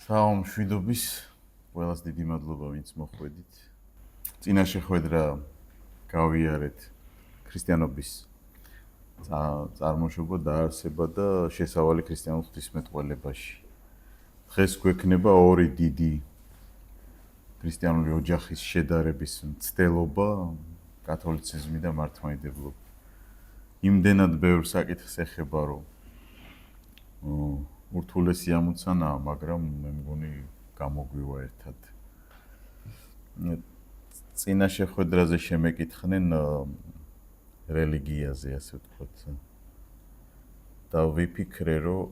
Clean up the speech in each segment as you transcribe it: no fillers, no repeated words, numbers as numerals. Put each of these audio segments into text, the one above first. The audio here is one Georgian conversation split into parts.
საომშვიდობის ყველას დიდი მადლობა, ვინც მოხვედით. წინა შეხვედრა გავიარეთ ქრისტიანობის წარმოშობა, დაარსება და შესავალი ქრისტიანულ ღვთისმეტყველებაში. დღეს გვექნება ორი დიდი ქრისტიანული ოჯახის შედარების მცდელობა, კათოლიციზმი და მართლმადიდებლობა. იმდენად ბევრ საკითხს ეხება, რომ ურთულესი ამოცანაა, მაგრამ მე მგონი გამოგვივა ერთად. წინა შეხვედრაზე შემეკითხნენ რელიგიაზე, ასე ვთქვათ. და ვიფიქრე, რომ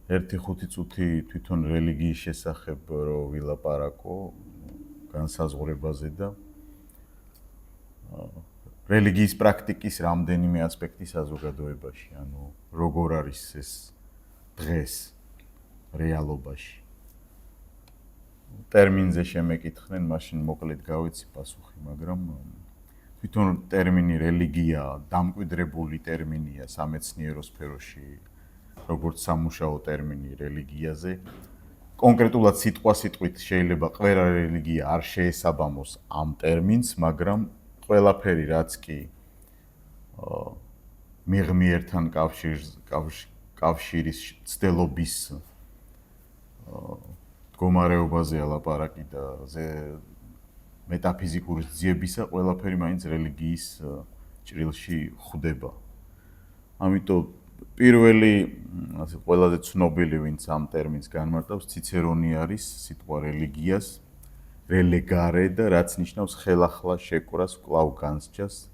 1-5 წუთი თვითონ რელიგიის შესახებ რომ ვილაპარაკო განსაზღვრებაზე და რელიგიის პრაქტიკის რამდენიმე ასპექტი საზოგადოებაში, ანუ როგორ არის ეს დღეს რეალობაში. ტერმინზე შემეკითხნენ, მაშინ მოკლედ გავეცი პასუხი, მაგრამ თვითონ ტერმინი რელიგია დამკვიდრებული ტერმინია სამეცნიერო სფეროში, როგორც სამუშაო ტერმინი რელიგიაზე. კონკრეტულად სიტყვით შეიძლება ყველა რელიგია არ შეესაბამოს ამ ტერმინს, მაგრამ ყველაფერი რაც კი მიღმიერთან კავშირის ცდელობის მდგომარეობაზე ლაპარაკი და მეტაფიზიკური ძიებისა ყველაფერი მაინც რელიგიის ჭრილში ხვდება. ამიტომ პირველი ყველაზე ცნობილი ვინც ამ ტერმინს განმარტავს ციცერონი არის სიტყვა რელიგიას relegare და რაც ნიშნავს ხელახლა შეკვრას, კვლავ განსჯას,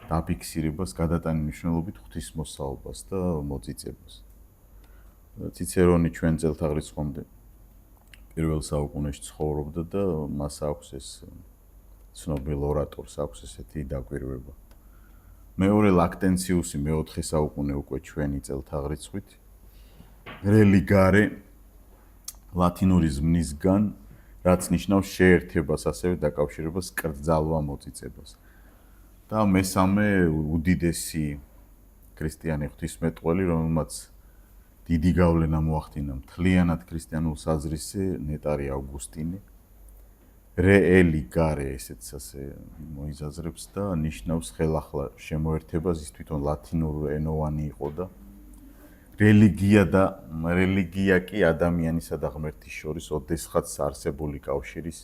დაფიქსირებას, გადატანილ მნიშვნელობით ღვთისმოსაობას და მოწიწებას. ციცერონი ჩვენ წელთაღრიცხვამდე პირველ საუკუნეში ცხოვრობდა და მას აქვს ეს ცნობილ ორატორს აქვს ესეთი დაკვირვება. მეორე ლაქტენციუსი მე-4 საუკუნე უკვე ჩვენი წელთაღრიცხვით religare ლათინური ზმნისგან რაც ნიშნავს შეერთებას, ასევე დაკავშირებას, კრძალვა, მოწიწებას. და მესამე უდიდესი ქრისტიანი ღვთისმეტყველი, რომელმაც დიდი გავლენა მოახდინა მთლიანად ქრისტიანულ საზრისზე, ნეტარი ავგუსტინე. religare ესეც ასე მოიზაზრებს და ნიშნავს ხელახლა შემოერთებას, ის თვითონ ლათინურ ენოვანი იყო და რელიგია კი ადამიანისა და ღმერთის შორის ოდესღაც არსებული კავშირის,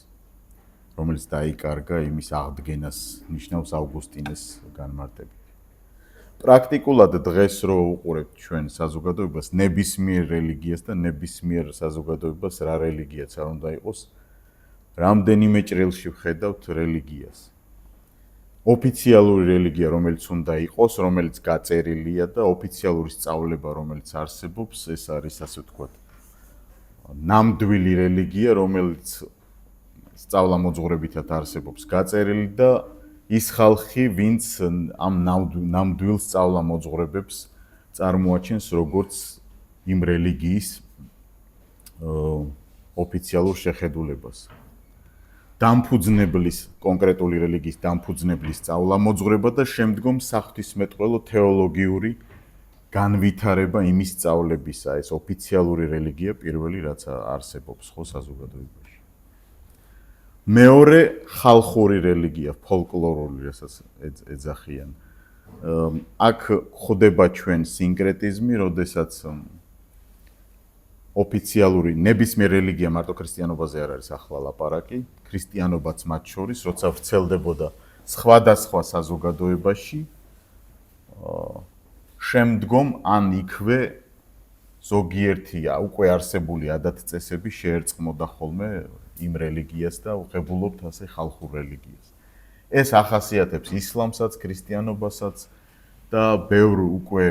რომელიც დაიკარგა იმის აღდგენას ნიშნავს ავგუსტინეს განმარტებით. პრაქტიკულად დღეს რო უყურებთ ჩვენ საზოგადოებას, ნებისმიერ რელიგიას და ნებისმიერ საზოგადოებას რა რელიგიაც არ უნდა იყოს, რამდენიმე ჭრილში ვხედავთ რელიგიას. ოფიციალური რელიგია, რომელიც უნდა იყოს, რომელიც გაწერილია და ოფიციალური სწავლება, რომელიც არსებობს, ეს არის ასე ვთქვათ, ნამდვილი რელიგია, რომელიც სწავლა-მოძღვრებითად არსებობს, გაწერილი და ის ხალხი, ვინც ამ ნამდვილ სწავლა-მოძღვრებებს წარმოაჩენს როგორც იმ რელიგიის ოფიციალურ შეხედულებას. დამფუძნებლის კონკრეტული რელიგიის დამფუძნებლის სწავლა-მოძღვრება და შემდგომ საღვთისმეტყველო თეოლოგიური განვითარება იმის სწავლებისა, ეს ოფიციალური რელიგია პირველი რაც არსებობს ხო საზოგადოებაში. მეორე ხალხური რელიგია, ფოლკლორული, რასაც ეძახიან. აქ ხდება ჩვენ სინკრეტიზმი, როდესაც ოფიციალური ნებისმიერ რელიგია მარტო ქრისტიანობაზე არ არის ახლა ლაპარაკი, ქრისტიანობაც მათ შორის, როცა ვრცელდებოდა სხვადასხვა საზოგადოებაში, შემდგომ ან იქვე ზოგიერთი უკვე არსებული ადათ-წესები შეერწყმოდა ხოლმე იმ რელიგიას და უღებულობთ ასე ხალხურ რელიგიას. ეს ახასიათებს ისლამსაც, ქრისტიანობასაც და ბევრ უკვე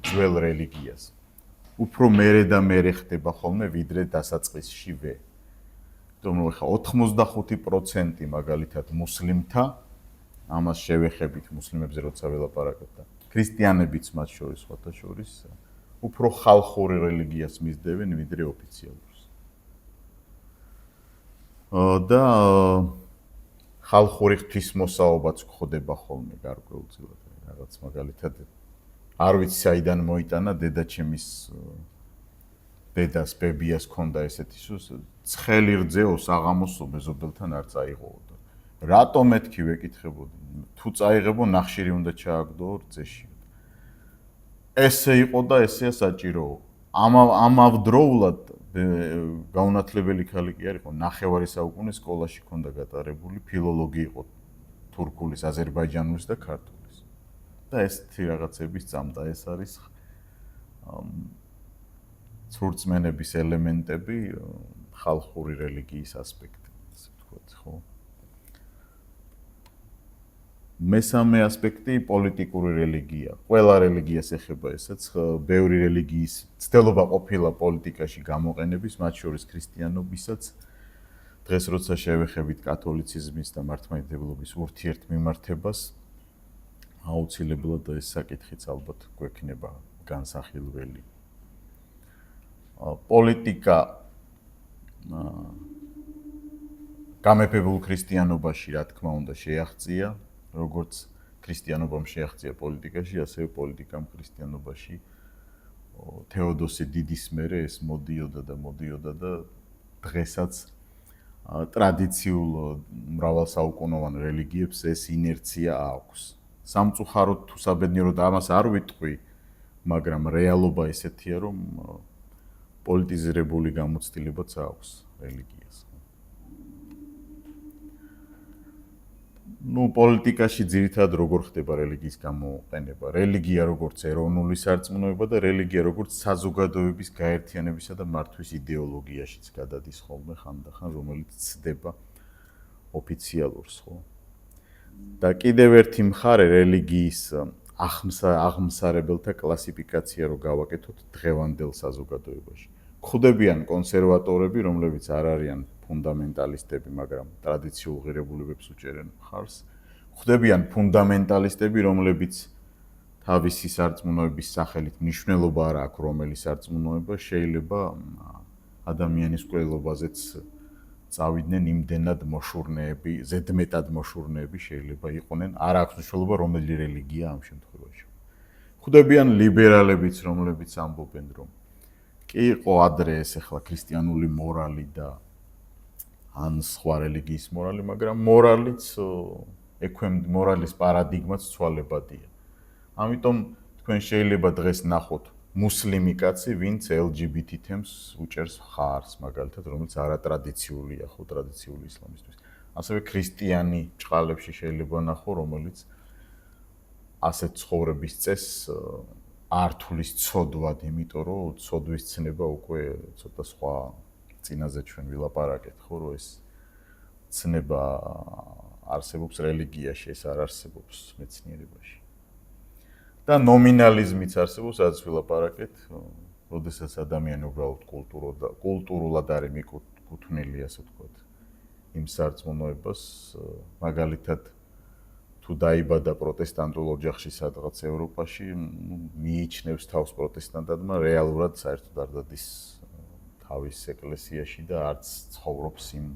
ძველ რელიგიას. უფრო მერე და მერე ხდება ხოლმე ვიდრე დასაწყისშივე. იმიტომ რომ ხა 85% მაგალითად მუსლიმთა, ამას შევეხებით მუსლიმებზე როცა ველაპარაკობ და ქრისტიანებიც მათ შორის სხვათა შორის უფრო ხალხური რელიგიას მისდევენ ვიდრე ოფიციალურს. და ხალხური ღვთისმოსაობაც გვხდება ხოლმე გარკვეულწილად, რაღაც მაგალითად არ ვიცი საიდან მოიტანა დედაჩემის დედას ბებიას ქონდა ესეთი ცხელი რძეო საღამოსო მეზობელთან არ წაიღოოდა. რატომ მეთქი ვეკითხებოდი? თუ წაიღებო ნახშირი უნდა ჩააგდო რძეში. ესე იყო და ესეა საჭირო. ამავდროულად გაუნათლებელი ქალიკი არ იყო, ნახევარი საუკუნე სკოლაში ქონდა გატარებული, ფილოლოგი იყო თურქულის, აზერბაიჯანულის და ქართულის. და ესეთი რაღაცების წამდა, ეს არის ცურწმენების ელემენტები, ხალხური რელიგიის ასპექტი, ასე ვთქვათ, ხო? მესამე ასპექტი პოლიტიკური რელიგია. ყველა რელიგიას ეხება ესეც, ბევრი რელიგიის ცდელობა ყოფილა პოლიტიკაში გამოყენების, მათ შორის ქრისტიანობისაც. დღეს როცა შევეხებით კათოლიციზმის და მართლმადიდებლობის ურთიერთმიმართებას, აუცილებლად ეს საკითხიც ალბათ გვექნება განსახილველი. პოლიტიკა გამეფებულ ქრისტიანობაში, რა თქმა უნდა, შეაღწია, როგორც ქრისტიანობამ შეაღწია პოლიტიკაში, ასევე პოლიტიკამ ქრისტიანობაში თეოდოსე დიდის მერე ეს მოდიოდა და დღესაც ტრადიციულ მრავალსაუკუნოვან რელიგიებს ეს ინერცია აქვს. სამწუხაროდ თუ საბედნიეროდ ამას არ ვიტყვი, მაგრამ რეალობა ესეთია, რომ პოლიტიზირებული გამოცდილებაც აქვს რელიგიას. პოლიტიკაში ძირითადად როგორ ხდება რელიგიის გამოყენება? რელიგია როგორც ეროვნული სარწმუნოება და რელიგია როგორც საზოგადოების გაერთიანებისა და მართვის იდეოლოგიაშიც გადადის ხოლმე ხანდახან, რომელიც ცდება ოფიციალურს, ხო? და კიდევ ერთი მხარე რელიგიის აღმსარებელთა კლასიფიკაცია რო გავაკეთოთ დღევანდელ საზოგადოებაში. გვხვდებიან კონსერვატორები, რომლებიც არ არიან ფუნდამენტალისტები, მაგრამ ტრადიციულ ღირებულებებს უჭერენ მხარს. გვხვდებიან ფუნდამენტალისტები, რომლებიც თავისი სარწმუნოების სახელით მნიშვნელობა არ აქვს, რომელი სარწმუნოება შეიძლება ადამიანის კვლევობაზეც წავიდნენ იმდენად მოშურნეები, ზედმეტად მოშურნეები შეიძლება იყვნენ, არ აქვს მნიშვნელობა რომელი რელიგია ამ შემთხვევაში. გვხვდებიან ლიბერალებიც, რომლებიც ამბობენ, რომ კი იყო ადრე ეს ახლა ქრისტიანული მორალი და ან სხვა რელიგიის მორალი, მაგრამ მორალის პარადიგმაც ცვალებადია. ამიტომ თქვენ შეიძლება დღეს ნახოთ მუსლიმი კაცი, ვინც LGBT თემს უჭერს ხარს, მაგალითად, რომელიც არატრადიციულია, ხო, ტრადიციული ისლამისთვის. ასევე ქრისტიანი ჭყალებში შეიძლება ნახო, რომელიც ასეთ ცხოვრების წესს არ თulis ცოდვად, იმიტომ რომ ცოდვის ცნება უკვე ცოტა სხვა წინაზე ჩვენ ვილაპარაკეთ, ხო, რომ ეს ცნება არსებობს რელიგიაში, ეს არ არსებობს მეცნიერებაში. და ნომინალიზმიც არსებობს, სადაც ვილაპარაკეთ, როდესაც ადამიანი უბრალოდ კულტურულად არის მიკუთვნილი, ასე ვთქვათ, იმ სარწმუნოებას, მაგალითად თუ დაიბადა პროტესტანტულ ოჯახში სადღაც ევროპაში, მიიჩნევს თავს პროტესტანტად, რეალურად საერთოდ არ დადის თავის ეკლესიაში და არც ცხოვრობს იმ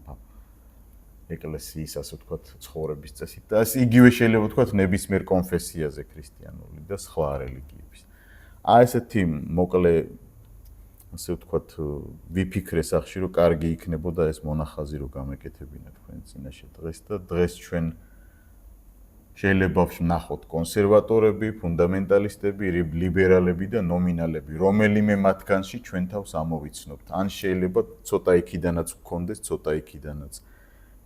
ეკლესიის, ასე ვთქვათ, ცხოვრების წესით. და ეს იგივე შეიძლება ვთქვათ ნებისმიერ კონფესიაზე, ქრისტიანული და სხვა რელიგიების. ესეთი მოკლე, ასე ვთქვათ, ვიფიქრე სახში, რომ კარგი იქნებოდა ეს მონახაზი რო გამეკეთებინა თქვენ წინაშე დღეს და დღეს ჩვენ შეიძლება ვნახოთ კონსერვატორები, ფუნდამენტალისტები, ლიბერალები და ნომინალები, რომელიმე მათგანში ჩვენ თავს ამოვიცნობთ. ან შეიძლება ცოტა იქიდანაც გქონდეს, ცოტა იქიდანაც.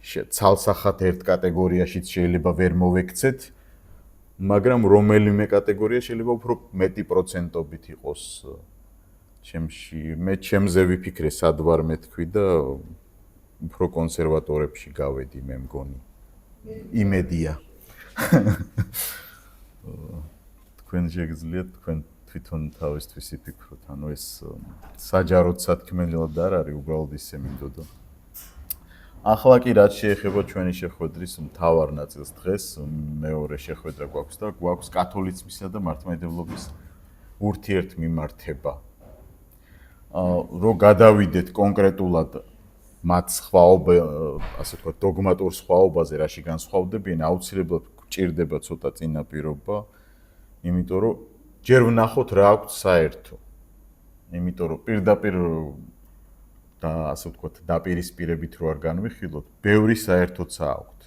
ცალსახად ერთ კატეგორიაშიც შეიძლება ვერ მოვექცეთ, მაგრამ რომელიმე კატეგორია შეიძლება უფრო მეტი პროცენტობით იყოს ჩემში. მე ჩემზე ვიფიქრე, სად ვარ მეთქვი და უფრო კონსერვატორებში გავედი, მე მგონი. იმედია. თქვენ შეგიძლიათ თქვენ თვითონ თავისთვის იფიქროთ, ანუ ეს საჯაროდ სათქმელად არ არის, უბრალოდ ისე მინდოდა. ახლა კი რაც შეეხება ჩვენი შეხვედრის მთავარ ნაწილს დღეს, მეორე შეხვედრა გვაქვს და გვაქვს კათოლიციზმისა და მართლმადიდებლობის ურთიერთმიმართება. რო გადავიდეთ კონკრეტულად მათ სხვაობა, ასე ვთქვათ, დოგმატურ სხვაობაზე, რაში განსხვავდებიან, აუცილებლად გვჭირდება ცოტა წინაპირობა, იმიტომ რომ ჯერ ვნახოთ რა აქვს საერთო. იმიტომ რომ პირდაპირ და ასე ვთქვათ, დაპირისპირებით რო არ განვიხილოთ, ბევრი საერთოც აქვთ.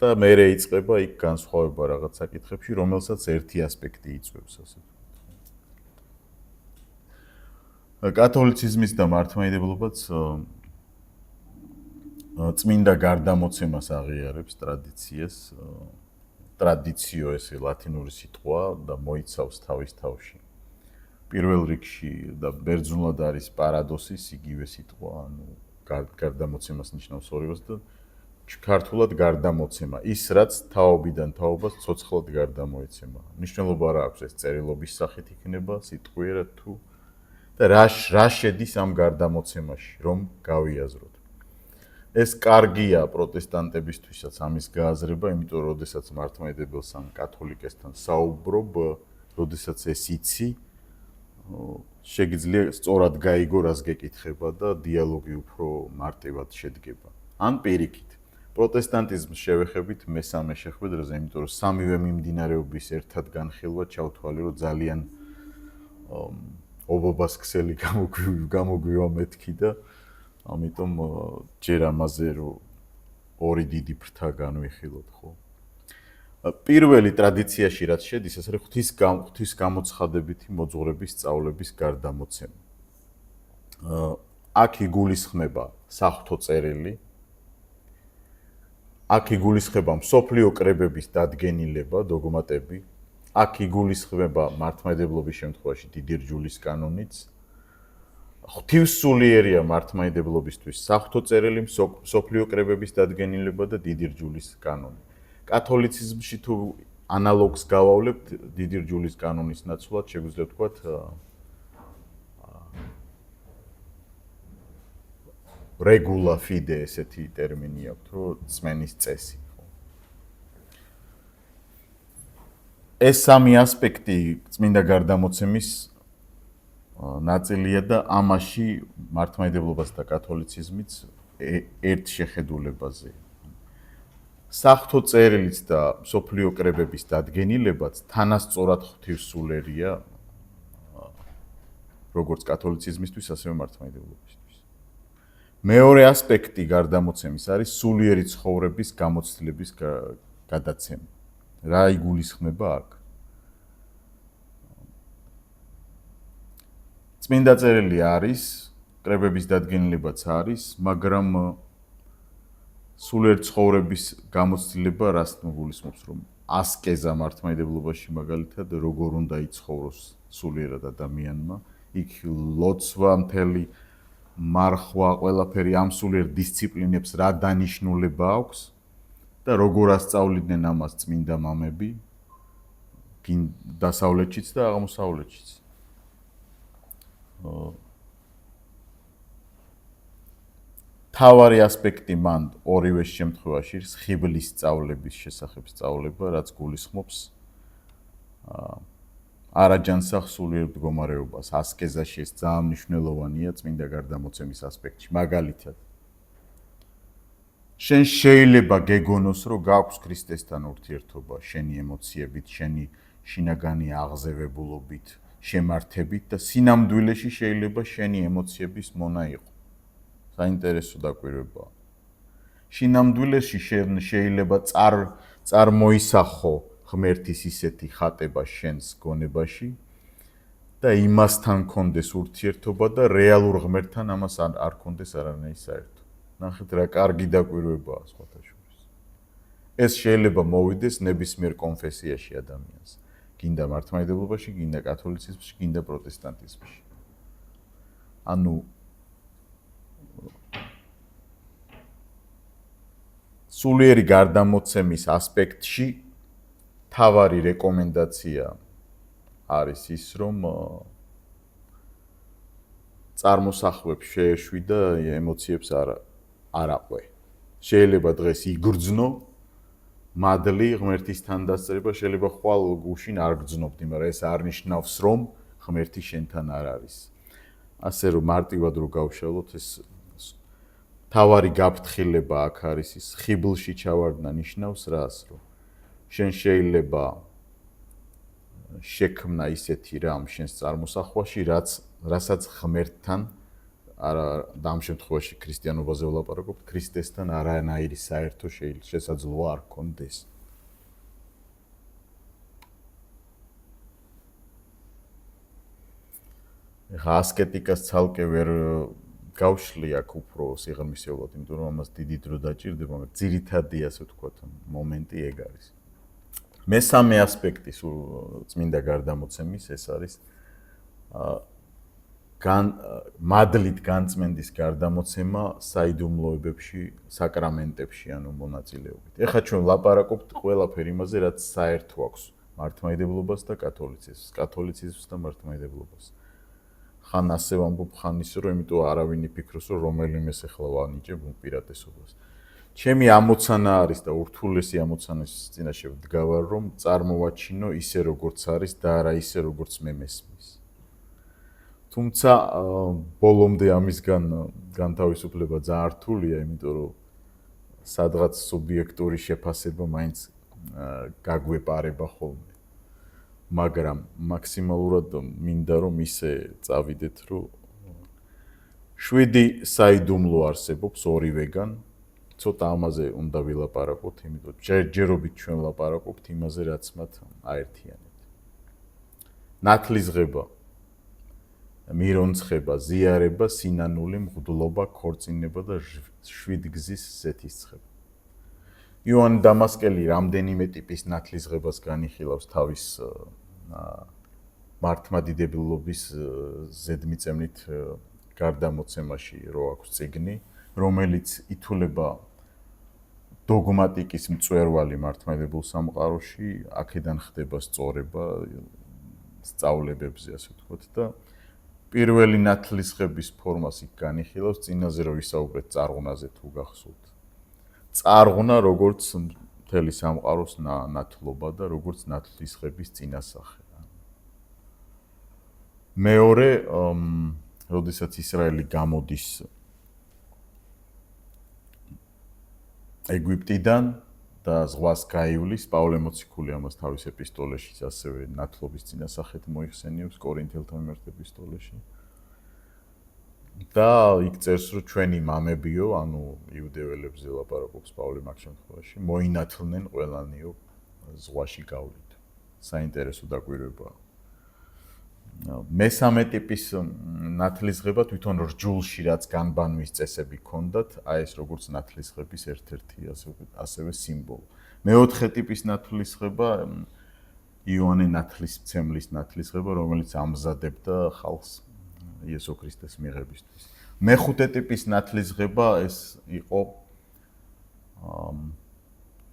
და მე რეიწყება იქ განსხვავება რაღაც საკითხებში, რომელსაც ერთი ასპექტი იწვევს, ასე ვთქვათ. კათოლიციზმის და მართლმადიდებლობაც წმინდა გარდამოცემას აღიარებს ტრადიციას. ტრადიციო ესე ლათინური სიტყვა და მოიცავს თავის თავში. პირველ რიგში და ბერძნულად არის პარადოსის იგივე სიტყვა, ანუ გარდამოცემას ნიშნავს ორივეს და ქართულად გარდამოცემა. ის რაც თაობიდან თაობას ცოცხლად გარდამოეცემა. მნიშვნელობა არ აქვს ეს წერილობის სახით იქნება სიტყვიერად თუ და რა შედის ამ გარდამოცემაში, რომ გავიაზროთ. ეს კარგია პროტესტანტებისთვისაც ამის გააზრება, იმიტომ რომ როდესაც მართლმადიდებელს ან კათოლიკესთან საუბრობ, როდესაც ეს იცი, შეგიძლია სწორად გაიგო, რას გეკითხება და დიალოგი უფრო მარტივად შედგება. ან პირიქით, პროტესტანტიზმს შევეხებით მესამე შეხვედრაზე, იმიტომ რომ სამივე მიმდინარეობის ერთად განხილვა ჩავთვალე, რომ ძალიან ობობას ქსელი გამოგვივა მეთქი და ამიტომ ჯერ ამაზე რომ ორი დიდი ფრთა განვიხილოთ, ხო? პირველი ტრადიციაში რაც შედის, ეს არის ღვთის გამოცხადებითი მოძღვრების სწავლების გარდამოცემა. აქ იგულისხმება საღვთო წერილი, აქ იგულისხმება მსოფლიო კრებების დადგენილება, დოგმატები, აქ იგულისხმება მართლმადიდებლობის შემთხვევაში დიდი რჯულის კანონიც. ღვთივსულიერია მართლმადიდებლობისთვის საღვთო წერილი, მსოფლიო კრებების დადგენილება და დიდი რჯულის კანონი. კათოლიციზმში თუ ანალოგს გავავლებთ დიდი რჯულის კანონის ნაცვლად, შეგვიძლია ვთქვათ regula fide ესეთი ტერმინი აქვს, რომ წმენის წესი, ხო? ეს სამი ასპექტი წმინდა გარდამოცემის ნაწილია და ამაში მართლმადიდებლობას და კათოლიციზმიც ერთ შეხედულებაზე. საღვთო წერილიც და მსოფლიო კრებების დადგენილებაც თანასწორად ღვთივსულიერია როგორც კათოლიციზმისთვის, ასევე მართლმადიდებლობისთვის. მეორე ასპექტი გარდამოცემის არის სულიერი ცხოვრების გამოცდილების გადაცემა. რა იგულისხმება აქ? წმინდა წერილი არის, კრებების დადგენილებაც არის, მაგრამ სულიერი ცხოვრების გამოცდილება რას გულისხმობს, რომ ასკეზა მართლმადიდებლობაში მაგალითად როგორ უნდა იცხოვროს სულიერად ადამიანმა, იქ ლოცვა მთელი მარხვა, ყველაფერი ამ სულიერ დისციპლინებს რა დანიშნულება აქვს და როგორ ასწავლიდნენ ამას წმინდა მამები დასავლეთშიც და აღმოსავლეთშიც. თავარი ასპექტი მან ორივე შემთხვევაში ხიბლის სწავლების შესახებ სწავლება, რაც გულისხმობს არაჯანსაღ სულიერ მდგომარეობას. ასკეზაში ეს ძალიან მნიშვნელოვანია წმინდა გარდამოცემის ასპექტში. მაგალითად, შენ შეიძლება გეგონოს, რომ გაქვს ქრისტესთან ურთიერთობა, შენი ემოციებით, შენი შინაგანი აღზევებულობით, შემართებით და სინამდვილეში შეიძლება შენი ემოციების მონა იყო. საინტერესო დაკვირვებაა. სინამდვილეში შეიძლება წარმოისახო ღმერთის ისეთი ხატება შენს გონებაში და იმასთან კონდეს ურთიერთობა და რეალურ ღმერთთან ამას არ კონდეს არანაირი საერთო. ნახეთ რა კარგი დაკვირვებაა სხვათა შორის. ეს შეიძლება მოვიდეს ნებისმიერ კონფესიაში ადამიანს. გინდა მართლმადიდებლობაში, გინდა კათოლიციზმში, გინდა პროტესტანტიზმში. ანუ სულიერი გარდამოცემის ასპექტში თავარი რეკომენდაცია არის ის, რომ წარმოსახვებს შეეშვი და ემოციებს არ აყვე. შეიძლება დღეს იგრძნო მადლი ღმერთისთან დასწრება, შეიძლება ხვალ გუშინ არ გრძნობდი, მაგრამ ეს არ ნიშნავს, რომ ღმერთი შენთან არ არის. ასე რომ მარტივად რო გავშალოთ, ეს თავარი გაფრთხილება აქ არის ის ხიბლში ჩავარდნა ნიშნავს რას, რომ შენ შეიძლება შექმნა ისეთი რამ შენს წარმოსახვაში, რასაც ღმერთთან არა და ამ შემთხვევაში ქრისტიანობაზე ვლაპარაკობ, ქრისტესთან არანაირი საერთო შესაძლოა არ გქონდეს. ეხა ასკეტიკას ცალკე ვერ გავშლი აქ უფრო სიღრმისეულად, იმიტომ რომ ამას დიდი დრო დაჭირდება, მაგრამ ძირითადი ასე ვთქვათ, მომენტი ეგ არის. მესამე ასპექტი წმინდა გარდამოცემის ეს არის მადლით განწმენდის გარდამოცემა საიდუმლოებებში, საკრამენტებში, ანუ მონაწილეობით. ეხლა ჩვენ ლაპარაკობთ ყველაფერ იმაზე, რაც საერთო აქვს მართლმადიდებლობას და კათოლიციზმს, კათოლიციზმს და მართლმადიდებლობას. ხან ასე ვამბობ, ხან ისე რომ, იმიტომ არავინ იფიქროს, რომ რომელიმეს ახლა ვანიჭებ უპირატესობას. ჩემი ამოცანა არის და ურთულესი ამოცანის წინაშე ვდგავარ, რომ წარმოვაჩინო ისე როგორც არის და არა ისე როგორც მე მესმის. თუმცა ბოლომდე ამისგან განთავისუფლება ძალიან რთულია, იმიტომ რომ სადღაც სუბიექტური შეფასება მაინც გაგვეპარება ხოლმე. მაგრამ მაქსიმალურად მინდა რომ ისე წავიდეთ, რომ 7 საიდუმლო არსებობს ორივეგან. ცოტა ამაზე უნდა ვილაპარაკოთ, იმიტომ ჯერჯერობით ჩვენ ვლაპარაკობთ იმაზე, რაც მათ აერთიანებს. ნათლისღება, მირონცხება, ზიარება, სინანული, მღვდლობა, ქორწინება და 7 გზის ზეთისცემა. იოანე დამასკელი რამდენიმე ტიპის ნათლისღებას განიხილავს თავის მართლმადიდებლობის ზედმიწევნით გარდამოცემაში, რო აქვს წიგნი, რომელიც ითვლება დოგმატიკის მწვერვალი მართლმადიდებელ სამყაროში, აქედან ხდება სწორება სწავლებებზე, ასე ვთქვათ და პირველი ნათლისღების ფორმას იქ განიხილავს, წინაზე რომ ვისაუბრეთ წარღვნაზე თუ გახსოვთ. წარღვნა როგორც მთელი სამყაროს ნათლობა და როგორც ნათლისღების წინასახე. მეორე, როდესაც ისრაელი გამოდის ეგვიპტიდან და ზღვას გაივლის, პავლე მოციქული ამას თავის ეპისტოლეში ასევე ნათლობის წინასახედ მოიხსენიებს კორინთელთა მიმართ ეპისტოლეში. და იქ წერს, რომ ჩვენი მამებიო, ანუ იუდეველებზე ლაპარაკობს პავლე მაგ შემთხვევაში, მოინათლნენ ყველანიო ზღვაში გავლით. საინტერესო დაკვირვებაა. მესამე ტიპის ნათლისღება თვითონ რჯულში რაც განბანვის წესები ჰქონდათ, აი ეს როგორც ნათლისღების ერთ-ერთი ასევე სიმბოლო. მეოთხე ტიპის ნათლისღება იოანე ნათლისმცემლის ნათლისღება, რომელიც ამზადებდა ხალხს იესო ქრისტეს მიღებისთვის. მეხუთე ტიპის ნათლისღება ეს იყო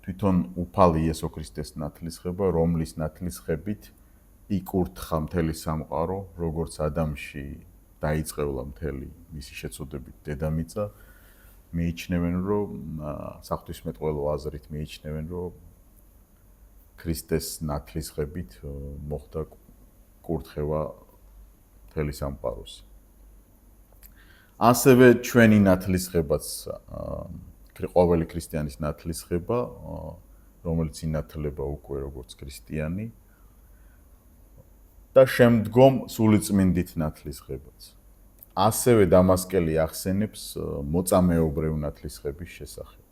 თვითონ უფალი იესო ქრისტეს ნათლისღება, რომლის ნათლისღებით იკურთხა მთელი სამყარო, როგორც ადამში დაიწყევლა მთელი მისი შეწოდებით დედამიწა, მიიჩნევენ, რომ საღვთისმეტყველო აზრით მიიჩნევენ, რომ ქრისტეს ნათლისღებით მოხდა კურთხევა მთელი სამყაროს. ასევე ჩვენი ნათლისღებაც ყოველი ქრისტიანის ნათლისღება, რომელიც ინათლება უკვე როგორც ქრისტიანი და შემდგომ სულიწმინდით ნათლისღებაც. ასევე დამასკელი ახსენებს მოწამეობრივ ნათლისღების შესახებ.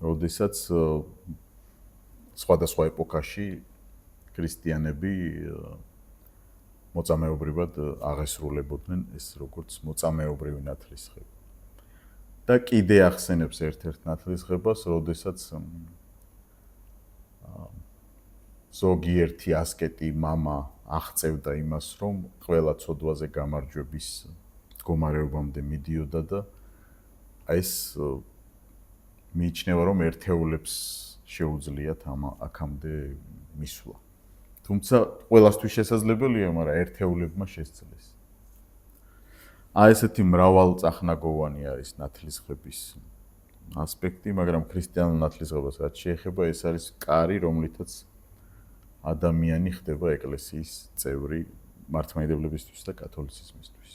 როდესაც სხვადასხვა ეპოქაში ქრისტიანები მოწამეობრივად აღესრულებოდნენ ეს როგორც მოწამეობრივი ნათლისღება. და კიდე ახსენებს ერთ-ერთ ნათლისღებას, როდესაც ზოგიერთი ასკეტი მამა აღწევდა იმას, რომ ყველა ცოდვაზე გამარჯვების მდგომარეობამდე მიდიოდა და ეს მიიჩნევა, რომ ერთეულებს შეუძლიათ აქამდე მისვლა. თუმცა ყველასთვის შესაძლებელია, მაგრამ ერთეულებმა შესძლეს. ესეთი მრავალწახნაგოვანი არის ნათლისღების ასპექტი, მაგრამ ქრისტიანულ ნათლისღებას რაც შეეხება, ეს არის კარი, რომლითაც ადამიანი ხდება ეკლესიის წევრი მართლმადიდებლობისთვის და კათოლიციზმისთვის.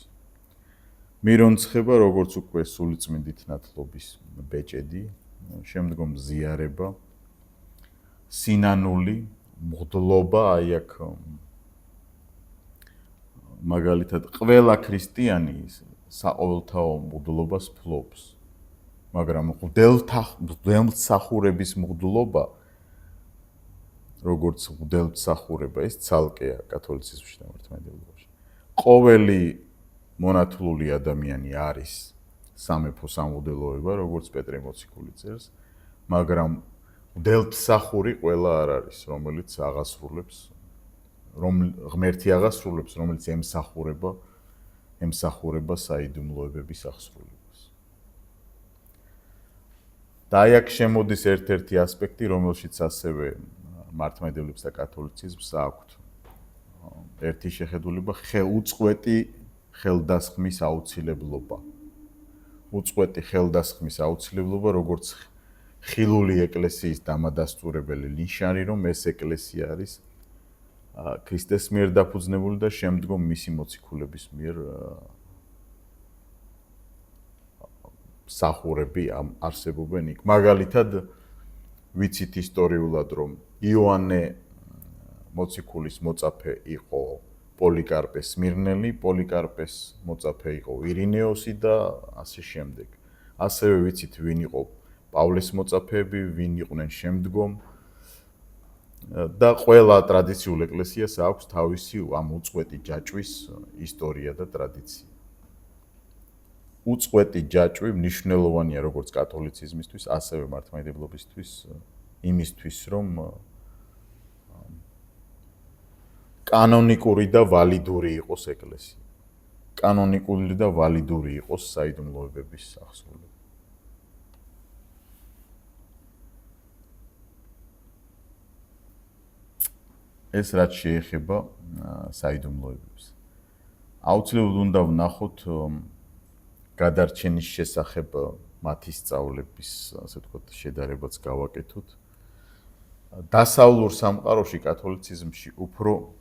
მირონცხება, როგორც უკვე სულიწმინდით ნათლობის ბეჭედი, შემდგომ ზიარება, სინანული, მღვდლობა აი აქ მაგალითად ყველა ქრისტიანი საყოველთაო მღვდლობას ფლობს, მაგრამ მღვდელმსახურების მღვდლობა როგორც მღვდელმსახურება ეს ცალკეა კათოლიციზმში და მართლმადიდებლობაში. ყოველი მონათლული ადამიანი არის სამეფო სამღვდელოება, როგორც პეტრე მოციქული წერს, მაგრამ მღვდელმსახური ყველა არ არის, რომელიც აღასრულებს, ღმერთი აღასრულებს, რომელიც ემსახურება საიდუმლოებების აღსრულებას. და აი აქ შემოდის ერთ-ერთი ასპექტი, რომელშიც ასევე მართლმადიდებლებს და კათოლიციზმს აქვთ ერთი შეხედულება უწყვეტი ხელდასხმის აუცილებლობა. უწყვეტი ხელდასხმის აუცილებლობა, როგორც ხილული ეკლესიის დამადასტურებელი ნიშანი, რომ ეს ეკლესია არის ქრისტეს მიერ დაფუძნებული და შემდგომ მისი მოციქულების მიერ მსახურები არსებობენ იქ. მაგალითად, ვიცით ისტორიულად, რომ იოანე მოციქულის მოწაფე იყო პოლიკარპე სმირნელი, პოლიკარპეს მოწაფე იყო ირინეოსი და ასე შემდეგ. ასევე ვიცით, ვინ იყო პავლეს მოწაფეები, ვინ იყვნენ შემდგომ და ყველა ტრადიციულ ეკლესიას აქვს თავისი ამ უწყვეტი ჯაჭვის ისტორია და ტრადიცია. უწყვეტი ჯაჭვი მნიშვნელოვანია როგორც კათოლიციზმისთვის, ასევე მართლმადიდებლობისთვის, იმისთვის, რომ კანონიკური და ვალიდური იყოს ეკლესია. კანონიკური და ვალიდური იყოს საიდუმლოებების აღსრულება. ეს რაც შეეხება საიდუმლოებებს. აუცილებლად უნდა ვნახოთ გადარჩენის შესახებ მათი სწავლების, ასე ვთქვათ, შედარებაც გავაკეთოთ. დასავლურ სამყაროში კათოლიციზმში უფრო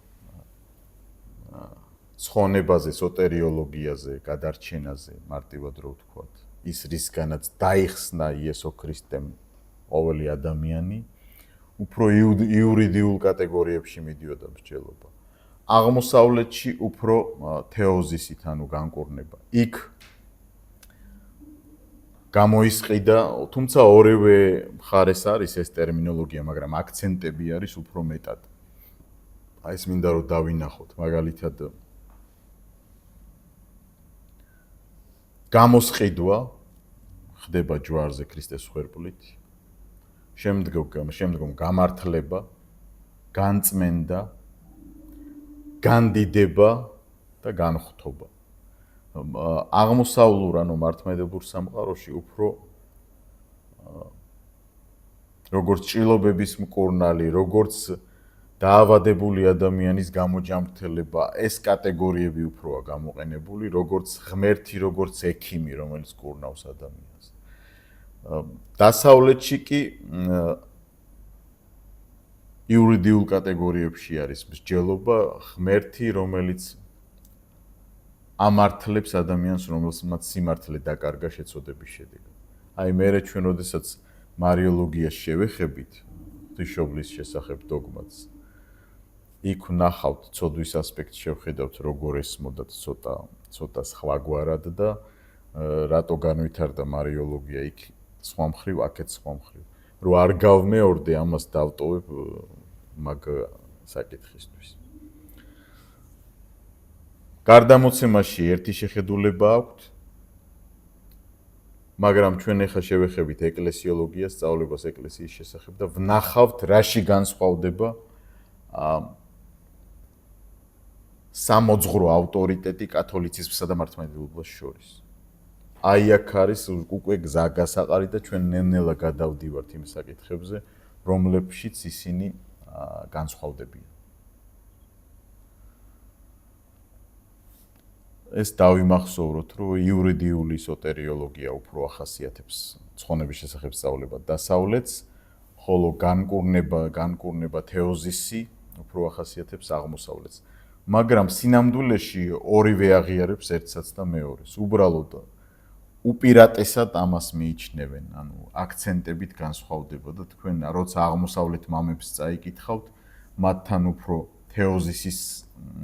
ცხონებაზე, სოტერიოლოგიაზე, გადარჩენაზე, მარტივად რო ვთქვათ, ის რისგანაც დაიხსნა იესო ქრისტემ ყოველი ადამიანი, უფრო იურიდიულ კატეგორიებში მიდიოდა მსჯელობა. აღმოსავლეთში უფრო თეოზისით, ანუ განკურნება. იქ გამოისყიდა, თუმცა ორივე მხარეს არის ეს ტერმინოლოგია, მაგრამ აქცენტები არის უფრო მეტად. აი ეს მინდა რომ დავინახოთ, მაგალითად გამოსყიდვა ხდება ჯვარზე ქრისტეს სხერპლით. შემდგომ გამართლება, განწმენდა, განდიდება და განხთობა. აღმოსავლურ ანუ მართლმადიდებლურ სამყაროში უფრო როგორც ჭრილობების მკურნალი, როგორც დაავადებული ადამიანის გამოჯამრთელება, ეს კატეგორიები უფროა გამოყენებული, როგორც ღმერთი, როგორც ექიმი, რომელიც კურნავს ადამიანს. დასავლეთში კი იურიდიულ კატეგორიებში არის მსჯელობა, ღმერთი, რომელიც ამართლებს ადამიანს, რომელსაც სიმართლე დაკარგა შეწოდების შედეგად. აი მე ჩვენ როდესაც მარიოლოგიას შევეხებით, ღვთისმშობლის შესახებ დოგმას, იქ ვნახავთ ცოდვის ასპექტს შევხედავთ, როგორ ესმოდათ ცოტა სხვაგვარად და რატო განვითარდა მარიოლოგია იქ სხვა მხრივ, აქეთ სხვა მხრივ. რომ არ გავმეორდე ამას დავტოვებ მაგ საკითხისთვის. გარდამოცემაში ერთი შეხედულება აქვთ, მაგრამ ჩვენ ახლა შევეხებით ეკლესიოლოგიას, სწავლებას ეკლესიის შესახებ და ვნახავთ, რაში განსხვავდება სამოძღვრო ავტორიტეტი კათოლიციზმსა და მართლმადიდებლობას შორის. აი აქ არის უკვე გზა გასაყარი და ჩვენ ნელ-ნელა გადავდივართ იმ საკითხებზე, რომლებშიც ისინი განსხვავდებიან. ეს დავიმახსოვროთ, რომ იურიდიული სოტერიოლოგია უფრო ახასიათებს ცხონების შესახებ სწავლება დასავლეთს, ხოლო განკურნება თეოზისი უფრო ახასიათებს აღმოსავლეთს. მაგრამ სინამდვილეში ორივე აღიარებს ერთსაც და მეორეს. უბრალოდ უპირატესად ამას მიიჩნევენ, ანუ აქცენტებით განსხვავდება და თქვენ როცა აღმოსავლეთ მამებს წაიკითხავთ, მათთან უფრო თეოზისის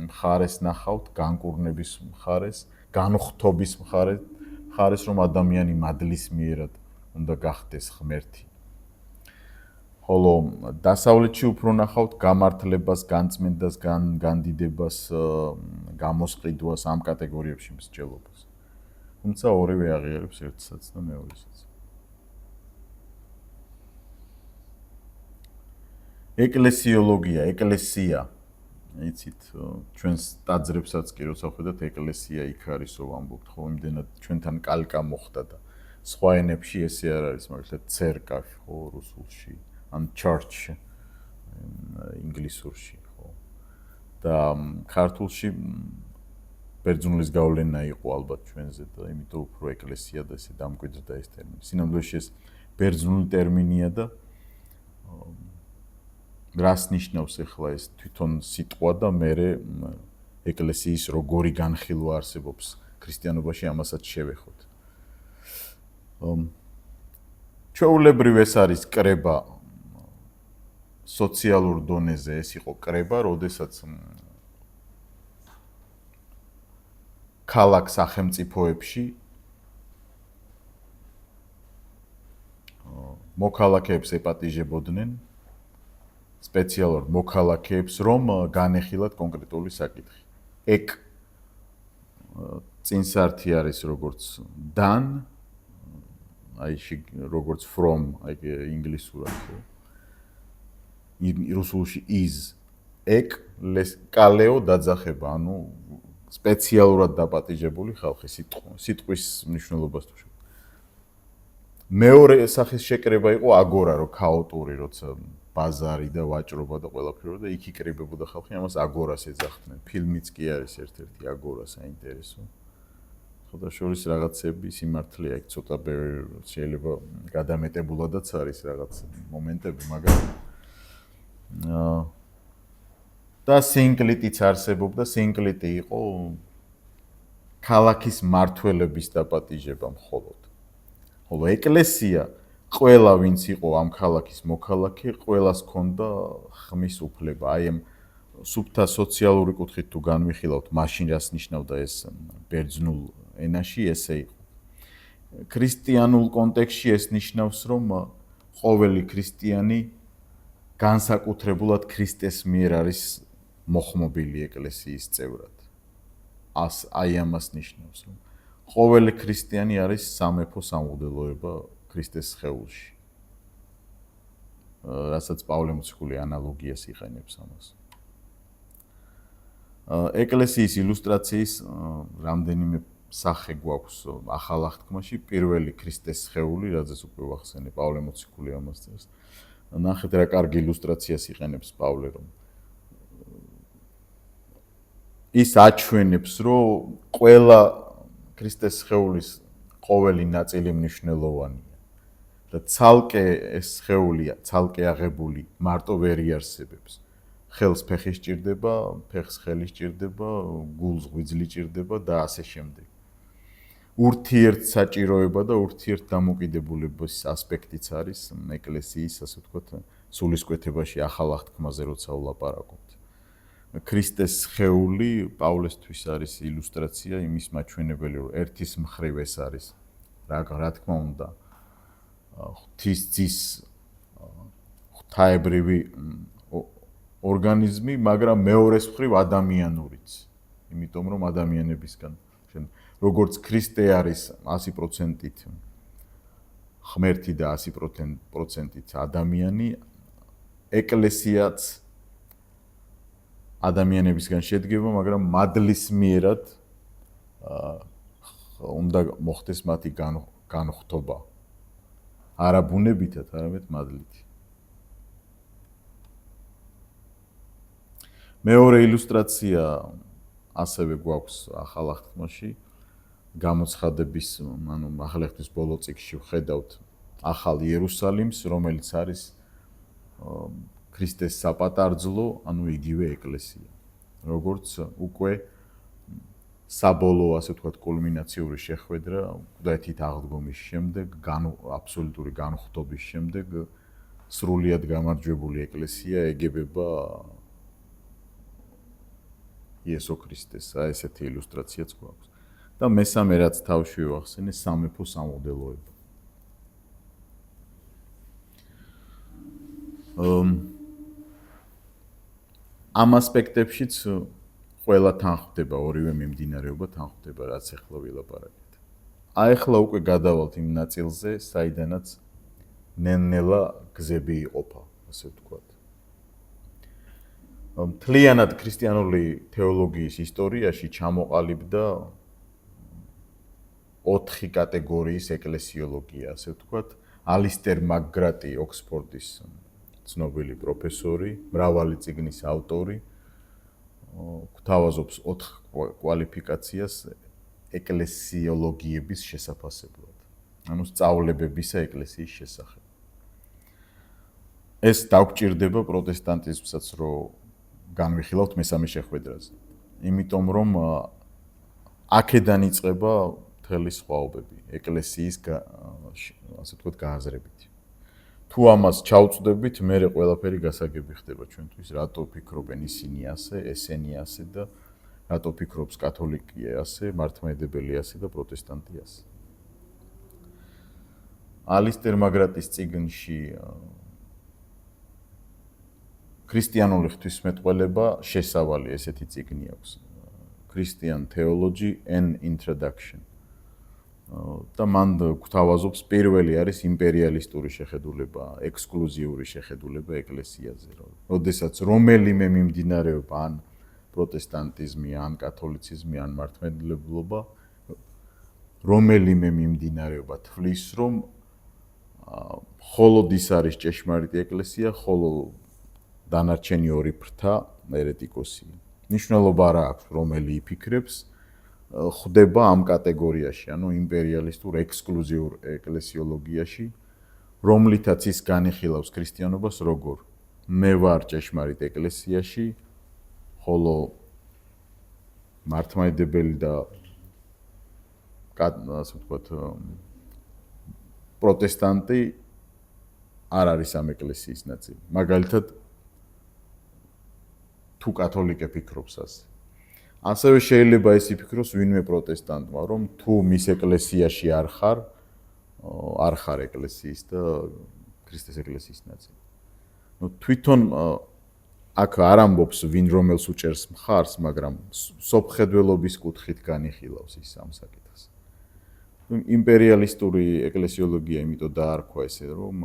მხარეს ნახავთ, განკურნების მხარეს, განუხთობის მხარეს, რომ ადამიანი მადლის მიერად უნდა გახდეს ღმერთი. ხოლო დასავლეთში უფრო ნახავთ გამართლებას, განწმენდას, განდიდებას, გამოსყიდვას ამ კატეგორიებში მსჯელობას. თუმცა ორივე აღიარებს ერთსაც და მეორესაც. ეკლესიოლოგია, ეკლესია. იცით, ჩვენს დაძრებსაც კი როცა ხედავთ, ეკლესია იქ არისო ვამბობთ, ხო, იმდენად ჩვენთან კალკა მოხდა და სხვა ენებში ესე არ არის, მაგალითად, церковь, ხო, რუსულში, ან church ინგლისურში, ხო. და ქართულში ბერძნულის გავლენა იყო ალბათ ჩვენზე და იმიტომ უფრო ეკლესია და ესე დამკვიდრდა ეს ტერმინი. სინამდვილეში ეს ბერძნული ტერმინია და რას ნიშნავს ახლა ეს თვითონ სიტყვა და მერე ეკლესიის როგორი განხილვა არსებობს ქრისტიანობაში ამასაც შევეხოთ. ჩვეულებრივ ეს არის კრება სოციალურ დონეზე ეს იყო კრება, როდესაც ქალაქ სახელმწიფოებში მოქალაქეებს ეპატიჟებოდნენ სპეციალურად მოქალაქეებს, რომ განეხილათ კონკრეტული საკითხი. ეკ წინსართი არის როგორც dan, აი როგორც from, აი ინგლისურად. რუსულში is, ეკ კალეო დაძახება, ანუ სპეციალურად დაპატიჟებული ხალხი სიტყვის მნიშვნელობას თუ შევ. მეორე სახის შეკრება იყო აგორა, რო ქაოტური, როცა ბაზარი და ვაჭრობა და ყველაფერი და იქ იკრიბებოდა ხალხი, ამას აგორას ეძახდნენ. ფილმიც კი არის ერთ-ერთი აგორა საინტერესო. ხოდა შორის რაღაცები სიმართლეა, იქ ცოტა შეიძლება გადამეტებულადაც არის რაღაც მომენტები, მაგრამ და სინკლიტიც არსებობდა, სინკლიტი იყო ქალაქის მართველების დაპატიჟება მხოლოდ. ხოლო ეკლესია ყველა ვინც იყო ამ ქალაქის მოქალაქე, ყველას ჰქონდა ხმის უფლება. აი ამ სუფთა სოციალური კუთხით თუ განვიხილავთ, მაშინ რას ნიშნავდა ეს ბერძნულ ენაში, ესე იყო. ქრისტიანულ კონტექსტში ეს ნიშნავს, რომ ყოველი ქრისტიანი განსაკუთრებულად ქრისტეს მიერ არის მოხმობილი ეკლესიის წევრად. აი ამას ნიშნავს, რომ ყოველი ქრისტიანი არის სამეფო სამღვდელოება ქრისტეს სხეულში. რასაც პავლე მოციქული ანალოგიას იყენებს ამას. ეკლესიის ილუსტრაციის რამდენიმე სახე გვაქვს ახალ აღთქმაში, პირველი ქრისტეს სხეული, რაზეც უკვე ვახსენე, პავლე მოციქული ამას წერს. ნახეთ რა კარგი ილუსტრაციას იყენებს პავლე, რომ ის აჩვენებს, რომ ყველა ქრისტეს სხეულის ყოველი ნაწილი მნიშვნელოვანია. და ცალკე ეს სხეულია, ცალკე აღებული მარტო ვერ იარსებებს. ხელს ფეხი სჭირდება, ფეხს ხელი სჭირდება, გულს ღვიძლი სჭირდება და ასე შემდეგ. ურთიერთ საჭიროება და ურთიერთ დამოკიდებულების ასპექტიც არის ეკლესიის, ასე ვთქვათ, სულისკვეთებაში ახალ აღთქმაზე როცა ვლაპარაკობთ. ქრისტეს სხეული პავლესთვის არის ილუსტრაცია იმის მაჩვენებელი, რომ ერთის მხრივ ეს არის რა თქმა უნდა ღვთისძის ღვთაებრივი ორგანიზმი, მაგრამ მეორეს მხრივ ადამიანურიც. იმიტომ რომ ადამიანებისგან როგორც ქრისტე არის 100%-ით ღმერთი და 100%-ით ადამიანი, ეკლესიაც ადამიანებისგან შედგება, მაგრამ მადლის მიერად უნდა მოხდეს მათი განხთობა. არა ბუნებითად, არამედ მადლით. მეორე ილუსტრაცია ასევე გვაქვს ახალ აღთქმაში, გამოცხადების, ანუ ახალ აღთქმის ბოლო წიგნში ვხედავთ ახალ იერუსალიმს, რომელიც არის ქრისტეს საპატარძლო, ანუ იგივე ეკლესია. როგორც უკვე საბოლოო, ასე ვთქვათ, კულმინაციური შეხვედრა ღვთაებით აღდგომის შემდეგ, აბსოლუტური განხთობის შემდეგ, სრულიად გამარჯვებული ეკლესია ეგებება იესო ქრისტეს, ესეთი ილუსტრაციაც გვაქვს. და მესამე რაც თავში ვახსენე, სამეფო სამოდელოება. ამ ასპექტებშიც ყველა თან ხვდება, ორივე მიმდინარეობა თან ხვდება, რაც ახლა ვილაპარაკეთ. ახლა უკვე გადავალთ იმ ნაწილზე, საიდანაც ნელ-ნელა გზები იყოფა, ასე ვთქვათ. მთლიანად ქრისტიანული თეოლოგიის ისტორიაში ჩამოყალიბდა 4 კატეგორიის ეკლესიოლოგია, ასე ვთქვათ. ალისტერ მაკგრატი, ოქსფორდის ცნობილი პროფესორი, მრავალი წიგნის ავტორი, გვთავაზობს 4 კვალიფიკაციას ეკლესიოლოგიების შესაფასებლად. ანუ სწავლებებისა ეკლესიის შესახებ. ეს დაგვჭირდება პროტესტანტიზმსაც, რომ განვიხილავთ მესამე შეხვედრაზე. იმიტომ რომ აქედან იწყება მთელი სხვაობები ეკლესიის ასე ვთქვათ გააზრებით. თუ ამას ჩავწვდებით, მერე ყველაფერი გასაგები ხდება ჩვენთვის, რატო ფიქრობენ ისინი ასე, ესენი ასე და რატო ფიქრობს კათოლიკე ასე, მართლმადიდებელი ასე და პროტესტანტი ასე. ალისტერ მაკგრატის წიგნში ქრისტიანული ღვთისმეტყველება შესავალი ესეთი წიგნი აქვს. Christian Theology and Introduction. და მან გვთავაზობს პირველი არის იმპერიალისტური შეხედულება, ექსკლუზიური შეხედულება ეკლესიაზე. როდესაც რომელიმე მიმდინარეობა ან პროტესტანტიზმი, ან კათოლიციზმი, ან მართლმადიდებლობა რომელიმე მიმდინარეობა თვლის, რომ მხოლოდ ის არის ჭეშმარიტი ეკლესია, ხოლო დანარჩენი ორი ფრთა ერეტიკოსია. ნიშნულობა რა აქვს, რომელი იფიქრებს, ხდება ამ კატეგორიაში, ანუ იმპერიალისტურ ექსკლუზიურ ეკლესიოლოგიაში, რომლითაც ის განიხილავს ქრისტიანობას როგორ მე ვარ ჭეშმარიტ ეკლესიაში, ხოლო მართლმადიდებელი და ასე ვთქვათ პროტესტანტი არ არის ამ ეკლესიის ნაწილი. მაგალითად თუ კათოლიკე ფიქრობს ასე. ასევე შეიძლება ის იფიქროს ვინმე პროტესტანტმა, რომ თუ მის ეკლესიაში არ ხარ ეკლესიის და ქრისტეს ეკლესიის ნაწილი. ნუ თვითონ აქ არ ამბობს ვინ რომელს უჭერს მხარს, მაგრამ სოფხედველობის კუთხით განიხილავს ის ამ საკითხს. იმპერიალისტური ეკლესიოლოგია იმიტომ დაარქვა ესე, რომ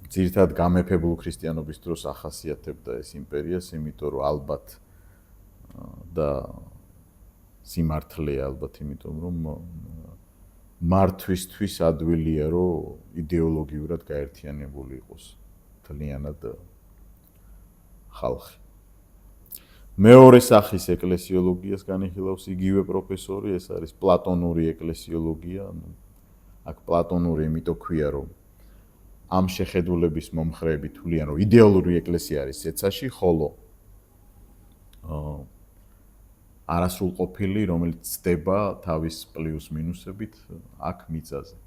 ძირითადად გამეფებულ ქრისტიანობის დროს ახასიათებდა ეს იმპერიას, იმიტომ რომ ალბათ და სიმართლეა ალბათ, იმიტომ რომ მართვისთვის ადვილია, რომ იდეოლოგიურად გაერთიანებული იყოს მთლიანად ხალხი. მეორე სახის ეკლესიოლოგიას განიხილავს იგივე პროფესორი, ეს არის პლატონური ეკლესიოლოგია. აქ პლატონური იმიტომ ქვია, რომ ამ შეხედულების მომხრეები თვლიან, რომ იდეალური ეკლესია არის ცეცაში, ხოლო არასრულყოფილი, რომელიც ცდება თავის პლუს მინუსებით აქ მიწაზე.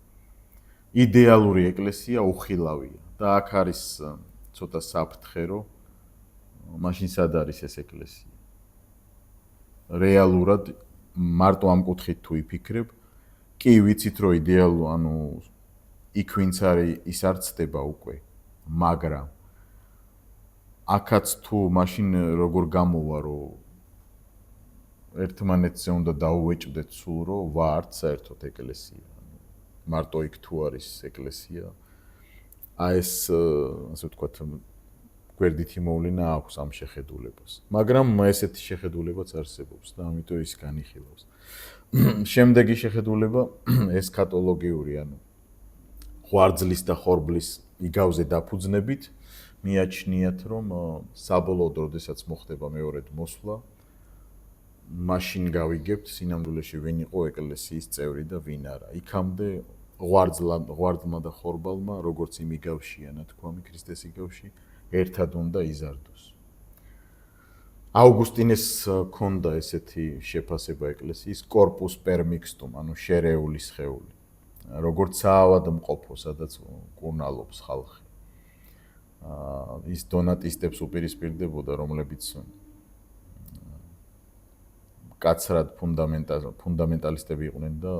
იდეალური ეკლესია უხილავია და აქ არის ცოტა საფრთხე, რომ მაშინ სად არის ეს ეკლესია? რეალურად მარტო ამ კუთხით თუ იფიქრებ, კი ვიცით, რომ ანუ იქ ვინც არის, ის არ ცდება უკვე, მაგრამ აქაც თუ მაშინ როგორ გამოვა, რომ ერთმანეთზე უნდა დაუვეჭდეთ სულ, რომ ვართ საერთოდ ეკლესია. მარტო იქ თუ არის ეკლესია, ეს ასე ვთქვათ, გვერდითი მოვლენა აქვს ამ შეხედულებას. მაგრამ ესეთი შეხედულებაც არსებობს და ამიტომ ის განიხილავს. შემდეგი შეხედულება ესქატოლოგიური, ანუ ღვარძლის და ხორბლის იგავზე დაფუძნებით მიაჩნიათ, რომ საბოლოოდ, როდესაც მოხდება მეორედ მოსვლა, მაშინ გავიგებთ სინამდვილეში ვინ იყო ეკლესიის წევრი და ვინ არა. იქამდე ღვარდმა და ხორბალმა, როგორც იმ იგავშია, ნათქვამი ქრისტეს იგავში, ერთად უნდა იზარდოს. აუგუსტინეს ჰქონდა ესეთი შეფასება ეკლესიის corpus per mixtum, ანუ შერეული სხეული. როგორც საავადმყოფო, სადაც კურნალობს ხალხი. ის დონატისტებს უპირისპირდებოდა, რომლებიც კაცრად ფუნდამენტალისტები იყვნენ და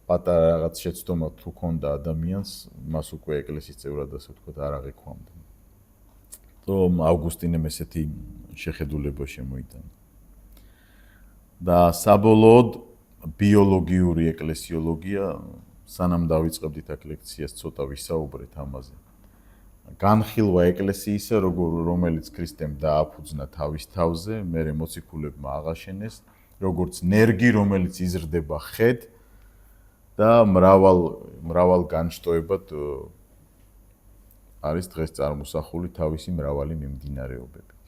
პატარა რაღაც შეცდომა თუ ქონდა ადამიანს, მას უკვე ეკლესიის წევრად ასე ვთქვათ არ აღიქვამდა. რომ ავგუსტინემ ესეთი შეხედულება შემოიტანა. და საბოლოოდ ბიოლოგიური ეკლესიოლოგია, სანამ დავიწყებდით აქ ლექციას, ცოტა ვისაუბრეთ ამაზე. განხილვა ეკლესიისა, რომელიც ქრისტემ დააფუძნა თავის თავზე, მერე მოციქულებმა აღაშენეს, როგორც ნერგი, რომელიც იზრდება ხედ და მრავალ განშტოებად არის დღეს წარმოსახული თავისი მრავალი მიმდინარეობებით.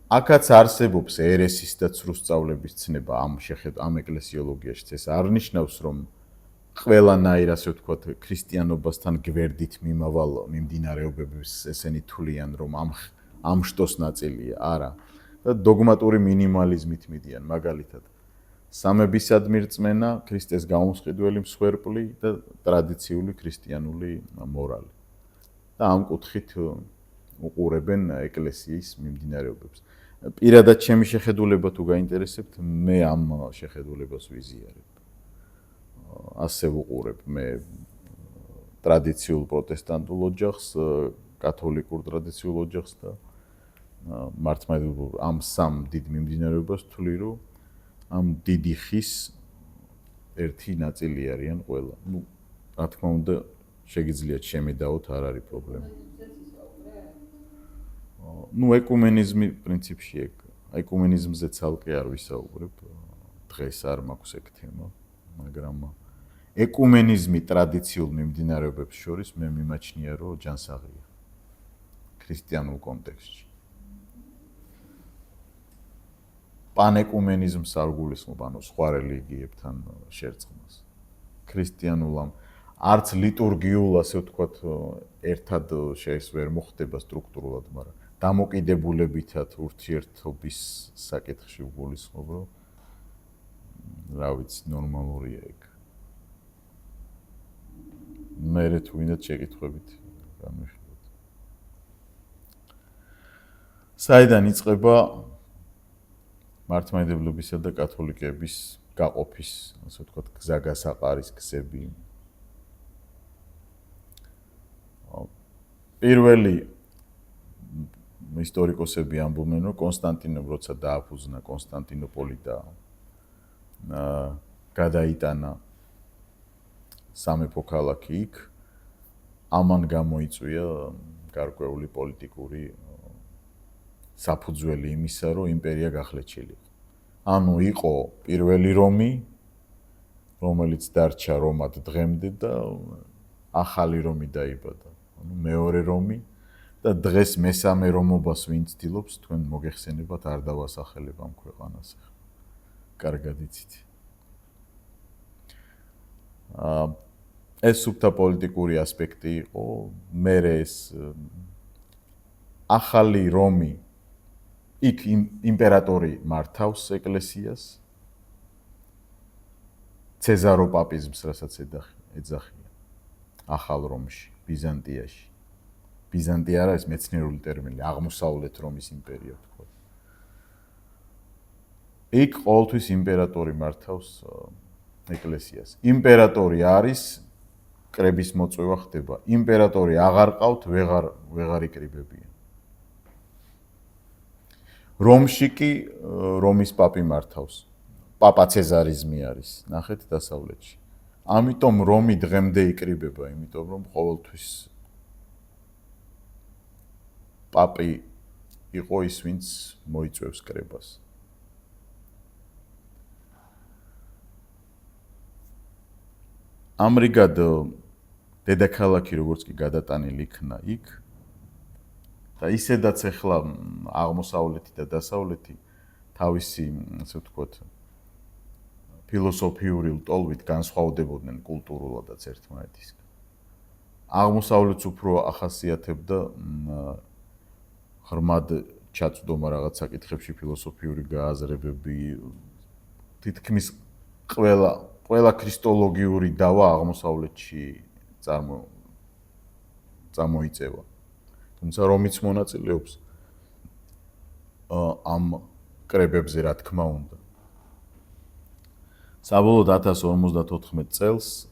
აქაც არსებობს ერესის და ცრუსწავლების ცნება ამ ეკლესიოლოგიაში. ეს არ ნიშნავს, რომ ყველანაირ ასე ვთქვათ ქრისტიანობასთან გვერდით მიმავალ მიმდინარეობებს ესენი თვლიან, რომ ამ შტოს ნაწილია. არა. და დოგმატური მინიმალიზმით მიდიან, მაგალითად. სამებისადმი რწმენა, ქრისტეს გამომსყიდველი მსხვერპლი და ტრადიციული ქრისტიანული მორალი. და ამ კუთხით უყურებენ ეკლესიის მიმდინარეობებს. პირადად ჩემი შეხედულება თუ გაინტერესებთ, მე ამ შეხედულებას ვიზიარებ. ასე ვუყურებ მე ტრადიციულ პროტესტანტულ ოჯახს, კათოლიკურ ტრადიციულ ოჯახს და მართლმადიდებლურ ამ სამ დიდ მიმდინარეობას ვთვლი, რომ ამ დიდი ხის ერთი ნაწილი არიან ყველა. რა თქმა უნდა, შეგიძლიათ შემედაოთ, არ არის პრობლემა. ეკუმენიზმი პრინციპში ეკუმენიზმზე ცალკე არ ვისაუბრებ. დღეს არ მაქვს ეგ თემა, მაგრამ ეკუმენიზმი ტრადიციულ მიმდინარეობებს შორის მე მიმაჩნია, რომ ჯანსაღია ქრისტიანულ კონტექსტში. პანეკუმენიზმს არ გულისხმობ, ანუ სხვა რელიგიებთან შერწყმას. ქრისტიანულამ არც ლიტურგიულ, ასე ვთქვათ, ერთად ვერ მოხდება სტრუქტურულად, მაგრამ დამოკიდებულებითად ურთიერთობის საკითხში გულისხმობ, რომ რა ვიცი, ნორმალურია ეგ. მერე თუ ვინდათ შეკითხვებით განვიხილოთ. საიდან იწყება მართლმადიდებლობისა და კათოლიკების გაყოფის, ასე ვთქვათ, გზაგასაყარის გზები. პირველი ისტორიკოსები ამბობენ, რომ კონსტანტინემ როცა დააფუძნა კონსტანტინოპოლი და გადაიტანა სამეფო ქალაქი იქ, ამან გამოიწვია გარკვეული პოლიტიკური საფუძველი იმისა, რომ იმპერია გახლეჩილიყო. ანუ იყო პირველი რომი, რომელიც დარჩა რომად დღემდე და ახალი რომი დაიბადა. ანუ მეორე რომი და დღეს მესამე რომობას ვინ ცდილობს, თქვენ მოგეხსენებათ, არ დავასახელებ ამ ქვეყანას. კარგად იცით. ეს სუფთა პოლიტიკური ასპექტი იყო, მერე ეს ახალი რომი იქ იმპერატორი მართავს ეკლესიას, ცეზაროპაპიზმს, რასაც ეძახიან, ახალ რომში, ბიზანტიაში. ბიზანტია არა, ეს მეცნიერული ტერმინი, აღმოსავლეთ რომის იმპერია ვთქვა. იქ ყოველთვის იმპერატორი მართავს ეკლესიას. იმპერატორი არის, კრების მოწვევა ხდება. იმპერატორი აღარ ყავთ, ვეღარ იკრიბებიან. რომში კი რომის პაპი მართავს. პაპა ცეზარიზმი არის, ნახეთ დასავლეთში. ამიტომ რომი დღემდე იკრიბება, იმიტომ რომ ყოველთვის პაპი იყო ის, ვინც მოიწვევს კრებას. ამრიგად დედაქალაქი როგორც კი გადატანილი იქნა იქ და ისედაც ახლა აღმოსავლეთი და დასავლეთი თავისი, ასე ვთქვათ, ფილოსოფიური ლტოლვით განსხვავდებოდნენ კულტურულადაც ერთმანეთისგან. აღმოსავლეთს უფრო ახასიათებდა ღრმად ჩაწვდომა რაღაც საკითხებში ფილოსოფიური გააზრებები, თითქმის ყველა ქრისტოლოგიური დავა აღმოსავლეთში წამოიწევა. თუმცა რომიც მონაწილეობს ამ კრებებზე რა თქმა უნდა. საბოლოოდ 1054 წელს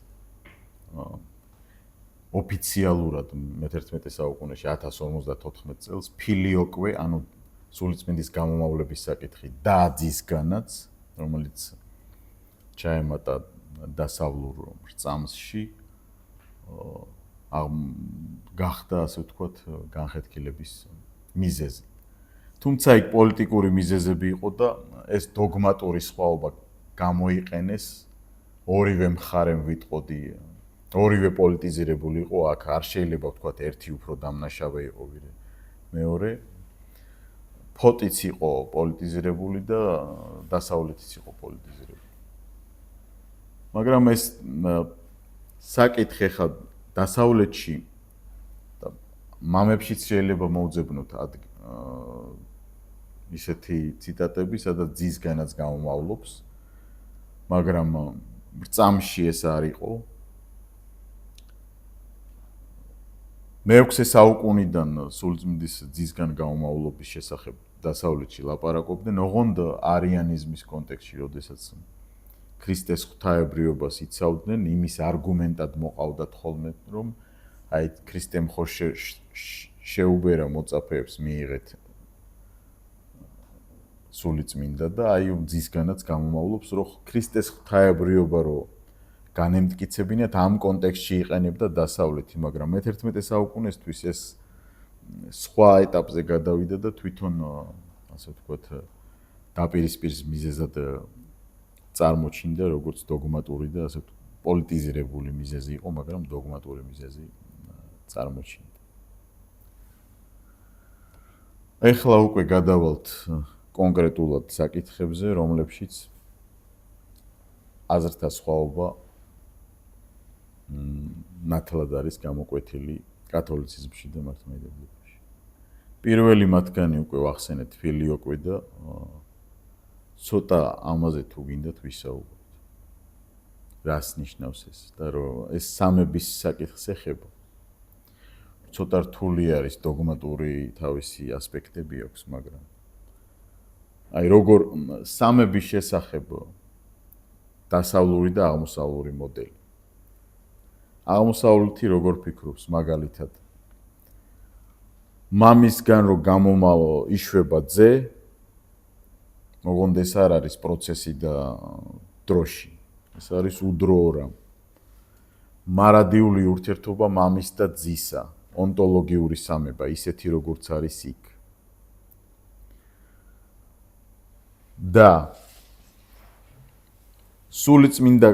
ოფიციალურად მე-11 საუკუნეში 1054 წელს ფილიოკვე, ანუ სულიწმინდის გამომავლების საკითხი დააძისგანაც, რომელიც ჩაემატა დასავლურ რწამსში, გახდა, ასე ვთქვათ, განხეთქილების მიზეზი. თუმცა იქ პოლიტიკური მიზეზები იყო და ეს დოგმატური სხვაობა გამოიყენეს ორივე მხარემ ვიტყოდი, ორივე პოლიტიზირებული იყო, აქ არ შეიძლება ვთქვათ ერთი უფრო დამნაშავე იყო ვიდრე მეორე. ფოტიც იყო პოლიტიზირებული და დასავლეთიც იყო პოლიტიზირებული. მაგრამ ეს საკითხი ხა დასავლეთში და მამებშიც შეიძლება მოუძებნოთ ისეთი ციტატები, სადაც ძისგანაც გამომავლობს, მაგრამ რწამში ეს არ იყო. მე-6 საუკუნიდან სულიწმინდის ძისგან გამომავლობის შესახებ დასავლეთში ლაპარაკობდნენ, ოღონდ არიანიზმის კონტექსტში, როდესაც ქრისტეს ღვთაებრიობას იცავდნენ, იმის არგუმენტად მოყავდათ ხოლმე, რომ აი ქრისტემ ხო შეუბერა მოწაფეებს მიიღეთ სულიწმინდა და აი ძისგანაც გამომავლობს, რომ ქრისტეს ღვთაებრიობა რო განემტკიცებინათ ამ კონტექსტში იყენებდა დასავლეთი, მაგრამ მე-11 საუკუნესთვის ეს სხვა ეტაპზე გადავიდა და თვითონ ასე ვთქვათ დაპირისპირის მიზეზად წარმოჩინდა როგორც დოგმატური და ასე პოლიტიზირებული მიზეზი იყო, მაგრამ დოგმატური მიზეზი წარმოჩინდა. ეხლა უკვე გადავალთ კონკრეტულად საკითხებზე, რომლებშიც აზრთა სხვაობა ნათლად არის გამოკვეთილი კათოლიციზმში და მართლმადიდებლობაში. პირველი მათგანი უკვე ვახსენეთ ფილიოკვე და ცოტა ამაზე თუ გინდათ ვისაუბროთ. რას ნიშნავს ეს და რომ ეს სამების საკითხს ეხება. ცოტა რთული არის დოგმატური თავისი ასპექტები აქვს, მაგრამ აი როგორ სამების შესახებ დასავლური და აღმოსავლური მოდელი. აღმოსავლეთი როგორ ფიქრობს მაგალითად მამისგან რო გამომავა იშვება ძე, ოღონდ ეს არ არის პროცესი და დროში. ეს არის უდროო რამ. მარადიული ურთიერთობა მამის და ძისა, ონტოლოგიური სამება, ისეთი როგორც არის იქ. და სულიწმინდა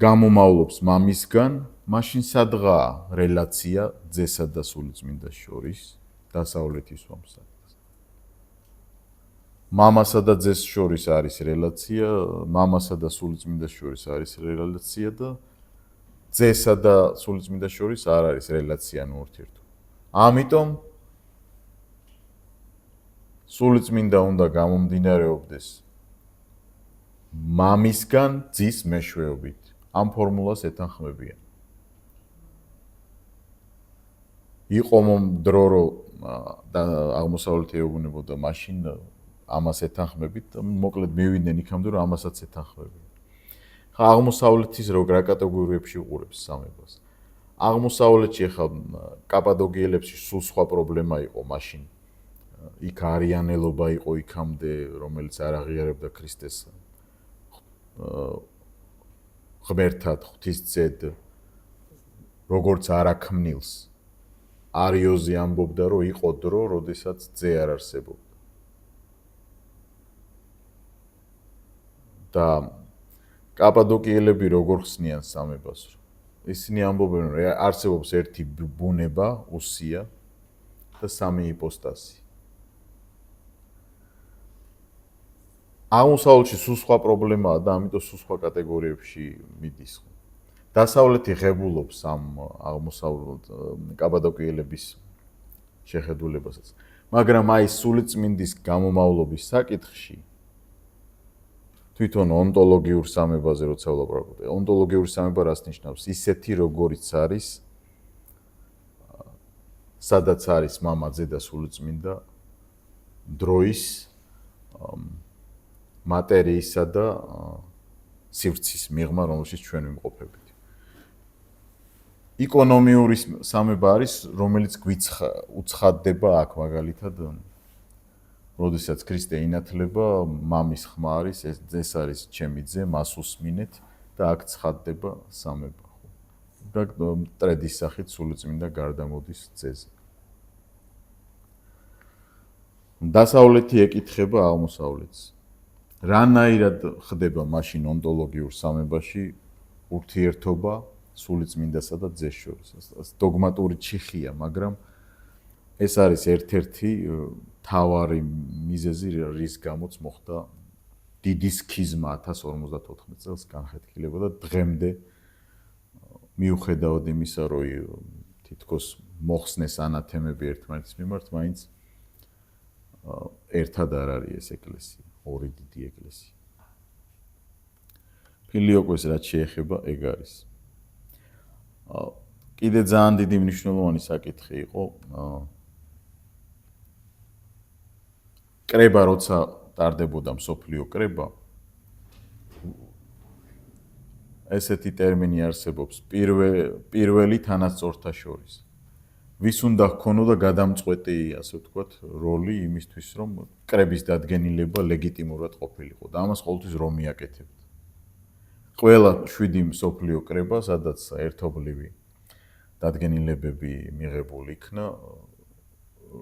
გამომავლობს მამისგან, მაშინ სადღაა რელაცია ძესა და სულიწმინდას შორის დასავლეთის ვამსახურს. მამასა და ძეს შორის არის რელაცია, მამასა და სულიწმინდას შორის არის რელაცია და ძესა და სულიწმინდას შორის არ არის რელაცია ან ურთიერთობა. ამიტომ სულიწმინდა უნდა გამომდინარეობდეს მამისგან ძის მეშვეობით. ამ ფორმულას ეთანხმებიან. იყო დრო რომ აღმოსავლეთი ეუბნებოდა მაშინ ამას ეთანხმებით, მოკლედ მივიდნენ იქამდე რომ ამასაც ეთანხმებიან. ხა აღმოსავლეთის რა კატეგორიებში უყურებს სამებას. აღმოსავლეთში ხა კაპადოკიელებში სულ სხვა პრობლემა იყო მაშინ. იქ არიანელობა იყო იქამდე, რომელიც არ აღიარებდა ქრისტეს ღმერთად, ღვთისძედ, როგორც არაქმნილს. არიოზი ამბობდა, რომ იყო დრო, როდესაც ძე არ არსებობდა. და კაპადოკიელები როგორ ხსნიან სამებას? ისინი ამბობენ, რომ არსებობს ერთი ბუნება, უსია და სამი იპოსტასი. აღმოსავლეთში სულ სხვა პრობლემაა და ამიტომ სულ სხვა კატეგორიებში მიდის. დასავლეთი ღებულობს ამ აღმოსავლეთ კაპადოკიელების შეხედულებასაც. მაგრამ აი სულიწმინდის გამომავლობის საკითხში თვითონ ონტოლოგიურ სამებაზე როცა ვლაპარაკობ, ონტოლოგიური სამება რას ნიშნავს? ისეთი როგორიც არის, სადაც არის მამა, ძე და სულიწმინდა დროის მატერიისა და სივრცის მიღმა, რომელშიც ჩვენ ვიმყოფებით. ეკონომიური სამება არის, რომელიც უცხადდება აქ მაგალითად, როდესაც ქრისტე ინათლება, მამის ხმა არის, ეს არის ჩემი ძე, მას უსმინეთ და აქ ცხადდება სამება. და მტრედის სახით სულიწმინდა გარდამოდის ძეზე. დასავლეთი ეკითხება აღმოსავლეთს. რანაირად ხდება მაშინ ონტოლოგიურ სამებაში ურთიერთობა სულიწმინდასა და ძეს შორის. დოგმატური ჩიხია, მაგრამ ეს არის ერთ-ერთი თავარი მიზეზი, რის გამოც მოხდა დიდი სქიზმა 1054 წელს განხეთქილება და დღემდე მიუხედავად იმისა, რომ თითქოს მოხსნეს ანათემები ერთმანეთის მიმართ, მაინც ერთად არ არის ეს ეკლესია, ორი დიდი ეკლესია. ფილიოკვეს რაც შეეხება, ეგ არის. კიდე ძალიან დიდი მნიშვნელოვანი საკითხი იყო კრება, როცა ტარდებოდა მსოფლიო კრება, ესეთი ტერმინი არსებობს პირველი თანასწორთა შორის. ვის უნდა ჰქონოდა გადამწყვეტი, ასე ვთქვათ, როლი იმისთვის, რომ კრების დადგენილება ლეგიტიმურად ყოფილიყო და ამას ყოველთვის რომი აკეთებდა. ყველა 7 მსოფლიო კრება, სადაც ერთობლივი დადგენილებები მიღებული იქნა,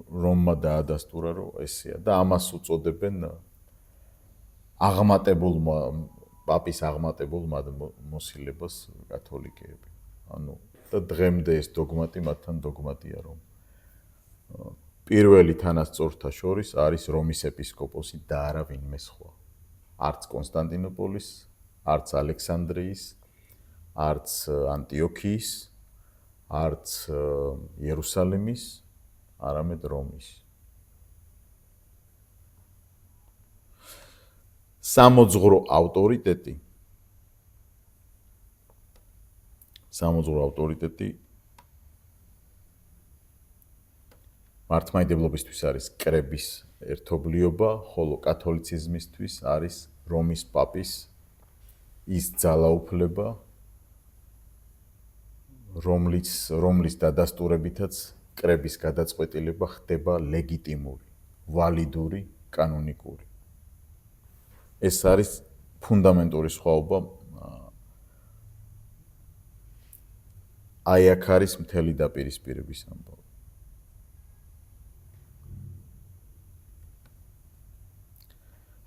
რომმა დაადასტურა, რომ ესეა და ამას უწოდებენ აღმატებულმა პაპის აღმატებულ მოსილებას კათოლიკეები. ანუ და დღემდე ეს დოგმატი მათთან დოგმატია, რომ პირველი თანასწორთა შორის არის რომის ეპისკოპოსი და არა ვინმე სხვა. არც კონსტანტინოპოლის, არც ალექსანდრიის, არც ანტიოქიის, არც იერუსალიმის, არამედ რომის. სამოძღვრო ავტორიტეტი მართლმადიდებლობისთვის არის კრების ერთობლიობა, ხოლო კათოლიციზმისთვის არის რომის პაპის ის ძალაუფლება, რომლის დადასტურებითაც კრების გადაწყვეტილება ხდება ლეგიტიმური, ვალიდური, კანონიკური. ეს არის ფუნდამენტური სხვაობა. აი აქ არის მთელი დაპირისპირების ამბავი.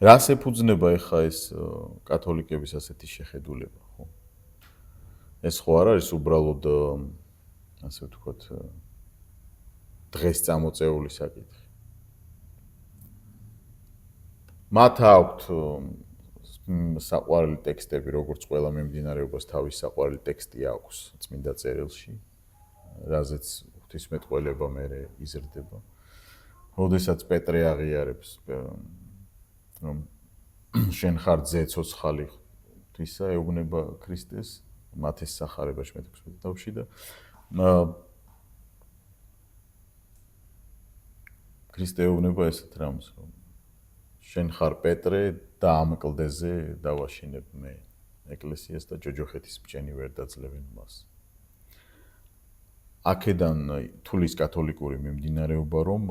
რას ეფუძნება ახლა ეს კათოლიკების ასეთი შეხედულება, ხო? ეს ხო არ არის უბრალოდ, ასე ვთქვათ, დღეს წამოწეული საკითხი. მათ აქვთ საყვარელი ტექსტები, როგორც ყველა მიმდინარეობას თავის საყვარელი ტექსტი აქვს წმინდა წერილში, რაზეც ღვთისმეტყველება მერე იზრდება. როდესაც პეტრე აღიარებს, რომ შენ ხარ ძე ცოცხალი ღვთისა, ეუბნება ქრისტეს, მათეს სახარებაში მე-16 თავში და ქრისტე ეუბნება ესეთ რამს, რომ შენ ხარ პეტრე და ამ კლდეზე დავაშინებ მე ეკლესიას და ჯოჯოხეთის ბჭენი ვერ დაძლევენ მას. აქედან თulis კათოლიკური მიმდინარეობა, რომ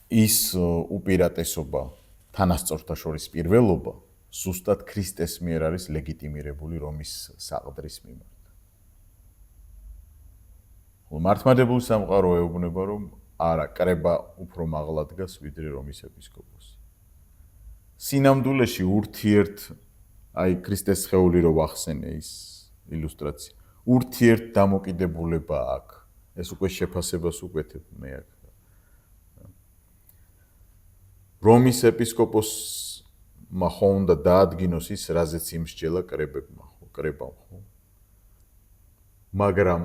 ის უპირატესობა თანასწორთა შორის პირველობა ზუსტად ქრისტეს მიერ არის ლეგიტიმირებული რომის საყდრის მიმართ. მართლმადიდებლური სამყარო ეუბნება, რომ არა, კრება უფრო მაღლა დგას, ვიდრე რომის ეპისკოპოსი. სინამდვილეში აი ქრისტეს სხეული რო ვახსენე ის ილუსტრაცია. ურთიერთ დამოკიდებულება აქვს. ეს უკვე შეფასებას უკვეთებ მე აქ. რომის ეპისკოპოსმა ხო უნდა დაადგინოს ის, რაზეც იმსჯელა კრებამ, ხო? მაგრამ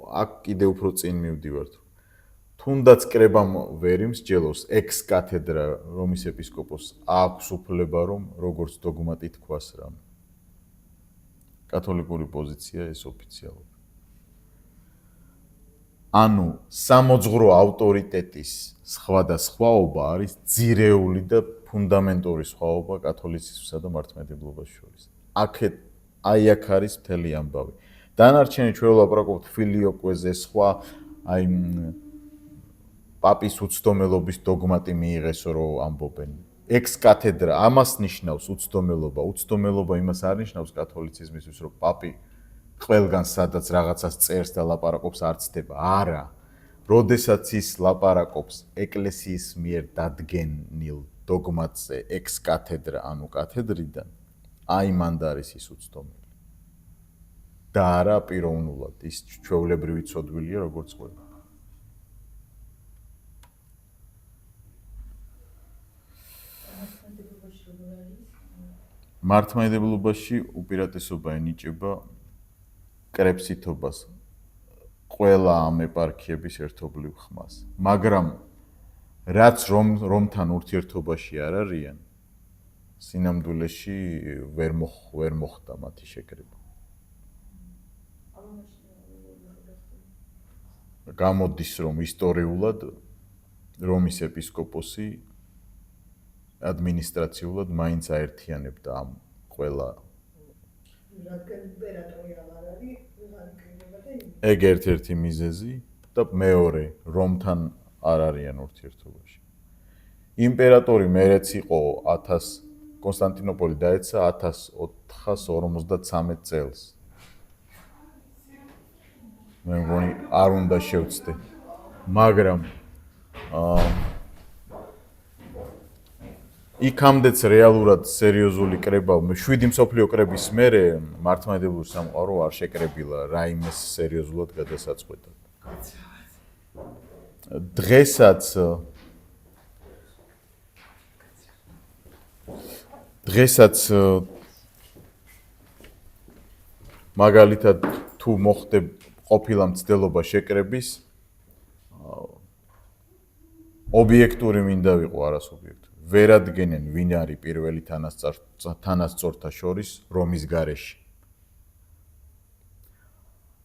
აქ კიდე უფრო წინ მივდივართ. თუნდაც კრებამ ვერ იმსჯელოს, ექს კათედრა რომის ეპისკოპოსს აქვს უფლება, რომ როგორც დოგმატი თქვას რამე. კათოლიკური პოზიცია ეს ოფიციალურად. ანუ სამოძღვრო ავტორიტეტის სხვადასხვაობა არის ძირეული და ფუნდამენტური სხვაობა კათოლიციზმსა და მართლმადიდებლობას შორის. აი აქ არის მთელი ამბავი. დანარჩენი ჩვენ ვლაპარაკობთ ფილიოკვეზე, სხვა აი პაპის უცდომელობის დოგმატი მიიღესო რომ ამბობენ. ექს კათედრა ამას ნიშნავს უცდომელობა. უცდომელობა იმას არ ნიშნავს კათოლიციზმისთვის, რომ პაპი ყველგან სადაც რაღაცას წერს და ლაპარაკობს არ ცდება. არა. როდესაც ის ლაპარაკობს ეკლესიის მიერ დადგენილ დოგმატზე ექს კათედრა, ანუ კათედრიდან, აი მანდ არის ის უცდომელი. და არა პიროვნულად, ის ჩვეულებრივი ცოდვილია როგორც ყველა. მართლმადიდებლობაში უპირატესობა ენიჭება კრებსითობას, ყველა ამ ეპარქიების ერთობლივ ხმას. მაგრამ რაც რომთან ურთიერთობაში არ არიან, სინამდვილეში ვერ მოხდა მათი შეკრება. გამოდის რომ ისტორიულად რომის ეპისკოპოსი ადმინისტრაციულად მაინც აერთიანებდა ამ ყველა რადგან იმპერატორი არ არის, ეგ ერთ-ერთი მიზეზი და მეორე რომთან არ არიან ურთიერთობაში. იმპერატორი მერეც იყო კონსტანტინოპოლი დაეცა 1453 წელს. მე მგონი არ უნდა შევცდე. მაგრამ იქამდეც რეალურად სერიოზული კრება, 7 მსოფლიო კრების მერე მართლმადიდებლური სამყარო არ შეკრებილა რაიმეს სერიოზულად გადასაწყვეტად. დღესაც მაგალითად თუ მოხდება ყოფილა მცდელობა შეკრების ობიექტური მინდა ვიყო არასუბიექტური. ვერ ადგენენ ვინ არის პირველი თანასწორთა შორის რომის გარეშე.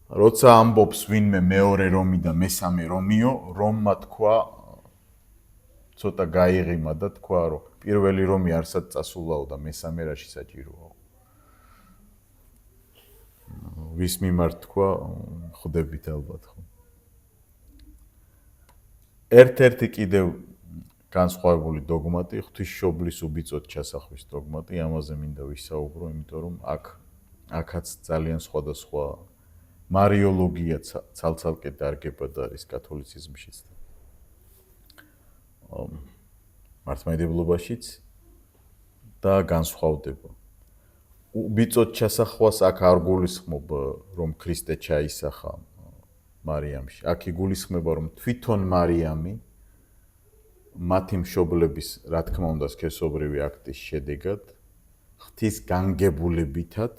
როცა ამბობს ვინმე მეორე რომი და მესამე რომიო, რომმა თქვა ცოტა გაიღიმა და თქვა რომ პირველი რომი არსად წასულაო და მესამე რაში საჭიროა. ვის მიმართ თქვა ხვდებით ალბათ ხო. ერთ-ერთი კიდევ განსხვავებული დოგმატი, ღვთისმშობლის უბიწოდ ჩასახვის დოგმატი, ამაზე მინდა ვისაუბრო, იმიტომ რომ აქაც ძალიან სხვადასხვა მარიოლოგია ცალ-ცალკე დარგებად არის კათოლიციზმშიც. მართლმადიდებლობაშიც და განსხვავდება. უბიწოდ ჩასახვას აქ არ გულისხმობ რომ ქრისტე ჩაისახა მარიამში. აქ იგულისხმება რომ თვითონ მარიამი მათი მშობლების, რა თქმა უნდა, სქესობრივი აქტის შედეგად ღვთის განგებულებითად,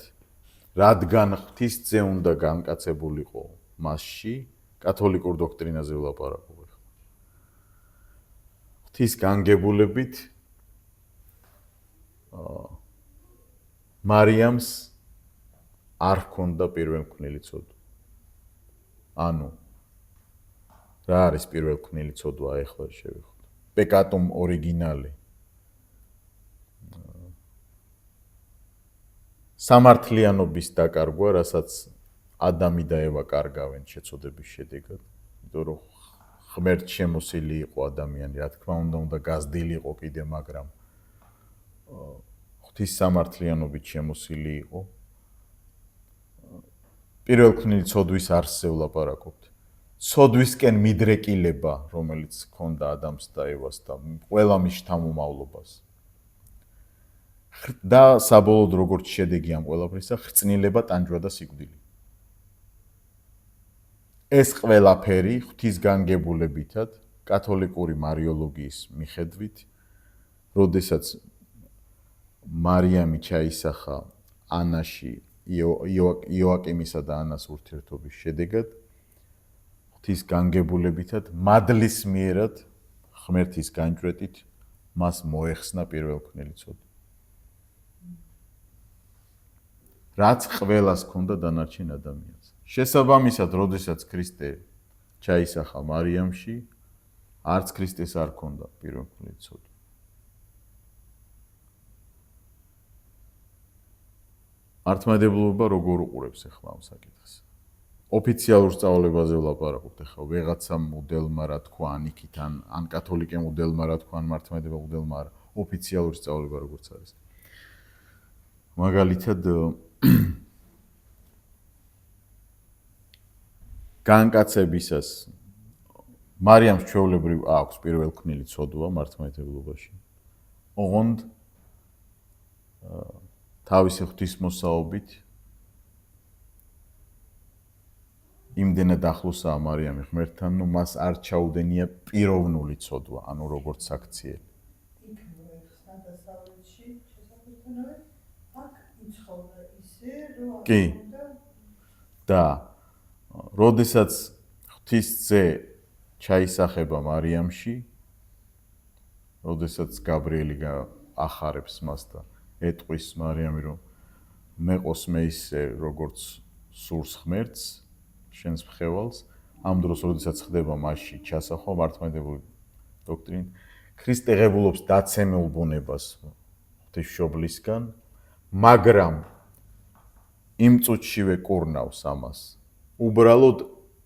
რადგან ღვთისძე უნდა განკაცებულიყო მასში, კათოლიკურ დოქტრინაზე ვლაპარაკობ. ღვთის განგებულებით მარიამს არ ჰქონდა პირველმქმნელი ცოდვა. ანუ რა არის პირველმქმნელი ცოდვა, ახლა შევიხოთ. პეკატუმ ორიგინალი. სამართლიანობის დაკარგვა, რასაც ადამი და ევა კარგავენ შეცოდების შედეგად, იმიტომ რომ ღმერთ შემოსილი იყო ადამიანი, რა თქმა უნდა გაზრდილი იყო კიდე, მაგრამ ღვთის სამართლიანობით შემოსილი იყო. პირველმქმნელი ცოდვის არსზე ვლაპარაკობთ. ცოდვისკენ მიდრეკილება, რომელიც ჰქონდა ადამს და ევას და ყველა მის შთამომავლობას. და საბოლოოდ როგორც შედეგი ამ ყველაფრისა, ხრწნილება, ტანჯვა და სიკვდილი. ეს ყველაფერი ღვთის განგებულებითად, კათოლიკური მარიოლოგიის მიხედვით, როდესაც მარიამი ჩაისახა ანაში, იოაკიმისა და ანას ურთიერთობის შედეგად, ღვთის განგებულებითად, მადლის მიერად, ღმერთის განჭვრეტით, მას მოეხსნა პირველმქმნელი ცოდვა. რაც ყველას ჰქონდა დანარჩენ ადამიანს. შესაბამისად, როდესაც ქრისტე ჩაისახა მარიამში, არც ქრისტეს არ ჰქონდა პირველი ცოდვა. მართლმადიდებლობა როგორ უყურებს ახლა ამ საკითხს? ოფიციალურ სწავლებაზე ვლაპარაკობთ ახლა, ვეღაცა მოდელმა რა თქვა, ან იქით ან კათოლიკე მოდელმა რა თქვა, ან მართლმადიდებლობა მოდელმა არა, ოფიციალური სწავლება როგორც არის. მაგალითად განკაცებისას მარიამს ჩვეულებრივ აქვს პირველქმნილი ცოდვა მართლმადიდებლობაში. ოღონდ თავისი ღვთისმოსაობით იმდენად ახლოსაა მარიამი ღმერთთან, რომ მას არ ჩაუდენია პიროვნული ცოდვა, ანუ როგორც საქციელი. იქ სადასავლეთში შესაძლოა აქ იცხოვრა ისე, რომ კი. და როდესაც ღვთისძე ჩაისახება მარიამში, როდესაც გაბრიელი ახარებს მას და ეტყვის მარიამი, რომ მეყოს მე ისე როგორც სურს ღმერთს, შენს მხევალს, ამ დროს როდესაც ხდება მასში ჩასახვა მართლმადიდებლური დოქტრინით, ქრისტე ღებულობს დაცემულ ბუნებას ღვთისმშობლისგან, მაგრამ იმ წუთშივე კურნავს ამას. უბრალოდ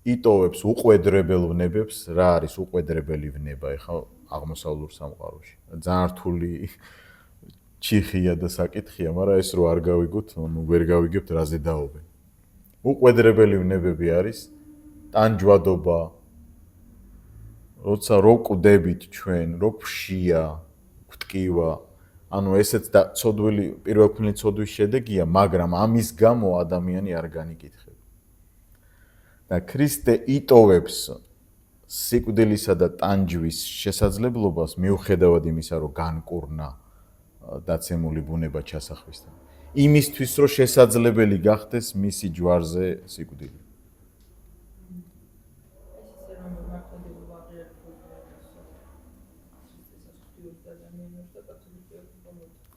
იტოვებს უყვედრებელ ვნებებს, რა არის უყვედრებელი ვნება ეხლა აღმოსავლურ სამყაროში. ძალიან რთული ჩიხია და საკითხია, მაგრამ ეს რო არ გავიგოთ, ანუ ვერ გავიგებთ რაზე დაობენ. უყვედრებელი ვნებები არის ტანჯვადობა, როცა რო კვდებით ჩვენ, რო გვშია, გვტკივა, ანუ ესეც ცოდვილი პირველქმნილი ცოდვის შედეგია, მაგრამ ამის გამო ადამიანი არ განიკითხება. და ქრისტე იტოვებს სიკვდილისა და ტანჯვის შესაძლებლობას მიუხედავად იმისა, რომ განკურნა დაცემული ბუნება ჩასახვისთან. იმისთვის, რომ შესაძლებელი გახდეს მისი ჯვარზე სიკვდილი.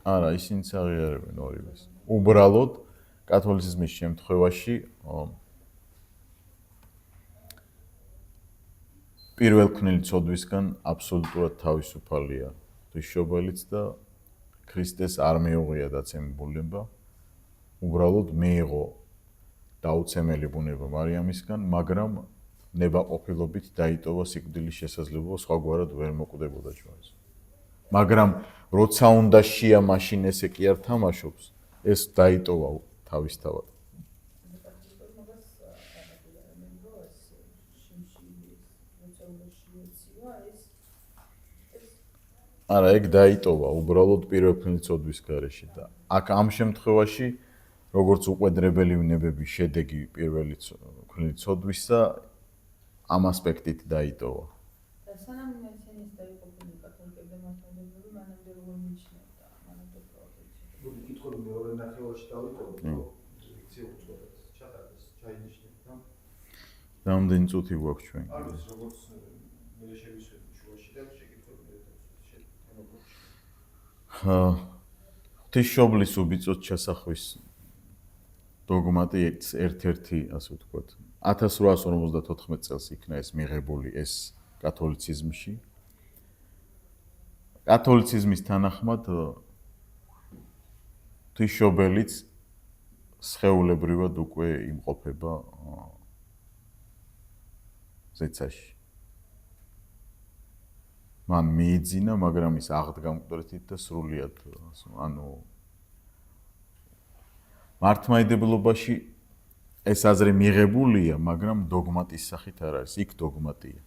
არა, ისინიც აღიარებენ ორივეს. უბრალოდ კათოლიციზმის შემთხვევაში პირველქმნილი ცოდვისგან აბსოლუტურად თავისუფალია ღვთისმშობელიც და ქრისტეს არ მიუღია დაცემული ბუნება, უბრალოდ მიიღო დაუცემელი ბუნება მარიამისგან, მაგრამ ნებაყოფილობით დაიტოვა სიკვდილის შესაძლებლობა, სხვაგვარად ვერ მოკვდებოდა ჯვარზე. მაგრამ როცა უნდა შია, მაშინ ესე კი არ თამაშობს, ეს დაიტოვა თავისთავად. არა, ეგ დაიტოვა უბრალოდ პირველქმნილი ცოდვის გარეშე და აქ ამ შემთხვევაში როგორც უყვედრებელი ვნებები შედეგი პირველიქმნილი ცოდვისა ამ ასპექტით დაიტოვა. და სანამ მეცენის დაიყოფილი კათოლიკები და მართლმადიდებლები მანამდე როგორ მიიჩნევდა, მანამდე პროექტში. გული კითხული მეორე ნახევარში დავიწყოთ, ლექცია უწოდებს, ჩატარდეს, ჩაინიშნეთ და რამდენი წუთი გვაქვს ჩვენ? არის როგორც მე შევისვენ შუაში და შეკითხები მე ღვთისმშობლის უბიწოდ ჩასახვის დოგმატი ერთ-ერთი, ასე ვთქვათ, 1854 წელს იქნა ეს მიღებული ეს კათოლიციზმში. კათოლიციზმის თანახმად ღვთისმშობელიც სხეულებრივად უკვე იმყოფება ზეცაში. მან მიიძინა, მაგრამ ის აღდგა მკვდრეთით და სრულიად, ანუ მართლმადიდებლობაში ეს აზრი მიღებულია, მაგრამ დოგმატის სახით არ არის, იქ დოგმატია.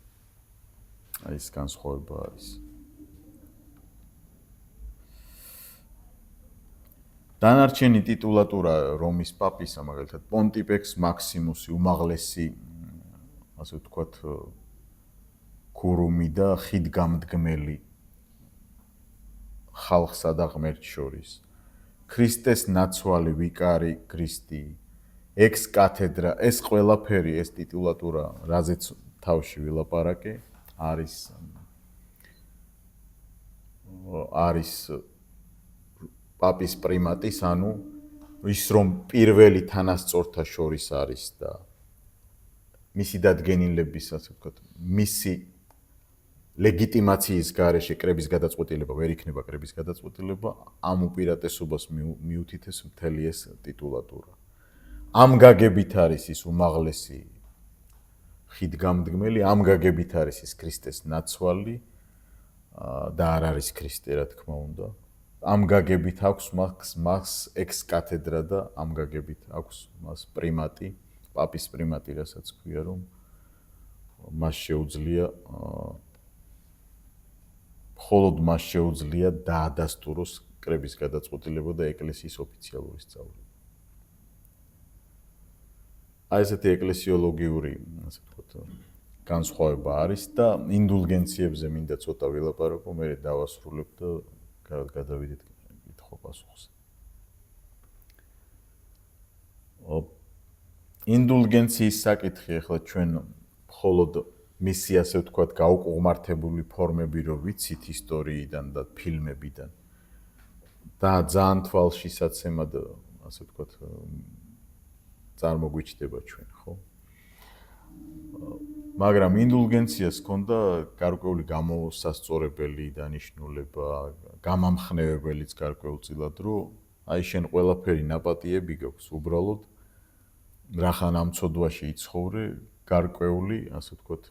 აი ეს განსხვავება არის. დანარჩენი ტიტულატურა რომის პაპისა, მაგალითად, პონტიფექს მაქსიმუსი, უმაღლესი, ასე ვთქვათ, ქურუმი და ხიდგამდგმელი ხალხსა და ღმერთს შორის. ქრისტეს ნაცვალი ვიკარი ქრისტი, ექს კათედრა, ეს ყველაფერი, ეს ტიტულატურა, რაზეც თავში ვილაპარაკე, არის პაპის პრიმატის, ანუ ის რომ პირველი თანასწორთა შორის არის და მისი დადგენილების, ასე ვთქვათ, მისი ლეგიტიმაციის გარეშე კრების გადაწყვეტილება ვერ იქნება კრების გადაწყვეტილება, ამ უპირატესობას მიუთითებს მთელი ეს ტიტულატურა. ამ გაგებით არის ის უმაღლესი ხიდგამდგმელი, ამ გაგებით არის ის ქრისტეს ნაცვალი და არ არის ქრისტე, რა თქმა უნდა. ამ გაგებით აქვს მას ექს-კათედრა და ამ გაგებით აქვს მას პრიმატი, პაპის პრიმატი, რასაც ქვია, რომ მას შეუძლია მხოლოდ მას შეუძლია დაადასტუროს კრების გადაწყვეტილება და ეკლესიის ოფიციალური სწავლება. აი ესეთი ეკლესიოლოგიური, ასე ვთქვათ, განსხვავება არის და ინდულგენციებზე მინდა ცოტა ვილაპარაკო, მე დავასრულებ და გადავიდეთ კითხვა-პასუხზე. ინდულგენციის საკითხი ახლა ჩვენ მხოლოდ მისი, ასე ვთქვათ, გაუკუღმართებული ფორმები რო ვიცით ისტორიიდან და ფილმებიდან და ძალიან თვალშისაცემად, ასე ვთქვათ, წარმოგვიჩნდება ჩვენ, ხო? მაგრამ ინდულგენციას ჰქონდა გარკვეული გამოსასწორებელი დანიშნულება, გამამხნევებელიც გარკვეულწილად, რომ აი შენ ყველაფერი ნაპატიები გაქვს, უბრალოდ რახან ამ ცოდვაში იცხოვრე, გარკვეული, ასე ვთქვათ,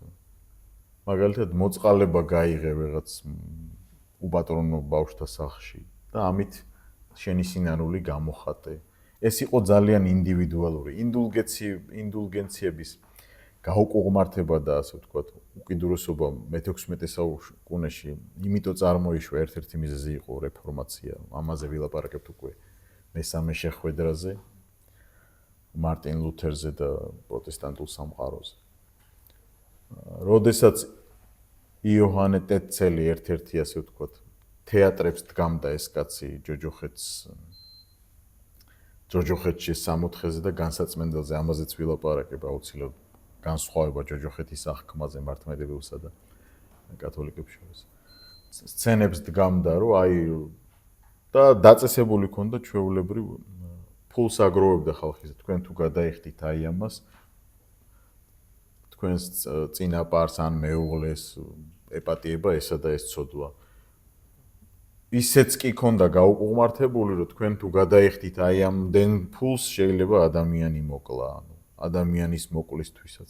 მაგალითად მოწყალება გაიღე რაღაც უპატრონო ბავშვთა სახლში და ამით შენი სინანული გამოხატე. ეს იყო ძალიან ინდივიდუალური. ინდულგენციების გაუკუღმართება და ასე ვთქვათ, უკიდურესობა მე-16 საუკუნეში იმიტომ წარმოიშვა, ერთ-ერთი მიზეზი იყო რეფორმაცია. ამაზე ვილაპარაკებთ უკვე მესამე შეხვედრაზე, მარტინ ლუთერზე და პროტესტანტულ სამყაროზე. როდესაც იოჰანე ტეტცელი ერთ-ერთი, ასე ვთქვათ, თეატრებს დგამდა ეს კაცი ჯოჯოხეთში 64-ზე და განსაწმენდელზე, ამაზეც ვილაპარაკებ აუცილებლად. განსხვავება ჯოჯოხეთის აღქმაზე მართლმადიდებელსა და კათოლიკებს შორის. სცენებს დგამდა, რომ აი და დაწესებული ქონდა ჩვეულებრივ ფულს აგროვებდა ხალხის. თქვენ თუ გადაიხდით აი ამას, თქვენს წინაპარს ან მეუღლეს ეპატიება ესა და ეს ცოდვა. ისეც კი ქონდა გაუკუღმართებული, რომ თქვენ თუ გადაიხდით აი ამდენ ფულს შეიძლება ადამიანი მოკლა, ანუ ადამიანის მოკლისთვისაც.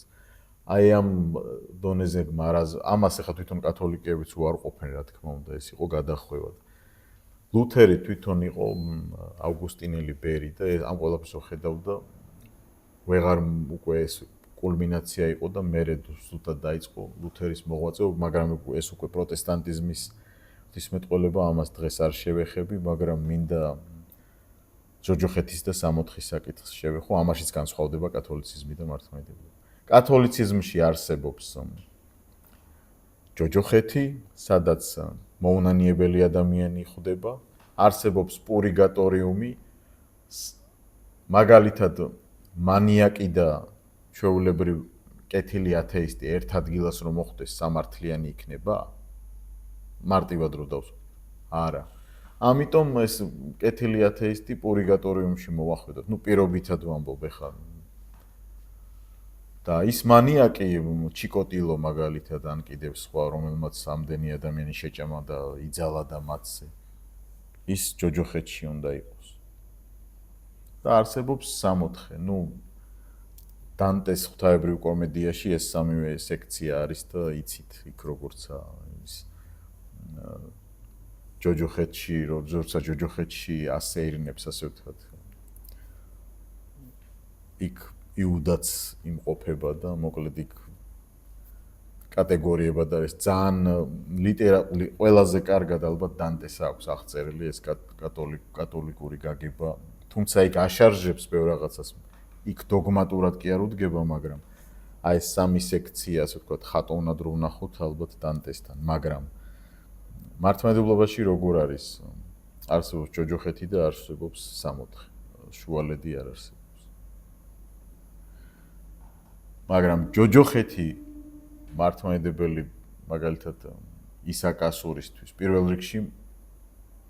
აი ამ დონეზე ამას ახლა თვითონ კათოლიკეებიც უარ ყოფენ, რა თქმა უნდა, ეს იყო გადახვევა. ლუთერი თვითონ იყო ავგუსტინელი ბერი და ამ ყველაფერს ხედავდა, ვეღარ უკვე ეს კულმინაცია იყო და მერე ზუსტად დაიწყო ლუთერის მოღვაწეობა, მაგრამ ეს უკვე პროტესტანტიზმის ღვთისმეტყველება, ამას დღეს არ შევეხები, მაგრამ მინდა ჯოჯოხეთის და 64-ის საკითხს შევეხო, ამაშიც განსხვავდება კათოლიციზმი და მართლმადიდებლობა. კათოლიციზმში არსებობს ჯოჯოხეთი, სადაც მოუნანიებელი ადამიანი ხვდება, არსებობს პურიგატორიუმი, მაგალითად მანიაკი და ჩვეულებრივ კეთილი ათეისტი ერთ ადგილას რომ მოხვდეს სამართლიანი იქნება? მარტივად რო დავსვათ. არა. ამიტომ ეს კეთილი ათეისტი პურიგატორიუმში მოვახვედოთ. ნუ პირობითად ვამბობ ახლა. და ის მანიაკი ჩიკოტილო მაგალითად ან კიდევ სხვა რომელმაც ამდენი ადამიანი შეჭამა და იძალა და მათზე. ის ჯოჯოხეთში უნდა იყოს. და არსებობს 64. ნუ დანტეს ღვთაებრივ კომედიაში ეს სამივე სექცია არის და იცით იქ როგორცა ის ჯოჯოხეთში, როცა ჯოჯოხეთში ასეირნებს, ასე ვთქვათ. იქ იუდაც იმყოფება და მოკლედ იქ კატეგორიება და ეს ძალიან ყველაზე კარგად ალბათ დანტეს აქვს აღწერილი ეს კათოლიკური გაგება. თუმცა იქ აშარჟებს ბევრ რაღაცას. იქ დოგმატურად კი არ უდგება, მაგრამ აი ეს სამი სექცია, ასე ვთქვათ, ხატოვნად რო ვნახოთ ალბათ დანტესთან, მაგრამ მართლმადიდებლობაში როგორ არის? არსებობს ჯოჯოხეთი და არსებობს 64. შუალედი არ არსებობს. მაგრამ ჯოჯოხეთი მართლმადიდებელი მაგალითად ისაკ ასურისთვის პირველ რიგში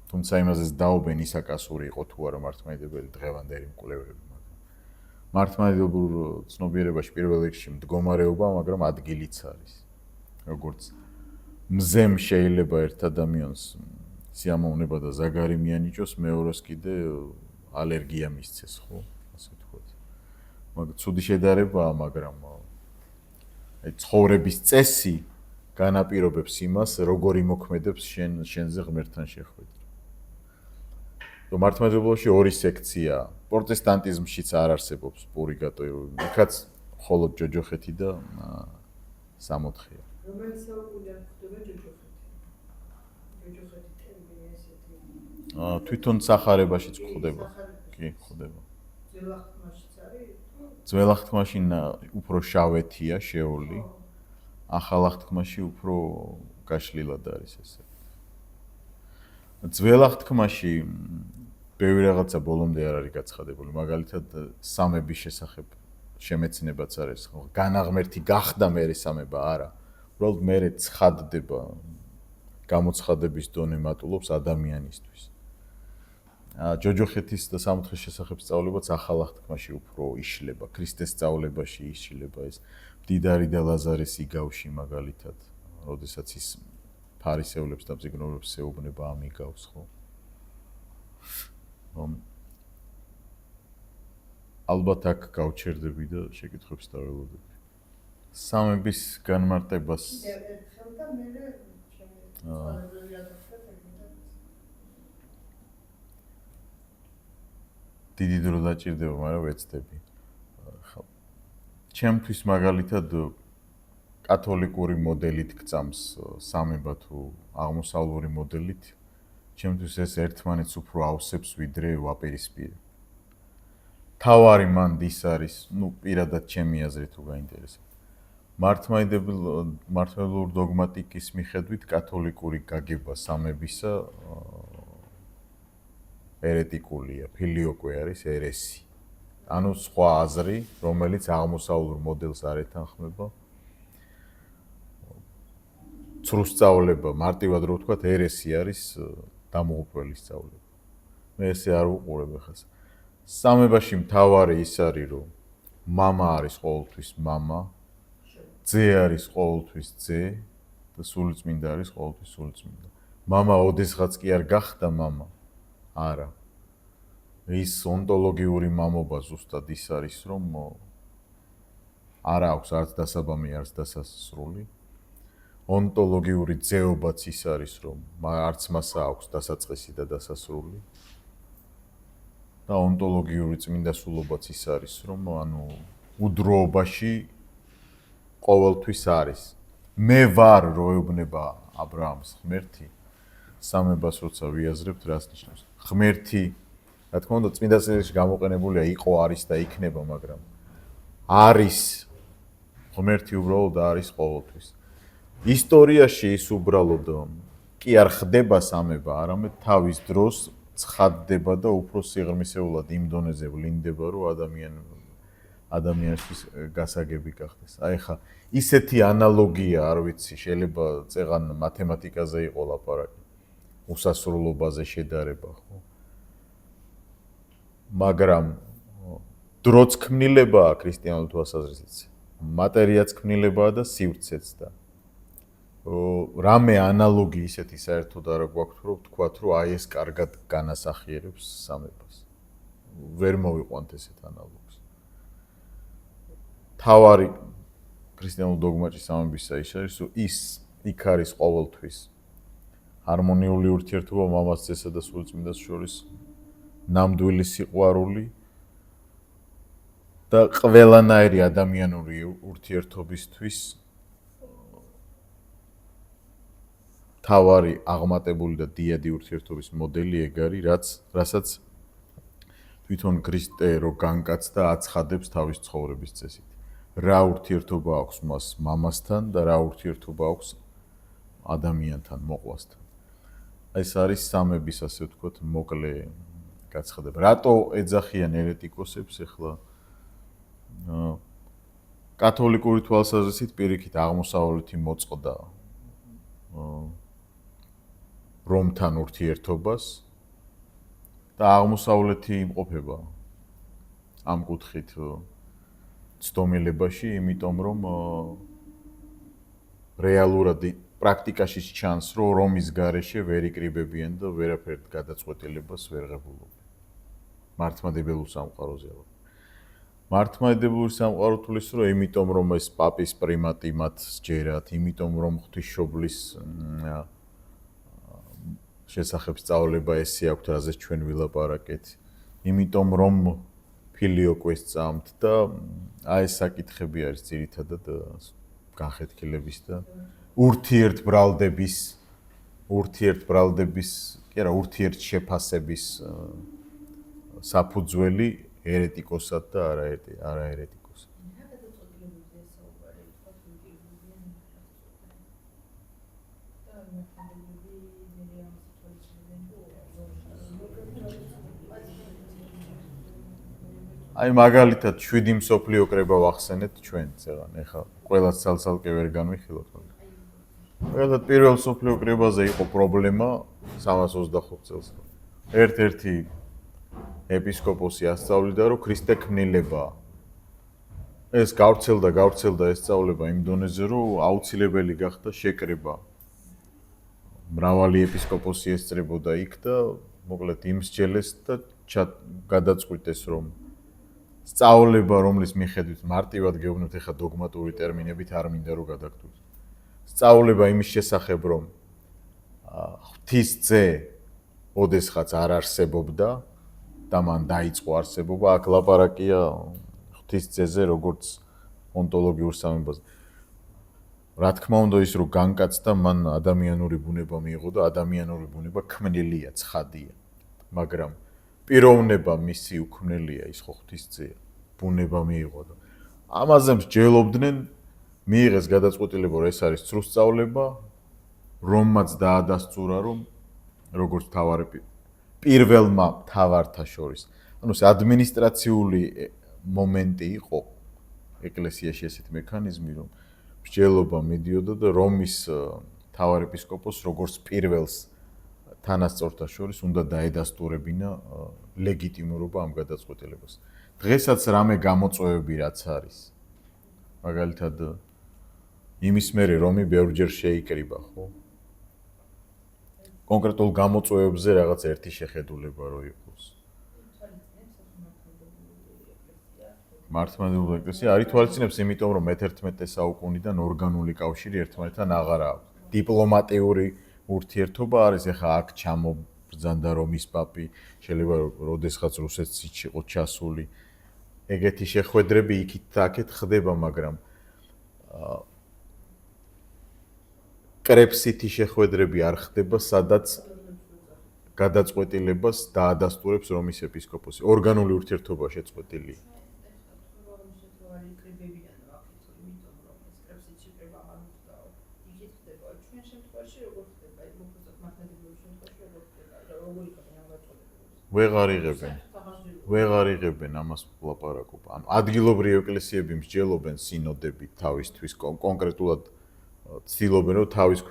თუმცა იმაზეც დაობენ ისაკასური იყო თუ არა მართლმადიდებელი დღევანდელი მკვლევარები, მაგრამ მართლმადიდებელ ცნობიერებაში პირველ რიგში მდგომარეობა, მაგრამ ადგილიც არის. როგორც მზემ შეიძლება ერთ ადამიანს სიამოვნება და ზაგარი მიანიჭოს, მეორეს კიდე ალერგია მისცეს, ხო, ასე ვთქვათ. მაგრამ ცუდი შედარებაა, მაგრამ აი ცხოვრების წესი განაპირობებს იმას, როგორ იმოქმედებს შენზე ღმერთთან შეხვედრა. მართლმადიდებლობაში ორი სექციაა. პროტესტანტიზმშიც არ არსებობს პურიგატორი, იქაც მხოლოდ ჯოჯოხეთი და სამოთხეა. რომელიც საუკუნეა ხდება ჯოჯოხეთი. ჯოჯოხეთი ტერმინი ესეთი. თვითონ სახარებაშიც ხდება. კი, ხდება. ძველახთმაშიც არის? ძველახთმაში უფრო შავეთია შეეული. ახალახთმაში უფრო გაშლილად არის ესე. ძველახთმაში ბევრი რაღაცა ბოლომდე არ არის გაცხადებული, მაგალითად სამების შესახებ შემეცნებაც არის, განაღმერთი გახდა მერე სამება არა. უბრალოდ მერე ცხადდება, გამოცხადების დონე მატულობს ადამიანისთვის. ჯოჯოხეთის და სამოთხეს შესახებ სწავლებაც ახალახთმაში უფრო იშლება, ქრისტეს სწავლებაში იშლება ეს მდიდარი და ლაზარეს იგავში მაგალითად, როდესაც ის ფარისევლებს და მძიგნოვრებს ეუბნება ამიგავს, ხო? ალბათ აქ გავჩერდები და შეკითხვებს დაველოდები. სამების განმარტებას ერთხელ და მერე შემიძლია დიდი დრო დაჭირდება, მაგრამ ვეცდები. ჩემთვის მაგალითად კათოლიკური მოდელით გწამს სამება თუ აღმოსავლური მოდელით. ჩემთვის ეს ერთმანეთს უფრო ავსებს ვიდრე ვაპირისპირე. თავარი მანდ ის არის, პირადად ჩემი აზრი თუ გაინტერესებს. მართლმადიდებლური დოგმატიკის მიხედვით კათოლიკური გაგება სამებისა ერეტიკულია, ფილიოკვე არის ერესი. ანუ სხვა აზრი, რომელიც აღმოსავლურ მოდელს არ ეთანხმება. ცრუსწავლება, მარტივად რო ვთქვათ, ერესი არის დამოუკვლელი სწავლება. მე ესე არ ვუყურებ ახლა. სამებაში მთავარი ის არის, რომ მამა არის ყოველთვის მამა, ძე არის ყოველთვის ძე და სულიწმინდა არის ყოველთვის სულიწმინდა. მამა ოდესღაც კი არ გახდა მამა. არა. ის ონტოლოგიური მამობა ზუსტად ის არის, რომ არ აქვს არც დასაბამი, არც დასასრული. ონტოლოგიური ძეობაც ის არის, რომ არც მას აქვს დასაწყისი და დასასრული. და ონტოლოგიური წმინდასულობაც ის არის, რომ ანუ უდროობაში ყოველთვის არის. მე ვარ რო ეუბნება ა ブラ ამს ღმერთი, სამებას როცა ვიაზრებთ, რას ნიშნავს? ღმერთი, რა თქმა უნდა, წმინდა წერილში გამოყენებულია იყო, არის და იქნება, მაგრამ არის ღმერთი უბრალოდ არის ყოველთვის. ისტორიაში ის უბრალოდ კი არ ხდება სამება, არამედ თავის დროს ცხადდება და უფრო სიღრმისეულად იმ დონეზე ვლინდება, რომ ადამიანისთვის გასაგები გახდეს. აი ხა ისეთი ანალოგია, არ ვიცი, შეიძლება წეღან მათემატიკაზე იყო ლაპარაკი, უსასრულობაზე შედარება, ხო? მაგრამ დროც ქმნილებაა ქრისტიანული თვალსაზრისით, მატერიაც ქმნილებაა და სივრცეც და რამე ანალოგი ისეთი საერთოდ არ გვაქვს, რომ ვთქვათ, რომ აი ეს კარგად განასახიერებს სამებას. ვერ მოვიყვანთ ესეთ ანალოგს. თავარი ქრისტიანულ დოგმაში სამებისა ის არის, რომ იქ არის ყოველთვის ჰარმონიული ურთიერთობა მამას, ძესა და სულიწმინდას შორის, ნამდვილი სიყვარული და ყველანაირი ადამიანური ურთიერთობისთვის თავარი აღმატებული და დიადი ურთიერთობის მოდელი ეგ არის, რასაც თვითონ ქრისტე რო განკაცდა აცხადებს თავის ცხოვრების წესით. რა ურთიერთობა აქვს მას მამასთან და რა ურთიერთობა აქვს ადამიანთან, მოყვასთან. ეს არის სამების, ასე ვთქვათ, მოკლე გაცხადება. რატო ეძახიან ერეტიკოსებს ახლა? კათოლიკური თვალსაზრისით პირიქით აღმოსავლეთი მოწყდა რომთან ურთიერთობას და აღმოსავლეთი იმყოფება ამ კუთხით ცდომილებაში, იმიტომ რომ რეალურად პრაქტიკაში ჩანს, რომ რომის გარეშე ვერ იკრიბებიან და ვერაფერ გადაწყვეტილებას ვერ ღებულობენ. მართლმადიდებლურ სამყაროზე. მართლმადიდებლური სამყარო თulis რომ იმიტომ რომ ეს პაპის პრიმატი მათ სჯერათ, იმიტომ რომ ღვთისმშობლის შესახებ სწავლება ესე აქვთ, რაზეც ჩვენ ვილაპარაკეთ, იმიტომ რომ ფილიოკვეს წამთ და აი ეს საკითხები არის ძირითადად განხეთქილების და ურთიერთბრალდების, კი არა, ურთიერთშეფასების საფუძველი ერეტიკოსად და არაერეტიკოსად. აი მაგალითად 7 მსოფლიო კრება ვახსენეთ ჩვენც ეგან, ეხლა ყველას ცალ-ცალკე ვერ განვიხილოთ. მაგალითად პირველ მსოფლიო კრებაზე იყო პრობლემა 325 წელს. ერთ-ერთი ეპისკოპოსი ასწავლიდა, რომ ქრისტე ქმნილებაა. ეს გავრცელდა ეს სწავლება იმ დონეზე, რომ აუცილებელი გახდა შეკრება. მრავალი ეპისკოპოსი ესწრებოდა იქ და მოკლედ იმსჯელეს და გადაწყვიტეს, რომ სწავლება, რომლის მიხედვით მარტივად გეუბნებთ, ეხა დოგმატური ტერმინებით არ მინდა რომ გადაგთვლით. სწავლება იმის შესახებ, რომ ღვთისძე ოდესღაც არ არსებობდა და მან დაიწყო არსებობა, აქ ლაპარაკია ღვთისძეზე, როგორც ონტოლოგიურ სამებაზე. რა თქმა უნდა ის რომ განკაცდა, მან ადამიანური ბუნება მიიღო და ადამიანური ბუნება ქმნილია, ცხადია. მაგრამ პიროვნება მისი უქმნელია, ის ხო ღვთისძეა, ბუნება მიიღო და ამაზე მსჯელობდნენ, მიიღეს გადაწყვეტილება, რომ ეს არის ცრუ სწავლება, რომმაც დაადასტურა, რომ როგორც პირველმა მთავართა შორის. ანუ ეს ადმინისტრაციული მომენტი იყო ეკლესიაში ესეთი მექანიზმი, რომ მსჯელობა მიდიოდა და რომის მთავარ ეპისკოპოსს როგორც პირველს თანასწორთა შორის უნდა დაედასტურებინა ლეგიტიმურობა ამ გადაწყვეტილებას. დღესაც რამე გამოწვევები რაც არის. მაგალითად იმის მერე რომი ბევრჯერ შეიკრიბა, ხო? კონკრეტულ გამოწვევებზე რაღაც ერთი შეხედულება რო იყოს. მართლმადიდებლური ეკლესია არ ითვალისწინებს, იმიტომ რომ მე-11 საუკუნიდან ორგანული კავშირი ერთმანეთთან აღარა აქვს. დიპლომატიური ურთიერთობა არის, ეხა აქ ჩამობრძანდა რომის პაპი, შეიძლება როდესღაც რუსეთშიც იყო ჩასული. ეგეთი შეხვედრები იქით და აქეთ ხდება, მაგრამ კრებსითი შეხვედრები არ ხდება, სადაც გადაწყვეტილებას დაადასტურებს რომის ეპისკოპოსი. ორგანული ურთიერთობა შეწყვეტილია. ვეღარ იღებენ ამას ლაპარაკობა. ანუ ადგილობრივი ეკლესიები მსჯელობენ სინოდებით თავისთვის კონკრეტულად ცდილობენ რომ თავის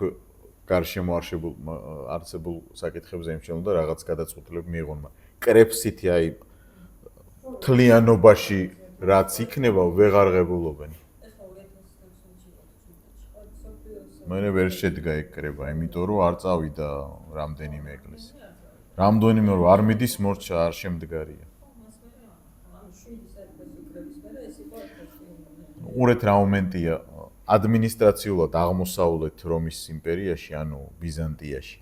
გარშემო არსებულ საკითხებზე იმჩნევლონ და რაღაც გადაწყვეტილება მიიღონ. კრებსითი აი თლიანობაში რაც იქნება ვეღარ ღებულობენ. მე ვერ შედგა ეკრება, იმიტომ რომ არ წავიდა რამდენიმე ეკლესია. რამდენიმე რომ არ მიდის მორჩა არ შემდგარია. უყურეთ რა მომენტია ადმინისტრაციულად აღმოსავლეთ რომის იმპერიაში, ანუ ბიზანტიაში,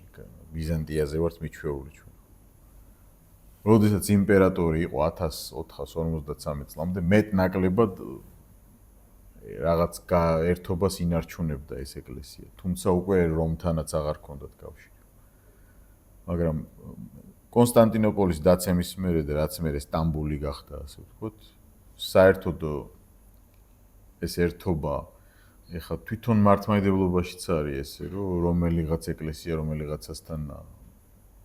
ბიზანტიაზე ვართ მიჩვეული ჩვენ. როდესაც იმპერატორი იყო 1453 წლამდე, მეტ-ნაკლებად რაღაც ერთობას ინარჩუნებდა ეს ეკლესია, თუმცა უკვე რომთანაც აღარ ჰქონდათ კავშირი. მაგრამ კონსტანტინოპოლის დაცემის მერე და რაც მერე სტამბული გახდა, ასე ვთქვათ, საერთოდ ეს ერთობა ეხლა თვითონ მართლმადიდებლობაშიც არის ესე, რომ რომელიღაც ეკლესია რომელიღაცასთან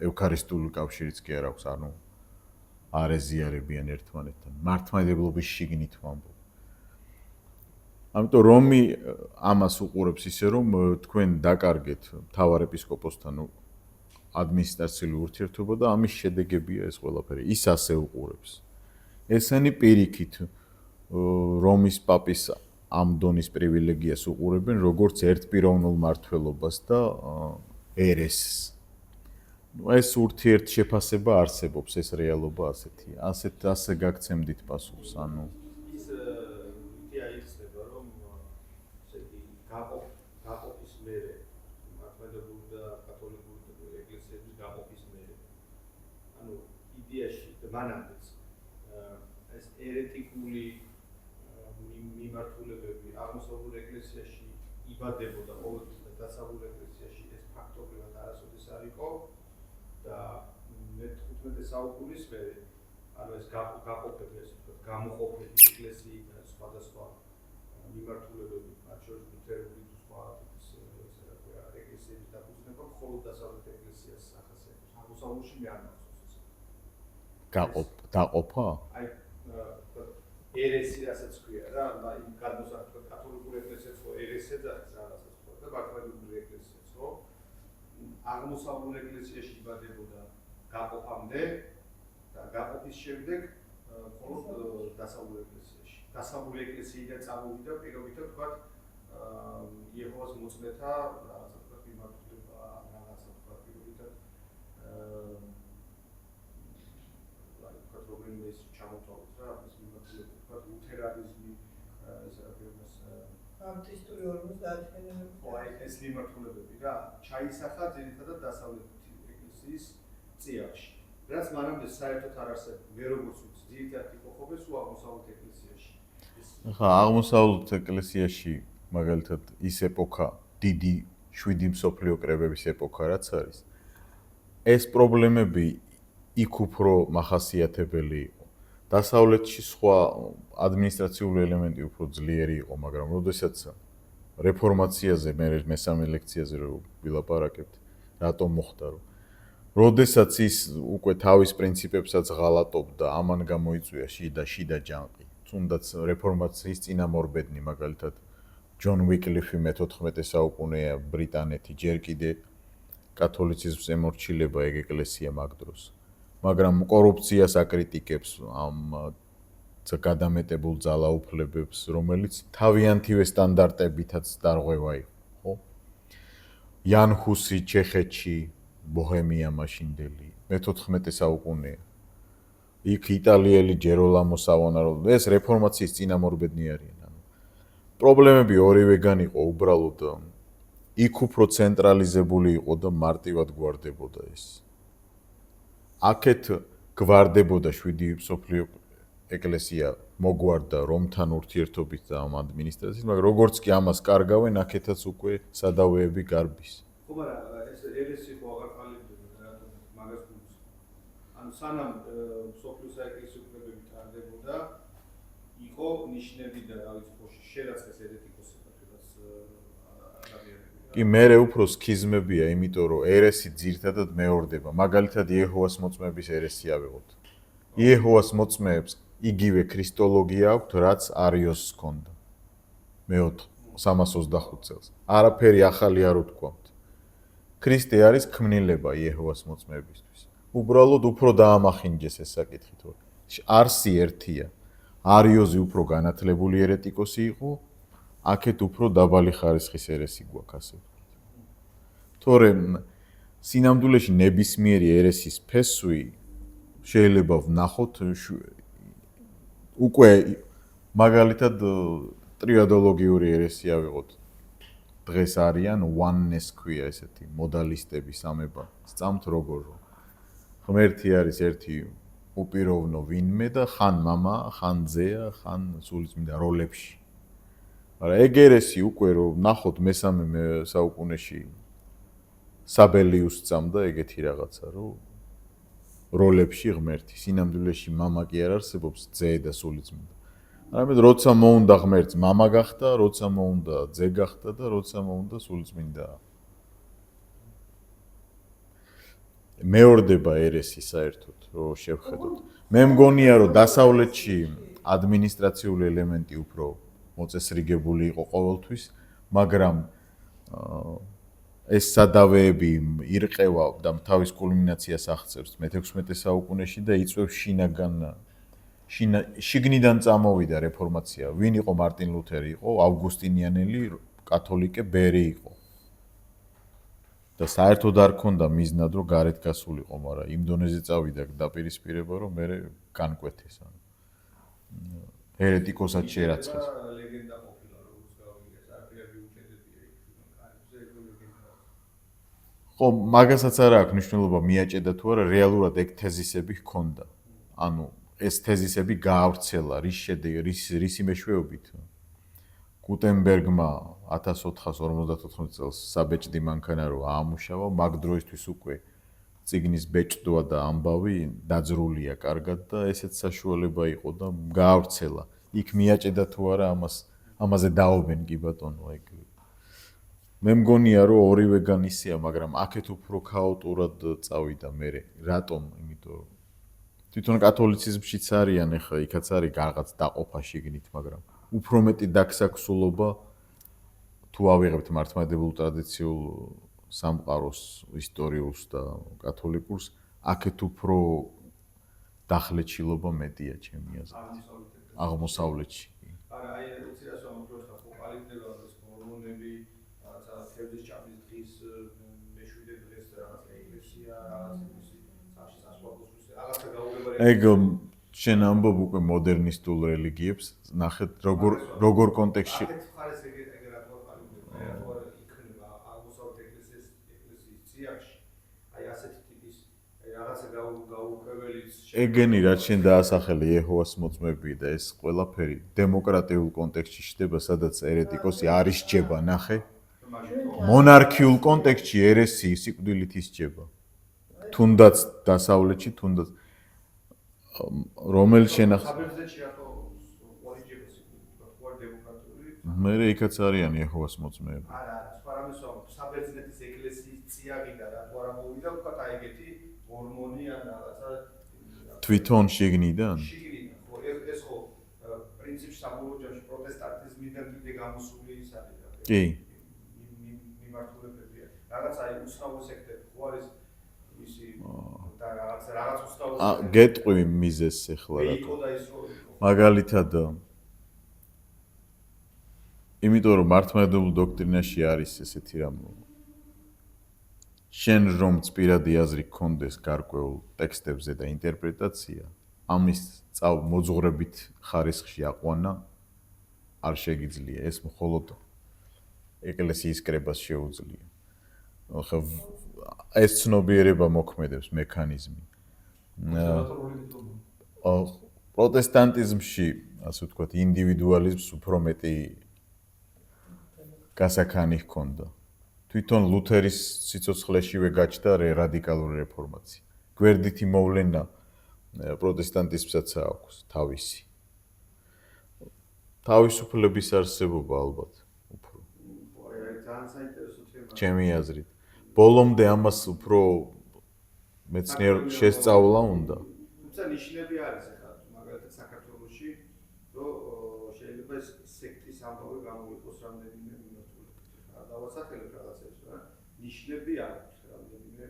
ევქარისტიული კავშირიც კი არ აქვს, ანუ არ ეზიარებიან ერთმანეთთან. მართლმადიდებლობის შიგნით ვამბობ. ამიტომ რომი ამას უყურებს ისე, რომ თქვენ დაკარგეთ მთავარ ეპისკოპოსთან ადმინისტრაციული ურთიერთობა და ამის შედეგებია ეს ყველაფერი. ის ასე უყურებს. ესენი პირიქით რომის პაპის ამ დონის პრივილეგიას უყურებენ როგორც ერთპიროვნულ მმართველობას და ერესს. ეს ურთიერთშეფასება არსებობს, ეს რეალობა ასეთია. ასე გაგცემდით პასუხს, ანუ ის აიხსნება რომ ესე იგი გაყოფის მერე მართლმადიდებლური და კათოლიკური ეკლესიების გაყოფის მერე ანუ იდეაში მანამდეც ეს ერეტიკული მიმართულებები აღმოსავლურ ეკლესიაში იბადებოდა ყოველთვის და დასავლურ ეკლესიაში ეს ფაქტობრივად არასოდეს არ იყო და მე-15 საუკუნის მერე ანუ ეს გაყოფები ესე ვთქვათ გამოყოფილი ეკლესიიდან სხვადასხვა მიმართულებები მათ შორის ლუთერული თუ სხვა ესე რა ქვია ეკლესიების დაფუძნება მხოლოდ დასავლეთ ეკლესიას ახასიათებს აღმოსავლურში მე არ მახსოვს დაყოფა აი ერესი რასაც ქვია რა იმ გადმოსახედად კათოლიკური ეკლესიაც ხო ერესს ეძახის რაღაცას ხო და მართლმადიდებლური ეკლესიაც ხო აღმოსავლურ ეკლესიაში იბადებოდა გაყოფამდე და გაყოფის შემდეგ მხოლოდ დასავლურ ეკლესიაში. დასავლურ ეკლესიიდან წამოვიდა პირობითად ვთქვათ იეჰოვას მოწმეთა რაღაცა ვთქვათ მიმართულება რაღაცა ვთქვათ პირობითად აი ვთქვათ რომელიმე ის ჩამოთვალოთ რა ეს მიმართულება ვთქვათ ლუთერანიზმი ეს რა ქვია მას ბაპტისტური 50-იანები ხო აი ეს მიმართულებები რა ჩაისახა ძირითადად დასავლეთ ეკლესიის წიაღში. რაც მანამდე საერთოდ არ არსებობდა. მე როგორც ვიცი, ძირითადად იყოფა სულ აღმოსავლეთ ეკლესიაში. ხა აღმოსავლეთ ეკლესიაში მაგალითად ის ეპოქა, დიდი 7 მსოფლიო კრებების ეპოქა რაც არის. ეს პრობლემები იქ უფრო მახასიათებელი იყო. დასავლეთში სხვა ადმინისტრაციული ელემენტი უფრო ძლიერი იყო, მაგრამ როდესაც რეფორმაციაზე მესამე ლექციაზე რო ვილაპარაკებთ, რატომ მოხდა რომ როდესაც ის უკვე თავის პრინციპებსაც ღალატობდა, ამან გამოიწვია შიდა ჯანყი. თუნდაც რეფორმაციის წინამორბედნი, მაგალითად, ჯონ უიკლიფი მე-14 საუკუნეა ბრიტანეთი, ჯერ კიდე კათოლიციზმს ემორჩილება ეგ ეკლესია მაგ დროს. მაგრამ კორუფციას აკრიტიკებს ამ გადამეტებულ ძალაუფლებებს, რომელიც თავიანთივე სტანდარტებითაც დარღვევა იყო, ხო? იან ჰუსი ჩეხეთში ბოჰემია მაშინდელი მე-14 საუკუნეა. იქ იტალიელი ჯეროლამო სავონარო ეს რეფორმაციის წინამორბედნი არიან. ანუ პრობლემები ორივეგან იყო უბრალოდ იქ უფრო ცენტრალიზებული იყო და მარტივად გვარდებოდა ეს. აქეთ გვარდებოდა 7 მსოფლიო ეკლესია მოგვარდა რომთან ურთიერთობით და ამ ადმინისტრაციით, მაგრამ როგორც კი ამას კარგავენ, აქეთაც უკვე სადავეები გარბის. ხო, მაგრამ ეს ერესი ხო აღარ ყალიბდება რატომ მაგას გულს. ანუ სანამ მსოფლიო საეკლესიო კრებები ტარდებოდა, იყო ნიშნები და რა ვიცი ხო შერაცხეს ერეტიკოსებად რაც ადამიანები. კი მერე უფრო სქიზმებია, იმიტომ რომ ერესი ძირთადად მეორდება. მაგალითად იეჰოვას მოწმეების ერესი ავიღოთ. იეჰოვას მოწმეებს იგივე ქრისტოლოგია აქვთ, რაც არიოსს ჰქონდა. მე-325 წელს. არაფერი ახალი არ უთქვამთ. ქრისტე არის ქმნილება იეჰოვას მოწმეებისთვის. უბრალოდ უფრო დაამახინჯეს ეს საკითხი თორე. არსი ერთია. არიოზი უფრო განათლებული ერეტიკოსი იყო, აქეთ უფრო დაბალი ხარისხის ერესი გვაქვს ასე ვთქვათ. თორე სინამდვილეში ნებისმიერი ერესის ფესვი შეიძლება ვნახოთ უკვე მაგალითად ტრიადოლოგიური ერესი ავიღოთ. დღეს არიან oneness ქვია ესეთი მოდალისტები სამება. სწამთ როგორ ღმერთი არის ერთი უპიროვნო ვინმე და ხან მამა, ხან ძეა, ხან სულიწმინდა როლებში. მაგრამ ეგ ერესი უკვე რომ ნახოთ მესამე საუკუნეში საბელიუსს წამდა ეგეთი რაღაცა, რომ როლებში ღმერთი, სინამდვილეში მამა კი არ არსებობს, ძე და სულიწმინდა. არამედ როცა მოუნდა ღმერთს, მამა გახდა, როცა მოუნდა ძე გახდა და როცა მოუნდა სულიწმინდა. მეორდება ერესი საერთოდ, რომ შევხედოთ. მე მგონია, რომ დასავლეთში ადმინისტრაციული ელემენტი უფრო მოწესრიგებული იყო ყოველთვის, მაგრამ ეს სადავეები ირყევა და თავის კულმინაციას აღწევს მე-16 საუკუნეში და იწვევს შიგნიდან წამოვიდა რეფორმაცია. ვინ იყო მარტინ ლუთერი? იყო ავგუსტინიანელი კათოლიკე ბერი იყო. და საერთოდ არ ქონდა მიზნად რომ გარეთ გასულიყო, მაგრამ იმ დონეზე წავიდა დაპირისპირება რომ მე განკვეთეს. ჰერეტიკოსაც შეერაცხეს. ლეგენდა ყოფილა როგორც გავიგეს, არაფერი უჩენდებია იქ კანონზე ლეგენდა. ხო, მაგასაც არ აქვს მნიშვნელობა მიაჭედა თუ არა, რეალურად ეგ თეზისები ჰქონდა. ანუ ეს თეზისები გაავრცელა რისი მეშვეობით. გუტენბერგმა 1454 წელს საბეჭდი მანქანა რო აამუშავა, მაგ დროისთვის უკვე წიგნის ბეჭდვა და ამბავი დაძრულია კარგად და ესეც საშუალება იყო და გაავრცელა. იქ მიაჭედა თუ არა ამაზე დაობენ კი ბატონო ეგ. მე მგონია რომ ორივე განისია, მაგრამ აქეთ უფრო ქაოტურად წავიდა მე. რატომ? იმიტომ რომ თვითონ კათოლიციზმშიც არიან ახლა, იქაც არის რაღაც დაყოფა შიგნით, მაგრამ უფრო მეტი დაქსაქსულობა თუ ავიღებთ მართლმადიდებლურ ტრადიციულ სამყაროს ისტორიულს და კათოლიკურს, აქეთ უფრო დახლეჩილობა მეტია ჩემი აზრით. აღმოსავლეთში. არა, აი უცი რას ვამბობ, ხო პალიტდება ეს ჰორმონები, რაღაცა თევზის ჭამის დღის მეშვიდე დღეს რაღაც ეკლესია, რაღაც ისე სამში სასვაფოს რაღაცა გაუგებარი. ეგ შენ ამბობ უკვე მოდერნისტულ რელიგიებს, ნახეთ როგორ კონტექსტში აქეთ ხარეს ეგ რატო პალიტდება, იქნება აღმოსავლეთ ეკლესიის წიაღში. აი ასეთი ტიპის რაღაცა გაუკვეველიც ეგენი რაც შენ დაასახელე იეჰოვას მოწმეები და ეს ყველაფერი დემოკრატიულ კონტექსტში ხდება, სადაც ერეტიკოსი არ ისჯება, ნახე. მონარქიულ კონტექსტში ერესი სიკვდილით ისჯება. თუნდაც დასავლეთში, თუნდაც რომელ შენახ საბერძნეთში რატო ორიჯება სიკვდილით, ხო დემოკრატიული? მე იქაც არიან იეჰოვას მოწმეები. არა, სხვა რამე ვსვამ, საბერძნეთის ეკლესიის წიაღიდან რატო არ მოვიდა, ვთქვათ აი ეგეთი ჰორმონი ან რაღაცა თვითონ შიგნიდან? შიგნიდან, ხო, ეს ხო პრინციპში საბოლოო ჯამში პროტესტანტიზმიდან კიდე გამოსული ის არის რა. კი. მიმართულებებია. რაღაც აი უცნაური სექტები ხო არის ისი და რაღაც უცნაური გეტყვი მიზეზს ახლა რა. იყო და ის რო მაგალითად იმიტომ რომ მართლმადიდებლურ დოქტრინაში არის ესეთი რამ შენ რომ წპირადი აზრი გქონდეს გარკვეულ ტექსტებზე და ინტერპრეტაცია, ამის მოძღვრებით ხარისხში აყვანა არ შეგიძლია. ეს მხოლოდ ეკლესიის კრებას შეუძლია. ხო, ეს ცნობიერება მოქმედებს მექანიზმი. პროტესტანტიზმში, ასე ვთქვათ, ინდივიდუალიზმს უფრო მეტი გასაქანი ჰქონდა. თვითონ ლუთერის სიცოცხლეშივე გაჩნდა რადიკალური რეფორმაცია. გვერდითი მოვლენა პროტესტანტიზმსაც აქვს თავისი. თავისუფლების არსებობა ალბათ უფრო. ძალიან საინტერესო თემა. ჩემი აზრით. ბოლომდე ამას უფრო მეცნიერ შესწავლა უნდა. თუმცა ნიშნები არის ახლა მაგალითად საქართველოში, რომ შეიძლება ეს სექტის ამბავი გამოიყოს რამდენიმე მიმართულებით. დავასახელებ რაღაცებს რა. ნიშნები აქვს რამდენიმე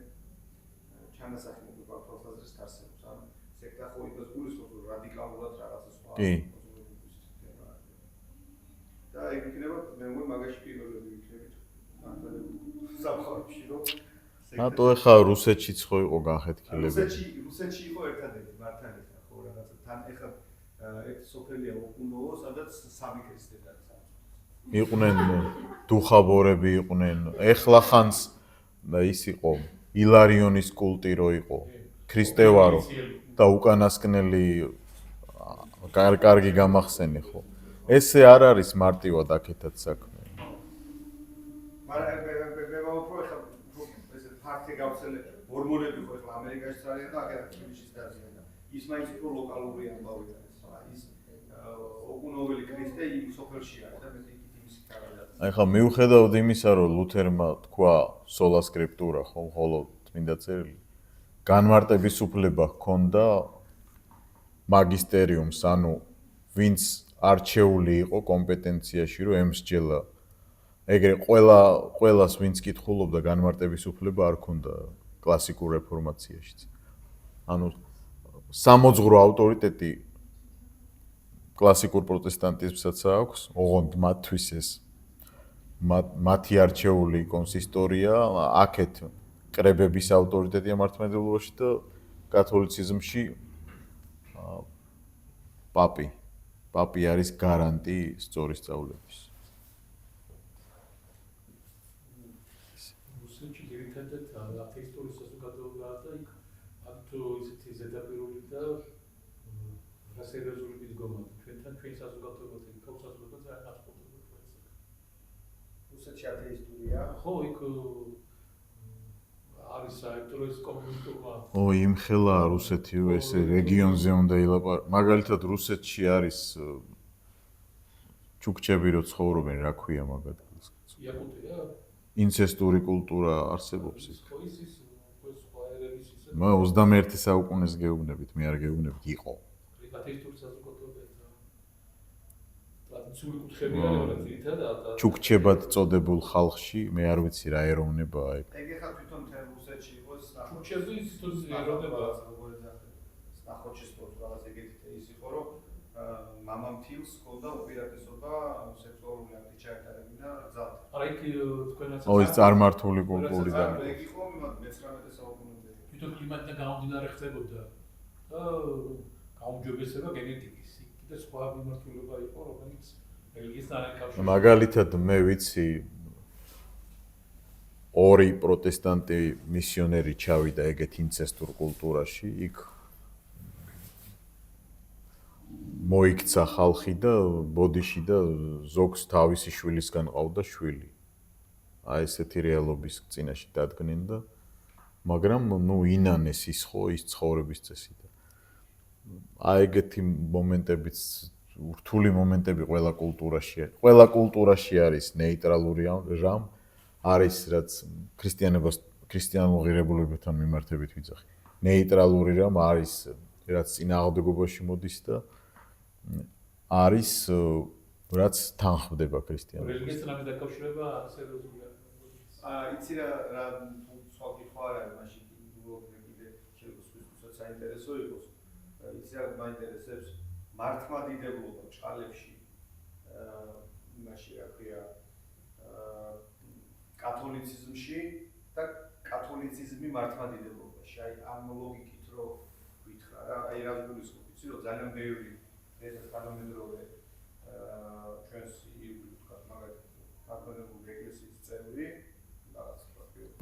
ჩანასახები თვალსაზრისით არსებობს. ანუ სექტა ხო იმას გულისხმობს, რომ რადიკალურად რაღაცა სხვა და ეგ იქნება მე მგონი მაგაში პირველები იქნებით სამხარებში რომ მარტო ეხა რუსეთშიც ხო იყო განხეთქილები. რუსეთში იყო ერთადერთი მართალია ხო რაღაცა თან ეხა ერთ სოფელია ოკუნოვო, სადაც სამი ქრისტიანი არის. იყვნენ დუხაბორები იყვნენ. ეხლა ხანს ის იყო ილარიონის კულტი რო იყო. ქრისტევარო და უკანასკნელი კარგი გამახსენე ხო. ესე არ არის მარტივად აქეთაც საქმე. მაგრამ მე ვამბობ ეხლა ესე ფაქტი გავცელე ჰორმონები ხო ეხლა ამერიკაშიც არიან და აქეთ თბილისშიც დაზიანდა. ის მაინც უფრო ლოკალური ამბავი არის. ის ოკუნოველი ქრისტე იმ სოფელში არის და მე იმის კარგად. აი ხა მიუხედავად იმისა, რომ ლუთერმა თქვა sola scriptura ხო, მხოლოდ წმინდა წერილი, განმარტების უფლება ჰქონდა მაგისტერიუმს, ანუ ვინც არჩეული იყო კომპეტენციაში, რომ ემსჯელა ეგრე ყველას ვინც კითხულობდა განმარტების უფლება არ ქონდა კლასიკურ რეფორმაციაშიც. ანუ სამოძღვრო ავტორიტეტი კლასიკურ პროტესტანტიზმსაც აქვს, ოღონდ მათთვის ეს მათი არჩეული კონსისტორია, აქეთ კრებების ავტორიტეტია მართლმადიდებლობაში და კათოლიციზმში პაპი არის გარანტი სწორი სწავლების. რუსეთში ძირითადად ათეისტური საზოგადოებაა და იქ აქვთ ისეთი ზედაპირული და რასერიოზული მიდგომა. ჩვენ საზოგადოებად იქ საზოგადოება ძალიან აწყვეტილია. რუსეთში ათეისტურია. ხო, იქ არის საერთოდ ეს კომუნისტურმა. იმხელა რუსეთი ეს რეგიონზე უნდა ილაპარაკო. მაგალითად რუსეთში არის ჩუქჩები რო ცხოვრობენ, რა ქვია მაგ ადგილს? იაკუტია? ინცესტური კულტურა არსებობს იქ. ხო, ის სხვა ერების ისე. 21 საუკუნეს გეუბნებით, მე არ გეუბნებით, იყო. ათეისტური საზოგადოება ტრადიციული კუთხეები არის ძირითადად. ჩუქჩებად წოდებულ ხალხში, მე არ ვიცი რა ეროვნებაა ეგ. ეგ ახლა თვითონ მთელ რუსეთში იყოს ჩუქჩები თვითონ ეროვნებაა. ნახოჩის პორტ რაღაც ეგეთი ის იყო, რომ მამამ თილს ჰქონდა უპირატესობა სექსუალური აქტი ჩაეტარებინა გზად. არა, იქ თქვენაც ის წარმართული კულტურიდან. ეგ იყო მე-19 საუკუნემდე. თვითონ კლიმატიდან გამომდინარე ხდებოდა და გაუმჯობესება გენეტიკის. იქ და სხვა მიმართულება იყო, რომელიც რელიგიასთან არ ეკავშირებოდა. მაგალითად მე ვიცი ორი პროტესტანტი მისიონერი ჩავიდა ეგეთ ინცესტურ კულტურაში, იქ მოიქცა ხალხი და ბოდიში და ზოგს თავისი შვილისგან ყავდა შვილი. აი ესეთი რეალობის წინაშე დადგნენ და მაგრამ ინანეს ის ხო ის ცხოვრების წესი და აი ეგეთი მომენტებიც რთული მომენტები ყველა კულტურაში არის ნეიტრალური რამ არის რაც ქრისტიანულ ღირებულებებთან მიმართებით ვიძახი. ნეიტრალური რამ არის რაც წინააღმდეგობაში მოდის და არის რაც თანხმდება ქრისტიანობას. რელიგიასთან ამის დაკავშირება სერიოზულია. იცი რა სხვა კითხვა არ არის მაშინ კიდე შეიძლება საინტერესო იყოს. იცი რა მაინტერესებს მართლმადიდებლობა ჭალებში იმაში რა ქვია კათოლიციზმში და კათოლიციზმი მართლმადიდებლობაში. აი ამ ლოგიკით რო გითხრა რა, აი რა გულისხმობ, იცი რომ ძალიან ბევრი ეს კანონმდებლობა ჩვენს ვთქვათ მაგალითად მართლმადიდებლური ეკლესიის წევრი რაღაც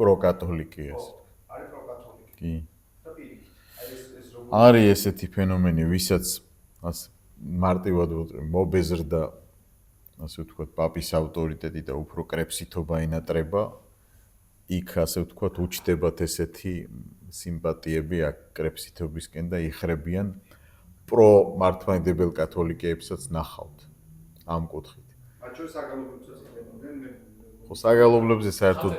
პროკათოლიკი ეს. არის პროკათოლიკი. კი. და პირიქით. აი ეს როგორ არის ესეთი ფენომენი, ვისაც მარტივად მობეზრდა ასე ვთქვათ პაპის ავტორიტეტი და უფრო კრეფსითობა ინატრება, იქ ასე ვთქვათ უჩნდებათ ესეთი სიმპათიები აქ კრეფსითობისკენ და იხრებიან მართლმადიდებელ კათოლიკეებსაც ნახავთ ამ კუთხით. მათ შორის საგალობლებსაც იყენებდნენ ხო საგალობლებზე საერთოდ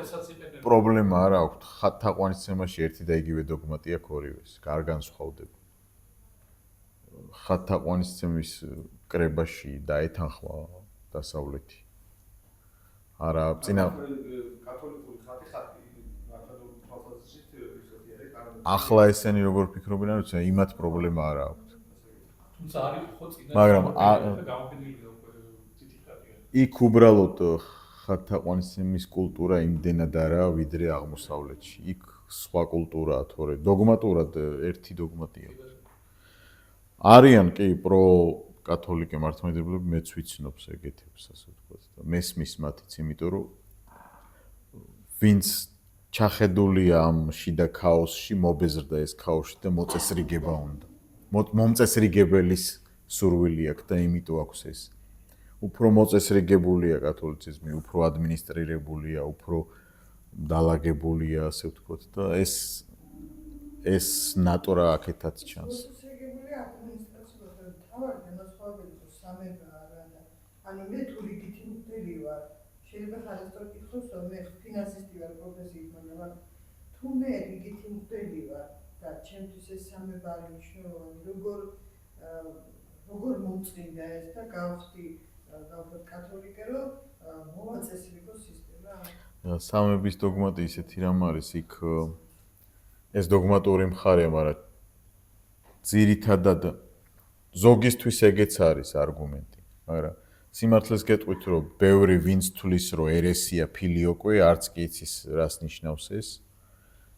პრობლემა არ აქვს. ხატთაყვანისცემაში ერთი და იგივე დოგმატი აქვს ორივეს, არ განსხვავდება. ხატთაყვანისცემის კრებაში დაეთანხმა დასავლეთი. არა, კათოლიკური ხატი მართლმადიდებლური თვალსაზრისით ისეთი არის კანონმდებლობა. ახლა ესენი როგორ ფიქრობენ, არ ვიცი, იმათ პრობლემა არ აქვს. თუმცა არის ხო წინა მაგრამ გამოფენილია უკვე ციტატია. იქ უბრალოდ ხატთაყვანისცემის კულტურა იმდენად არაა, ვიდრე აღმოსავლეთში. იქ სხვა კულტურაა, თორე დოგმატურად ერთი დოგმატია. არიან კი კათოლიკე მართლმადიდებლები მეც ვიცნობს ეგეთებს, ასე ვთქვათ და მესმის მათიც, იმიტომ რომ ვინც ჩახედულია ამ შიდა ქაოსში, მობეზრდა ეს ქაოსში და მოწესრიგება უნდა. მომწესრიგებელის სურვილი აქვს და იმიტომ აქვს ეს. უფრო მოწესრიგებულია კათოლიციზმი, უფრო ადმინისტრირებულია, უფრო დალაგებულია, ასე ვთქვათ და ეს ნატურა აქეთაც ჩანს. ანუ მე თუ რიგითი მღვდელი ვარ, შეიძლება ხალხს კითხოს, რომ მე ფინანსისტი ვარ პროფესიით, მაგრამ თუ მე რიგითი მღვდელი ვარ და ჩემთვის ეს სამება არის მნიშვნელოვანი, როგორ მომწყინდა ეს და გავხდი დაუბრუნდეთ კათოლიკე, რომ მოვაწესრიგოს სისტემა. სამების დოგმატი ისეთი რამ არის, იქ ეს დოგმატური მხარეა, მაგრამ ძირითადად ზოგისთვის ეგეც არის არგუმენტი, მაგრამ სიმართლეს გეტყვით, რომ ბევრი ვინც თulis, რომ ერესია ფილიოკვე, არც კი იცის რას ნიშნავს ეს.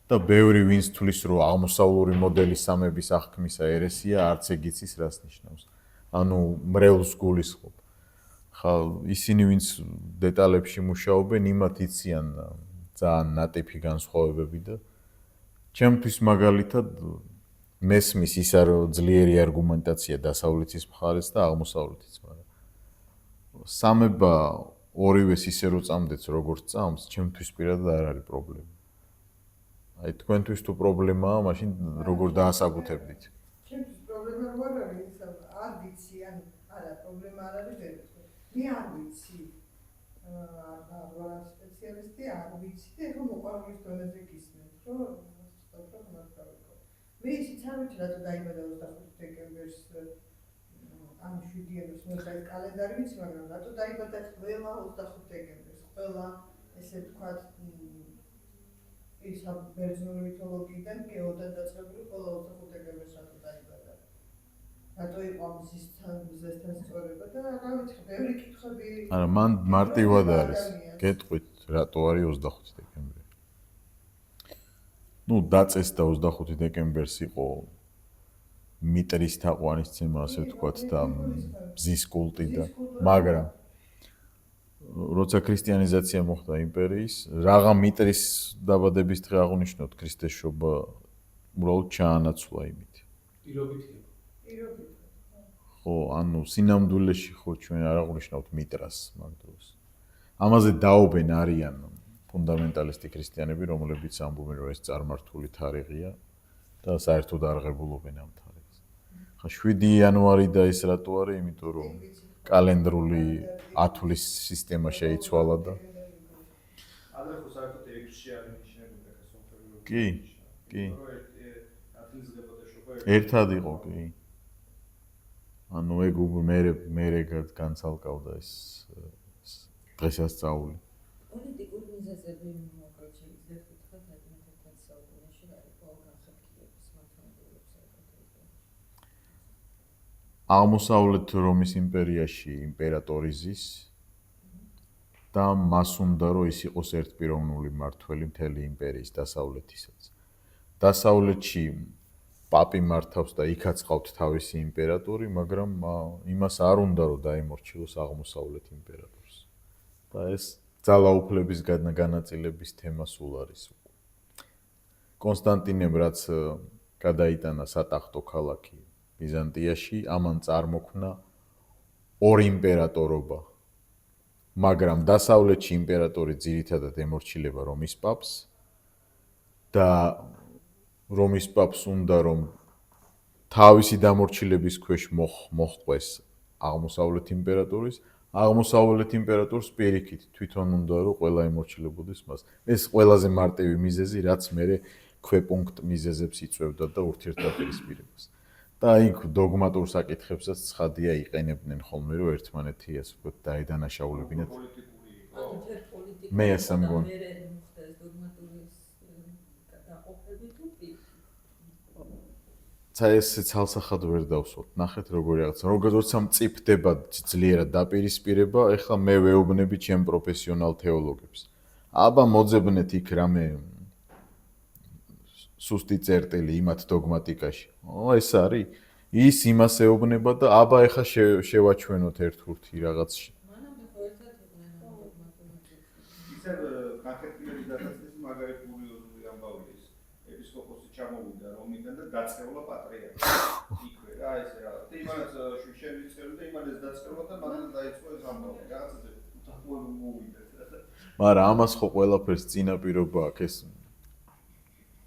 და ბევრი ვინც თulis, რომ აღმოსავლური მოდელი სამების აღქმისა ერესია, არც ეგ იცის რას ნიშნავს. ანუ მრევლს გულისხმობ. ხა ისინი ვინც დეტალებში მუშაობენ, იმათ იციან ძალიან ნატიფი განსხვავებები და ჩემთვის მაგალითად მესმის ის არ ძლიერი არგუმენტაცია დასავლეთის მხარეს და აღმოსავლეთის, მაგრამ სამება ორივეს ისე რო წამდეთ როგორც წამს, ჩემთვის პირადად არ არის პრობლემა. აი თქვენთვის თუ პრობლემაა, მაშინ როგორ დაასაკუთებდით? ჩემთვის პრობლემა არ არის, არ ვიცი, ანუ არა, პრობლემა არ არის ვერც. მე არ ვიცი. არ ვარ სპეციალისტი, არ ვიცი და ეხლა მოყვარულის დონეზე გისმენთ, რომ სწორად მაგავიკო. მე ისიც არ ვიცი, რატო დაიბადა 25 დეკემბერს ან 7 იანვარს, მე ეს კალენდარი ვიცი, მაგრამ რატო დაიბადა ყველა 25 დეკემბერს, ყველა ესე ვთქვათ ის ბერძნული მითოლოგიიდან გეოდან დაწყებული ყველა 25 დეკემბერს რატო დაიბადა. რატო იყო ამის ზესთან სწორება და რა ვიცი, ბევრი კითხვები. არა, მან მარტივად არის. გეტყვით, რატო არის 25 დეკემბერი? ნუ დაწესდა 25 დეკემბერს იყო მიტრის თაყვანისცემა, ასე ვთქვათ და მზის კულტი და მაგრამ როცა ქრისტიანიზაცია მოხდა იმპერიის, რაღა მიტრის დაბადების დღე აღნიშნოთ ქრისტეს შობა უბრალოდ ჩაანაცვლა იმით. პირობითია. ხო, ანუ სინამდვილეში ხო ჩვენ არ აღნიშნავთ მიტრას მაგ დროს. ამაზე დაობენ არიან ფუნდამენტალისტი ქრისტიანები, რომლებიც ამბობენ, რომ ეს წარმართული თარიღია და საერთოდ არღებულობენ ამ თარიღს. ხა 7 იანვარი და ეს რატო არის? იმიტომ რომ კალენდრული ათვლის სისტემა შეიცვალა და ადრე ხო საერთოდ ექვსი არ ინიშნებოდა ეს სომხური. კი, კი. ათლისდებოდა შობა. ერთად იყო, კი. ანუ ეგ მე განცალკავდა ეს დღესასწაული. პოლიტიკური მიზეზები მოკლედ შეიძლება ვთქვათ 11 საუკუნეში რა იყო განხეთქილების მართლმადიდებლებს ეკუთვნოდა. აღმოსავლეთ რომის იმპერიაში იმპერატორი ზის და მას უნდა რომ ის იყოს ერთპიროვნული მმართველი მთელი იმპერიის დასავლეთისაც. დასავლეთში პაპი მართავს და იქაც ყავთ თავისი იმპერატორი, მაგრამ იმას არ უნდა რომ დაემორჩილოს აღმოსავლეთ იმპერატორს. და ეს ძალაუფლების განაწილების თემა სულ არის. კონსტანტინემ რაც გადაიტანა სატახტო ქალაქი ბიზანტიაში, ამან წარმოქმნა ორი იმპერატორობა. მაგრამ დასავლეთში იმპერატორი ძირითადად ემორჩილება რომის პაპს და რომის პაპს უნდა რომ თავისი დამორჩილების ქვეშ მოჰყვეს აღმოსავლეთ იმპერატორის, აღმოსავლეთ იმპერატორს პირიქით თვითონ უნდა რომ ყველა ემორჩილებოდეს მას. ეს ყველაზე მარტივი მიზეზი, რაც მე ქვეპუნქტ მიზეზებს იწვევდა და ურთიერთდაპირისპირებას. და იქ დოგმატურ საკითხებსაც ცხადია იყენებდნენ ხოლმე რომ ერთმანეთი ასე ვთქვათ დაედანაშაულებინათ. მე ასე მგონი. ეს ცალსახად ვერ დავსვათ. ნახეთ როგორი რაღაცა. როცა მწიფდება ძლიერად დაპირისპირება, ეხლა მე ვეუბნები ჩემ პროფესიონალ თეოლოგებს. აბა მოძებნეთ იქ რამე სუსტი წერტილი იმათ დოგმატიკაში. ეს არის. ის იმას ეუბნება და აბა ეხლა შევაჩვენოთ ერთ-ერთი რაღაცში. მანამდე ხო ერთად იყვნენ დოგმატიკაში. ისევ განხეთქილების დასაწყისი მაგარი კურიოზული ამბავი ის. ეპისკოპოსი ჩამოვიდა რომიდან და დაწყევლა პატრიარქი. იქვე რა ესე რა. და იმანაც შუშენის წერდა და იმანაც დაწყევლა და მანამდე დაიწყო ეს ამბავი. რაღაცაზე უთანხმოება მოვიდა. მაგრამ ამას ხო ყველაფერს წინაპირობა აქვს ეს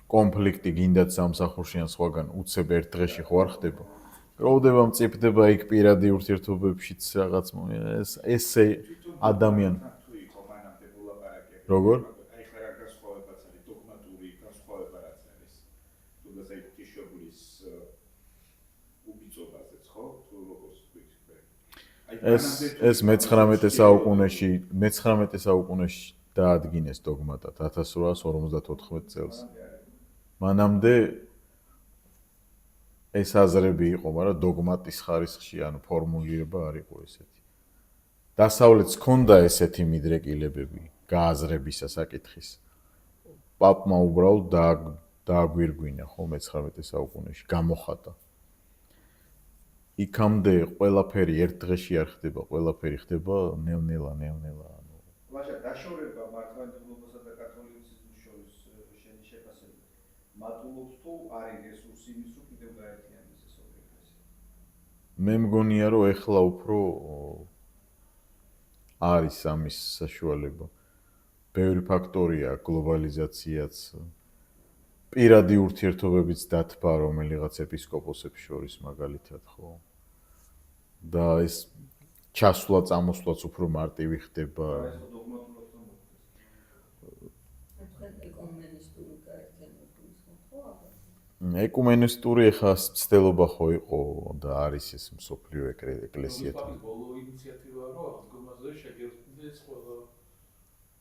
კონფლიქტი გინდათ სამსახურში ან სხვაგან უცებ ერთ დღეში ხო არ ხდება. გროვდება მწიფდება იქ პირადი ურთიერთობებშიც რაღაც ესე ადამიანი. როგორ? აი ხა რა განსხვავებაც არის დოგმატური განსხვავება რაც არის. თუნდაც აი ღვთისმშობლის უბიძობაზეც ხო? თუ როგორც ვთქვით. აი ეს მე-19 საუკუნეში დაადგინეს დოგმატად 1854 წელს. მანამდე ეს აზრები იყო, მაგრამ დოგმატის ხარისხში, ანუ ფორმულირება არ იყო ესეთი. დასავლეთს ჰქონდა ესეთი მიდრეკილებები, გააზრებისა საკითხის. პაპმა უბრალოდ დააგვირგვინა, ხო, მე-19 საუკუნეში, გამოხატა. იქამდე ყველაფერი ერთ დღეში არ ხდება, ყველაფერი ხდება ნელ-ნელა. ლაშა დაშორება მართლმადიდებლობასა და კათოლიციზმის შორის შენი შეფასებით მატულობს თუ არის რესურსი იმის თუ კიდევ გაერთიანდეს ეს ორი ეკლესია? მე მგონია რომ ეხლა უფრო არის ამის საშუალება. ბევრი ფაქტორია, გლობალიზაციაც, პირადი ურთიერთობებიც დათბა რომელიღაც ეპისკოპოსებს შორის მაგალითად, ხო? და ეს ჩასვლა წამოსვლაც უფრო მარტივი ხდება. ეკუმენისტური ეხა ცდელობა ხო იყო და არის ეს მსოფლიო ეკლესიათი. ბოლო ინიციატივაა რომ აღდგომაზე შეგერთდეს ყველა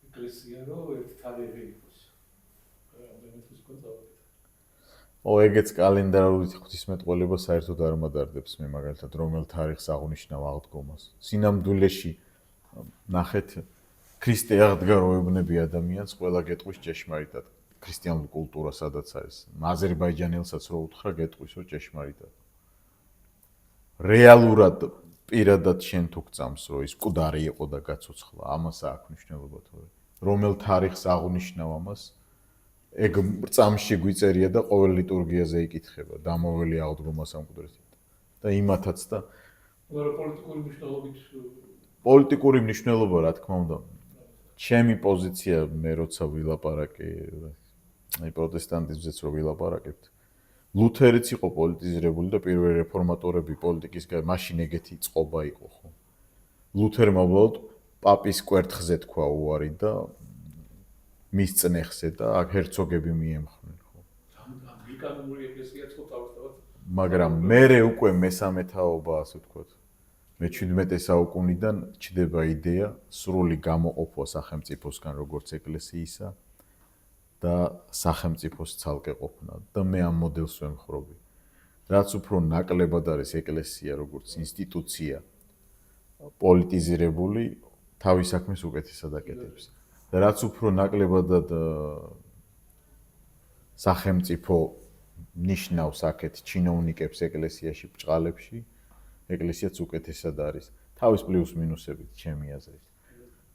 ეკლესია რომ ერთთაღები იყოს. ამიტომაც კონცავთ. ეგეც კალენდარული ღვთისმეტყველება საერთოდ არ მადარდებს მე მაგალითად რომელ თარიღს აღნიშნავ აღდგომას. სინამდვილეში ნახეთ ქრისტე აღდგა რო ეუბნები ადამიანს ყველა გეტყვის ჭეშმარიტად. ქრისტიანული კულტურა სადაც არის. აზერბაიჯანელსაც რო უთხრა გეტყვის რომ ჭეშმარიტად. რეალურად პირადად შენ თუ გწამს რომ ის მკვდარი იყო და გაცოცხლა, ამას აქვს მნიშვნელობა თორე. რომელ თარიღს აღნიშნავ ამას ეგ წამში გვიწერია და ყოველ ლიტურგიაზე იკითხება დამოველი აღდგომა სამკვდრეთით და იმათაც და პოლიტიკური მნიშვნელობა რა თქმა უნდა ჩემი პოზიცია მე როცა ვილაპარაკე აი პროტესტანტიზმზეც რო ვილაპარაკებთ ლუთერიც იყო პოლიტიზირებული და პირველი რეფორმატორები პოლიტიკის მაშინ ეგეთი წყობა იყო ხო ლუთერმა უბრალოდ პაპის კვერთხზე თქვა უარი და მის წნეხზე და აქ герцоგები მიემხრნენ ხო. კანონური ეკლესიაც ხო თავისთავად. მაგრამ მერე უკვე მესამე თაობა ასე ვთქვათ. მე-17 საუკუნიდან ჩდება იდეა სრული გამოყოფა სახელმწიფოსგან როგორც ეკლესიისა და სახელმწიფოს ცალკე ყოფნა და მე ამ მოდელს ვემხრობი. რაც უფრო ნაკლებად არის ეკლესია როგორც ინსტიტუცია პოლიტიზირებული თავის საქმეს უკეთესად აკეთებს. და რაც უფრო ნაკლებადად სახელმწიფო ნიშნავს აქეთ ჩინოვნიკებს ეკლესიაში ბჭყალებში, ეკლესიაც უკეთესად არის. თავის პლუს მინუსებით ჩემი აზრით.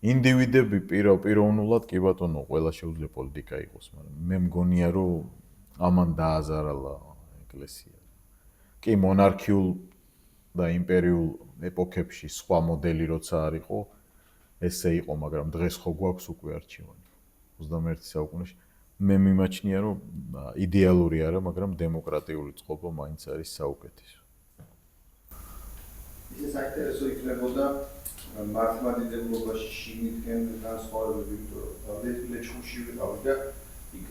ინდივიდები პიროვნულად კი ბატონო, ყველა შეუძლია პოლიტიკა იყოს, მაგრამ მე მგონია რომ ამან დააზარალა ეკლესია. კი მონარქიულ და იმპერიულ ეპოქებში სხვა მოდელი როცა არ იყო ესე იყო, მაგრამ დღეს ხო გვაქვს უკვე არჩევანი 21 საუკუნეში. მე მიმაჩნია, რომ იდეალური არა, მაგრამ დემოკრატიული წყობა მაინც არის საუკეთესო. ისე საინტერესო იქნებოდა მართლმადიდებლობაში შიგნითკენ განსხვავებები, იმიტომ ლეჩხუმში ვიყავი და იქ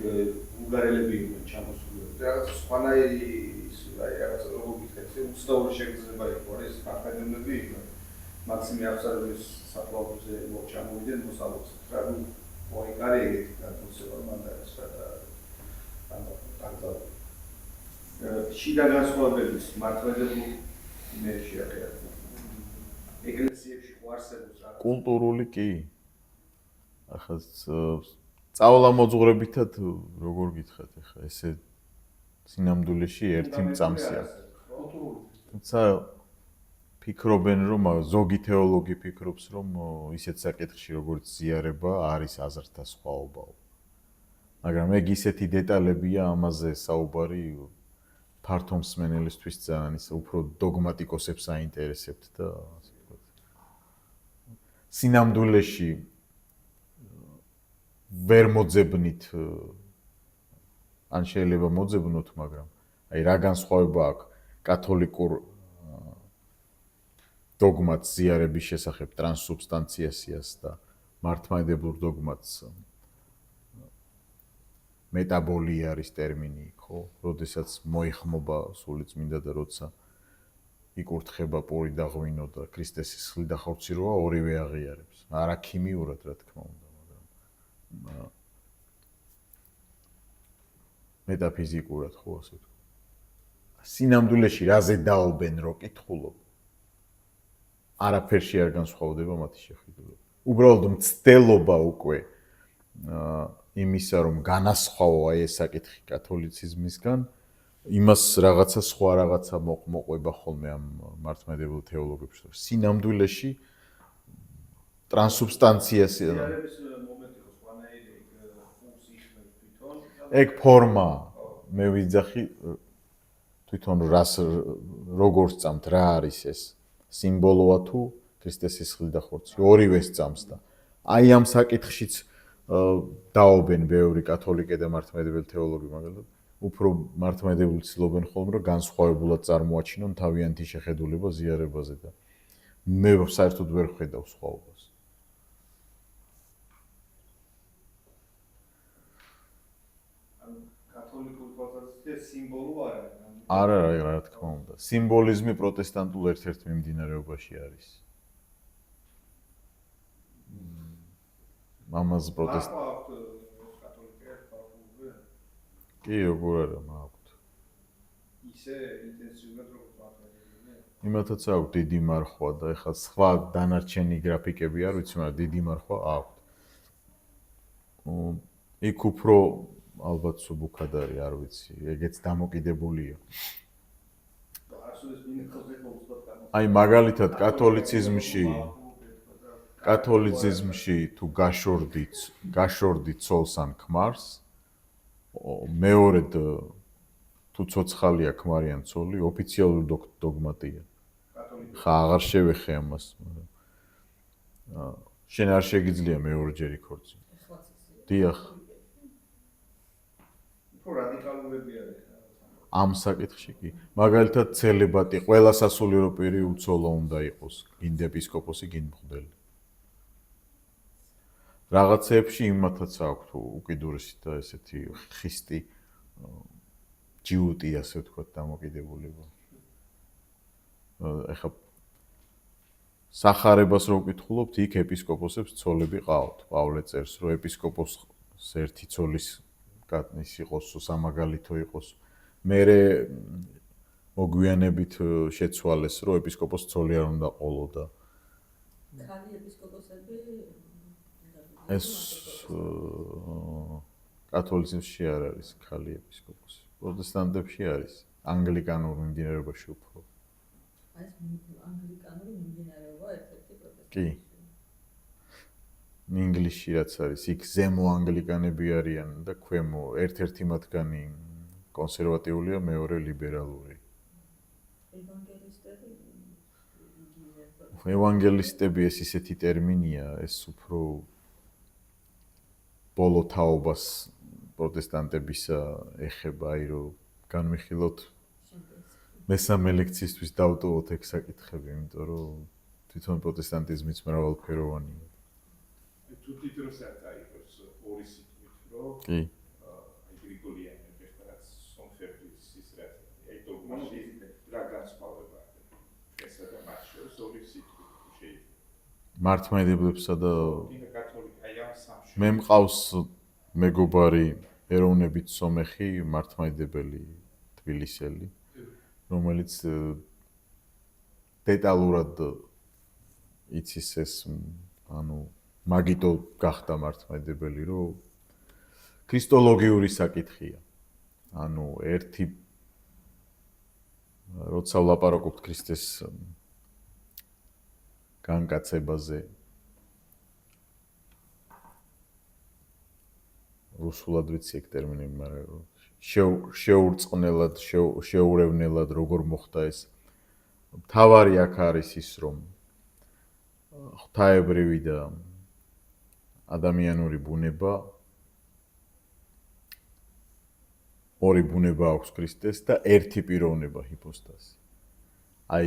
ბულგარელები იყვნენ ჩამოსული. რაღაც სხვანაირი რაღაც როგორ გითხეთ, უცნაური შეგრძნება იყო, ეს მართლმადიდებლები იყვნენ. მაქსიმე აბსოლუტის საფლავზე მოჩამოვიდნენ მოსალოდს. რა ნუ მოიგარე ეგეთი განსხვავება მან დაეცვა და დაგძალვა. შიდა განსხვავებების მართლმადიდებლურ მე შეახერხა. ეკლესიებში ყوارსებობს რა. კულტურული კი. ახლა სწავლა-მოძღვრებითად როგორ გითხრათ ახლა ესე სინამდვილეში ერთი მწამსია. თუმცა ფიქრობენ რომ ზოგი თეოლოგი ფიქრობს რომ ისეთ საკითხში როგორც ზიარება არის აზრთა სხვაობა. მაგრამ ეგ ისეთი დეტალებია ამაზე საუბარი ფართო მსმენელისთვის ძალიან ის უფრო დოგმატიკოსებს აინტერესებთ და ასე ვთქვათ. სინამდვილეში ვერ მოძებნით ან შეიძლება მოძებნოთ, მაგრამ აი რა განსხვავება აქვს კათოლიკურ დოგმატს ზიარების შესახებ ტრანსსუბსტანციაციას და მართლმადიდებლურ დოგმატს მეტაბოლია არის ტერმინი, ხო? როდესაც მოიხმობა სული წმინდა და როცა იკურთხება პური და ღვინო და ქრისტეს სისხლი და ხორცი როა ორივე აღიარებს. არა ქიმიურად რა თქმა უნდა, მაგრამ მეტაფიზიკურად ხო ასე ვთქვა. სინამდვილეში რაზე დაობენ რო კითხულობ. არაფერში არ განსხვავდება მათი შეხედულება. უბრალოდ მცდელობა უკვე იმისა რომ განასხვაო აი ეს საკითხი კათოლიციზმისგან, იმას რაღაცა სხვა რაღაცა მოყვება ხოლმე ამ მართლმადიდებლ თეოლოგებში. სინამდვილეში ტრანსუბსტანციას ეგ ფორმა მე ვიძახი თვითონ რას როგორ სწამთ რა არის ეს სიმბოლოა თუ ქრისტეს სისხლი და ხორცი ორივე სწამს და აი ამ საკითხშიც დაობენ ბევრი კათოლიკე და მართლმადიდებელი თეოლოგი მაგალითად უფრო მართლმადიდებლები ცდილობენ ხოლმე რომ განსხვავებულად წარმოაჩინონ თავიანთი შეხედულება ზიარებაზე და მე საერთოდ ვერ ხედავ სხვაობას. კათოლიკური თვალსაზრისით სიმბოლო არა, რა თქმა უნდა. სიმბოლიზმი პროტესტანტულ ერთ-ერთ მიმდინარეობაში არის. მამაზ კი, როგორ არა მაქვთ. ისე ინტენსიურად როგორც მართლმადიდებლები. იმათაც აქვს დიდი მარხვა და ეხლა სხვა დანარჩენი გრაფიკები არ ვიცი, მაგრამ დიდი მარხვა აქვს. იქ უფრო ალბათ სუბუქად არის, არ ვიცი, ეგეც დამოკიდებულია. აი მაგალითად კათოლიციზმში თუ გაშორდით ცოლს ან ქმარს, მეორედ თუ ცოცხალია ქმარი ან ცოლი, ოფიციალური დოგმატია. ხა აღარ შევეხე ამას. შენ არ შეგიძლია მეორჯერ იქორწინო. დიახ. რადიკალურები არის. ამ საკითხში კი. მაგალითად ცელიბატი ყველა სასულიერო პირი უცოლო უნდა იყოს, გინდა ეპისკოპოსი, გინდა მღვდელი. რაღაცეებში იმათაც აქვს უკიდურესი და ესეთი ხისტი ჯიუტი ასე ვთქვათ დამოკიდებულება. ეხლა სახარებას რო ვკითხულობთ, იქ ეპისკოპოსებს ცოლები ყავთ. პავლე წერს, რომ ეპისკოპოსს ერთი ცოლის კატნის იყოს, სამაგალითო იყოს. მერე მოგვიანებით შეცვალეს, რომ ეპისკოპოსს ცოლი არ უნდა ყოლოდა. ხალი ეპისკოპოსები ეს კათოლიციზმში არ არის ხალი ეპისკოპოსი. პროტესტანტებში არის. ანგლიკანურ მიმდინარეობაში უფრო. აი ეს ანგლიკანური მიმდინარეობა ერთ-ერთი პროტესტანტი. კი. ინგლისში რაც არის, იქ ზემო ანგლიკანები არიან და ქვემო, ერთ-ერთი მათგანი კონსერვატიულია, მეორე ლიბერალური. ევანგელისტები ეს ისეთი ტერმინია, ეს უფრო ბოლო თაობას პროტესტანტებისა ეხება, აი რომ განვიხილოთ მესამე ლექციისთვის დავტოვოთ ეგ საკითხები, იმიტომ რომ თვითონ პროტესტანტიზმიც მრავალფეროვანია. თუ თითროსაც აიღებს ორი სიტყვით, რომ კი. აი გრიგოლიანები რაც სომხეთის ის რაც აი დოგმაში რა განსხვავება ესა და მათ შორის ორი სიტყვით შეიძლება. მართლმადიდებლებსა და კათოლიკე აი ამ სამში. მე მყავს მეგობარი ეროვნებით სომეხი მართლმადიდებელი თბილისელი, რომელიც დეტალურად იცის ეს ანუ მაგიტო გახდა მართლმადიდებელი, რომ ქრისტოლოგიური საკითხია. ანუ ერთი როცა ვლაპარაკობთ ქრისტეს განკაცებაზე რუსულად ვიცი ეგ ტერმინი, მაგრამ შეურწყნელად, შეურევნელად როგორ მოხდა ეს. მთავარი აქ არის ის, რომ ღვთაებრივი და ადამიანური ბუნება ორი ბუნება აქვს ქრისტეს და ერთი პიროვნება ჰიპოსტაზი. აი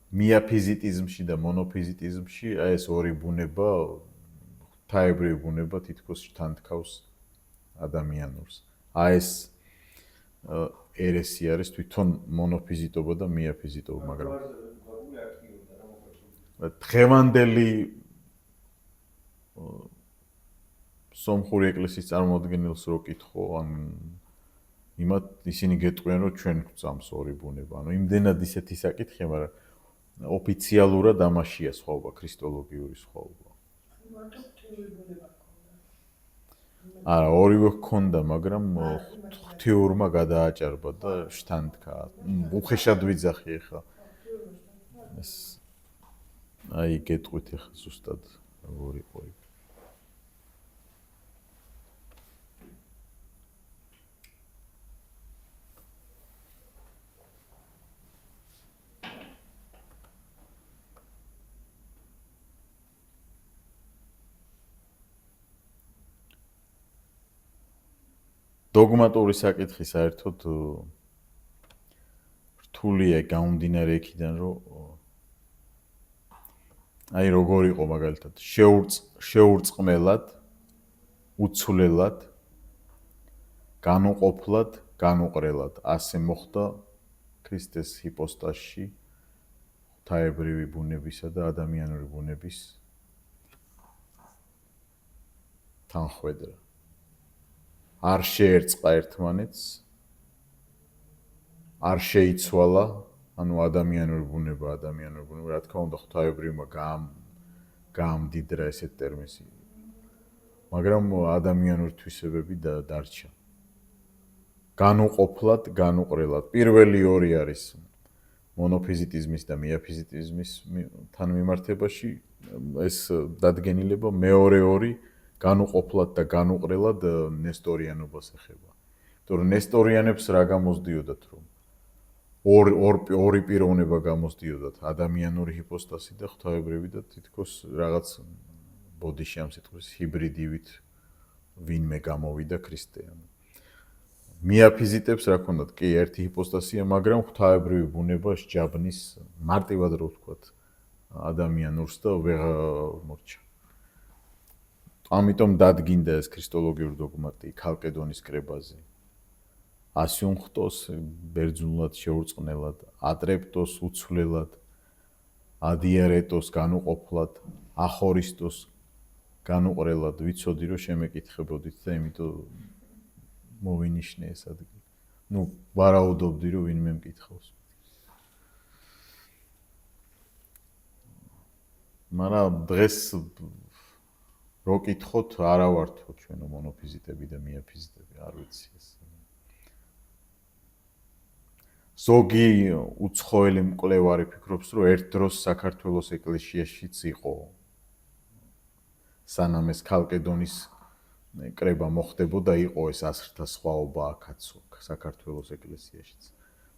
მიაფიზიტიზმში და მონოფიზიტიზმში აი ეს ორი ბუნება ღვთაებრივი ბუნება თითქოს თან დგავს ადამიანურს. აი ეს ერესი არის თვითონ მონოფიზიტობა და მიაფიზიტობა, მაგრამ დღევანდელი სომხური ეკლესიის წარმოადგენელს რო კითხო, ან იმათ ისინი გეტყვიან, რომ ჩვენ გვწამს ორი ბუნება. ანუ იმდენად ისეთი საკითხია, მაგრამ ოფიციალურად ამაშია სხვაობა, ქრისტოლოგიური სხვაობა. მარტო ღვთიური ბუნება ჰქონდა. არა, ორივე ჰქონდა, მაგრამ ღვთიურმა გადააჭარბა და შთანთქა. უხეშად ვიძახი ახლა. ეს აი გეტყვით ახლა ზუსტად როგორ იყო იქ. დოგმატური საკითხი საერთოდ რთულია გამომდინარე იქიდან, რომ აი როგორ იყო მაგალითად შეურწყმელად, უცვლელად, განუყოფლად, განუყრელად. ასე მოხდა ქრისტეს ჰიპოსტაზში ღვთაებრივი ბუნებისა და ადამიანური ბუნების თანხვედრა. არ შეერწყა ერთმანეთს, არ შეიცვალა, ანუ ადამიანური ბუნება, რა თქმა უნდა, ღვთაებრივმა გაამდიდრა ესეთ ტერმინს. მაგრამ ადამიანური თვისებები დარჩა. განუყოფლად, განუყრელად. პირველი ორი არის მონოფიზიტიზმის და მიაფიზიტიზმის თანმიმართებაში ეს დადგენილება, მეორე ორი განუყოფლად და განუყრელად ნესტორიანობას ეხება. იმიტომ რომ ნესტორიანებს რა გამოსდიოდათ, რომ ორი პიროვნება გამოსდიოდათ, ადამიანური ჰიპოსტაზი და ღვთაებრივი და თითქოს რაღაც ბოდიში ამ სიტყვის ჰიბრიდივით ვინმე გამოვიდა ქრისტეანი. მიაფიზიტებს რა ქონდათ, კი, ერთი ჰიპოსტაზია, მაგრამ ღვთაებრივი ბუნება სჯაბნის მარტივად რო ვთქვათ ადამიანურს და ვეღარ მორჩა. ამიტომ დადგინდა ეს ქრისტოლოგიური დოგმატი ქალკედონის კრებაზე. ასიუნხტოს ბერძნულად შეურწყნელად, ატრეპტოს უცვლელად, ადიარეტოს განუყოფლად, ახორისტოს განუყრელად. ვიცოდი რომ შემეკითხებოდით და იმიტომ მოვინიშნე ეს ადგილი. ნუ ვარაუდობდი რომ ვინმე მკითხავს. მაგრამ დღეს რო კითხოთ, არა ვართო ჩვენო მონოფიზიტები და მიაფიზიტები, არ ვიცი ეს. ზოგი უცხოელი მკვლევარი ფიქრობს, რომ ერთ დროს საქართველოს ეკლესიაშიც იყო სანამ ეს ქალკედონის კრება მოხდებოდა, იყო ეს ასრთა სხვაობა აქაც საქართველოს ეკლესიაშიც.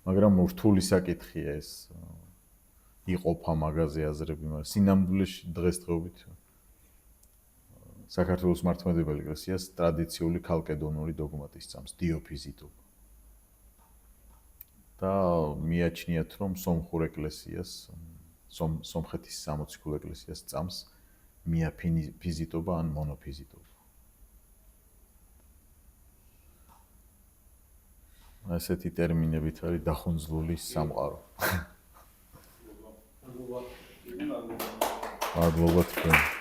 მაგრამ რთული საკითხია ეს იყოფა მაგაზე აზრები, მაგრამ სინამდვილეში დღესდღეობით საქართველოს მართლმადიდებელი ეკლესიას ტრადიციული ქალკედონური დოგმატი სწამს, დიოფიზიტობა. და მიაჩნიათ, რომ სომხურ ეკლესიას, სომხეთის სამოციქულო ეკლესიას სწამს მიაფიზიტობა ან მონოფიზიტობა. ასეთი ტერმინებით არის დახუნძლული სამყარო. მადლობა თქვენ.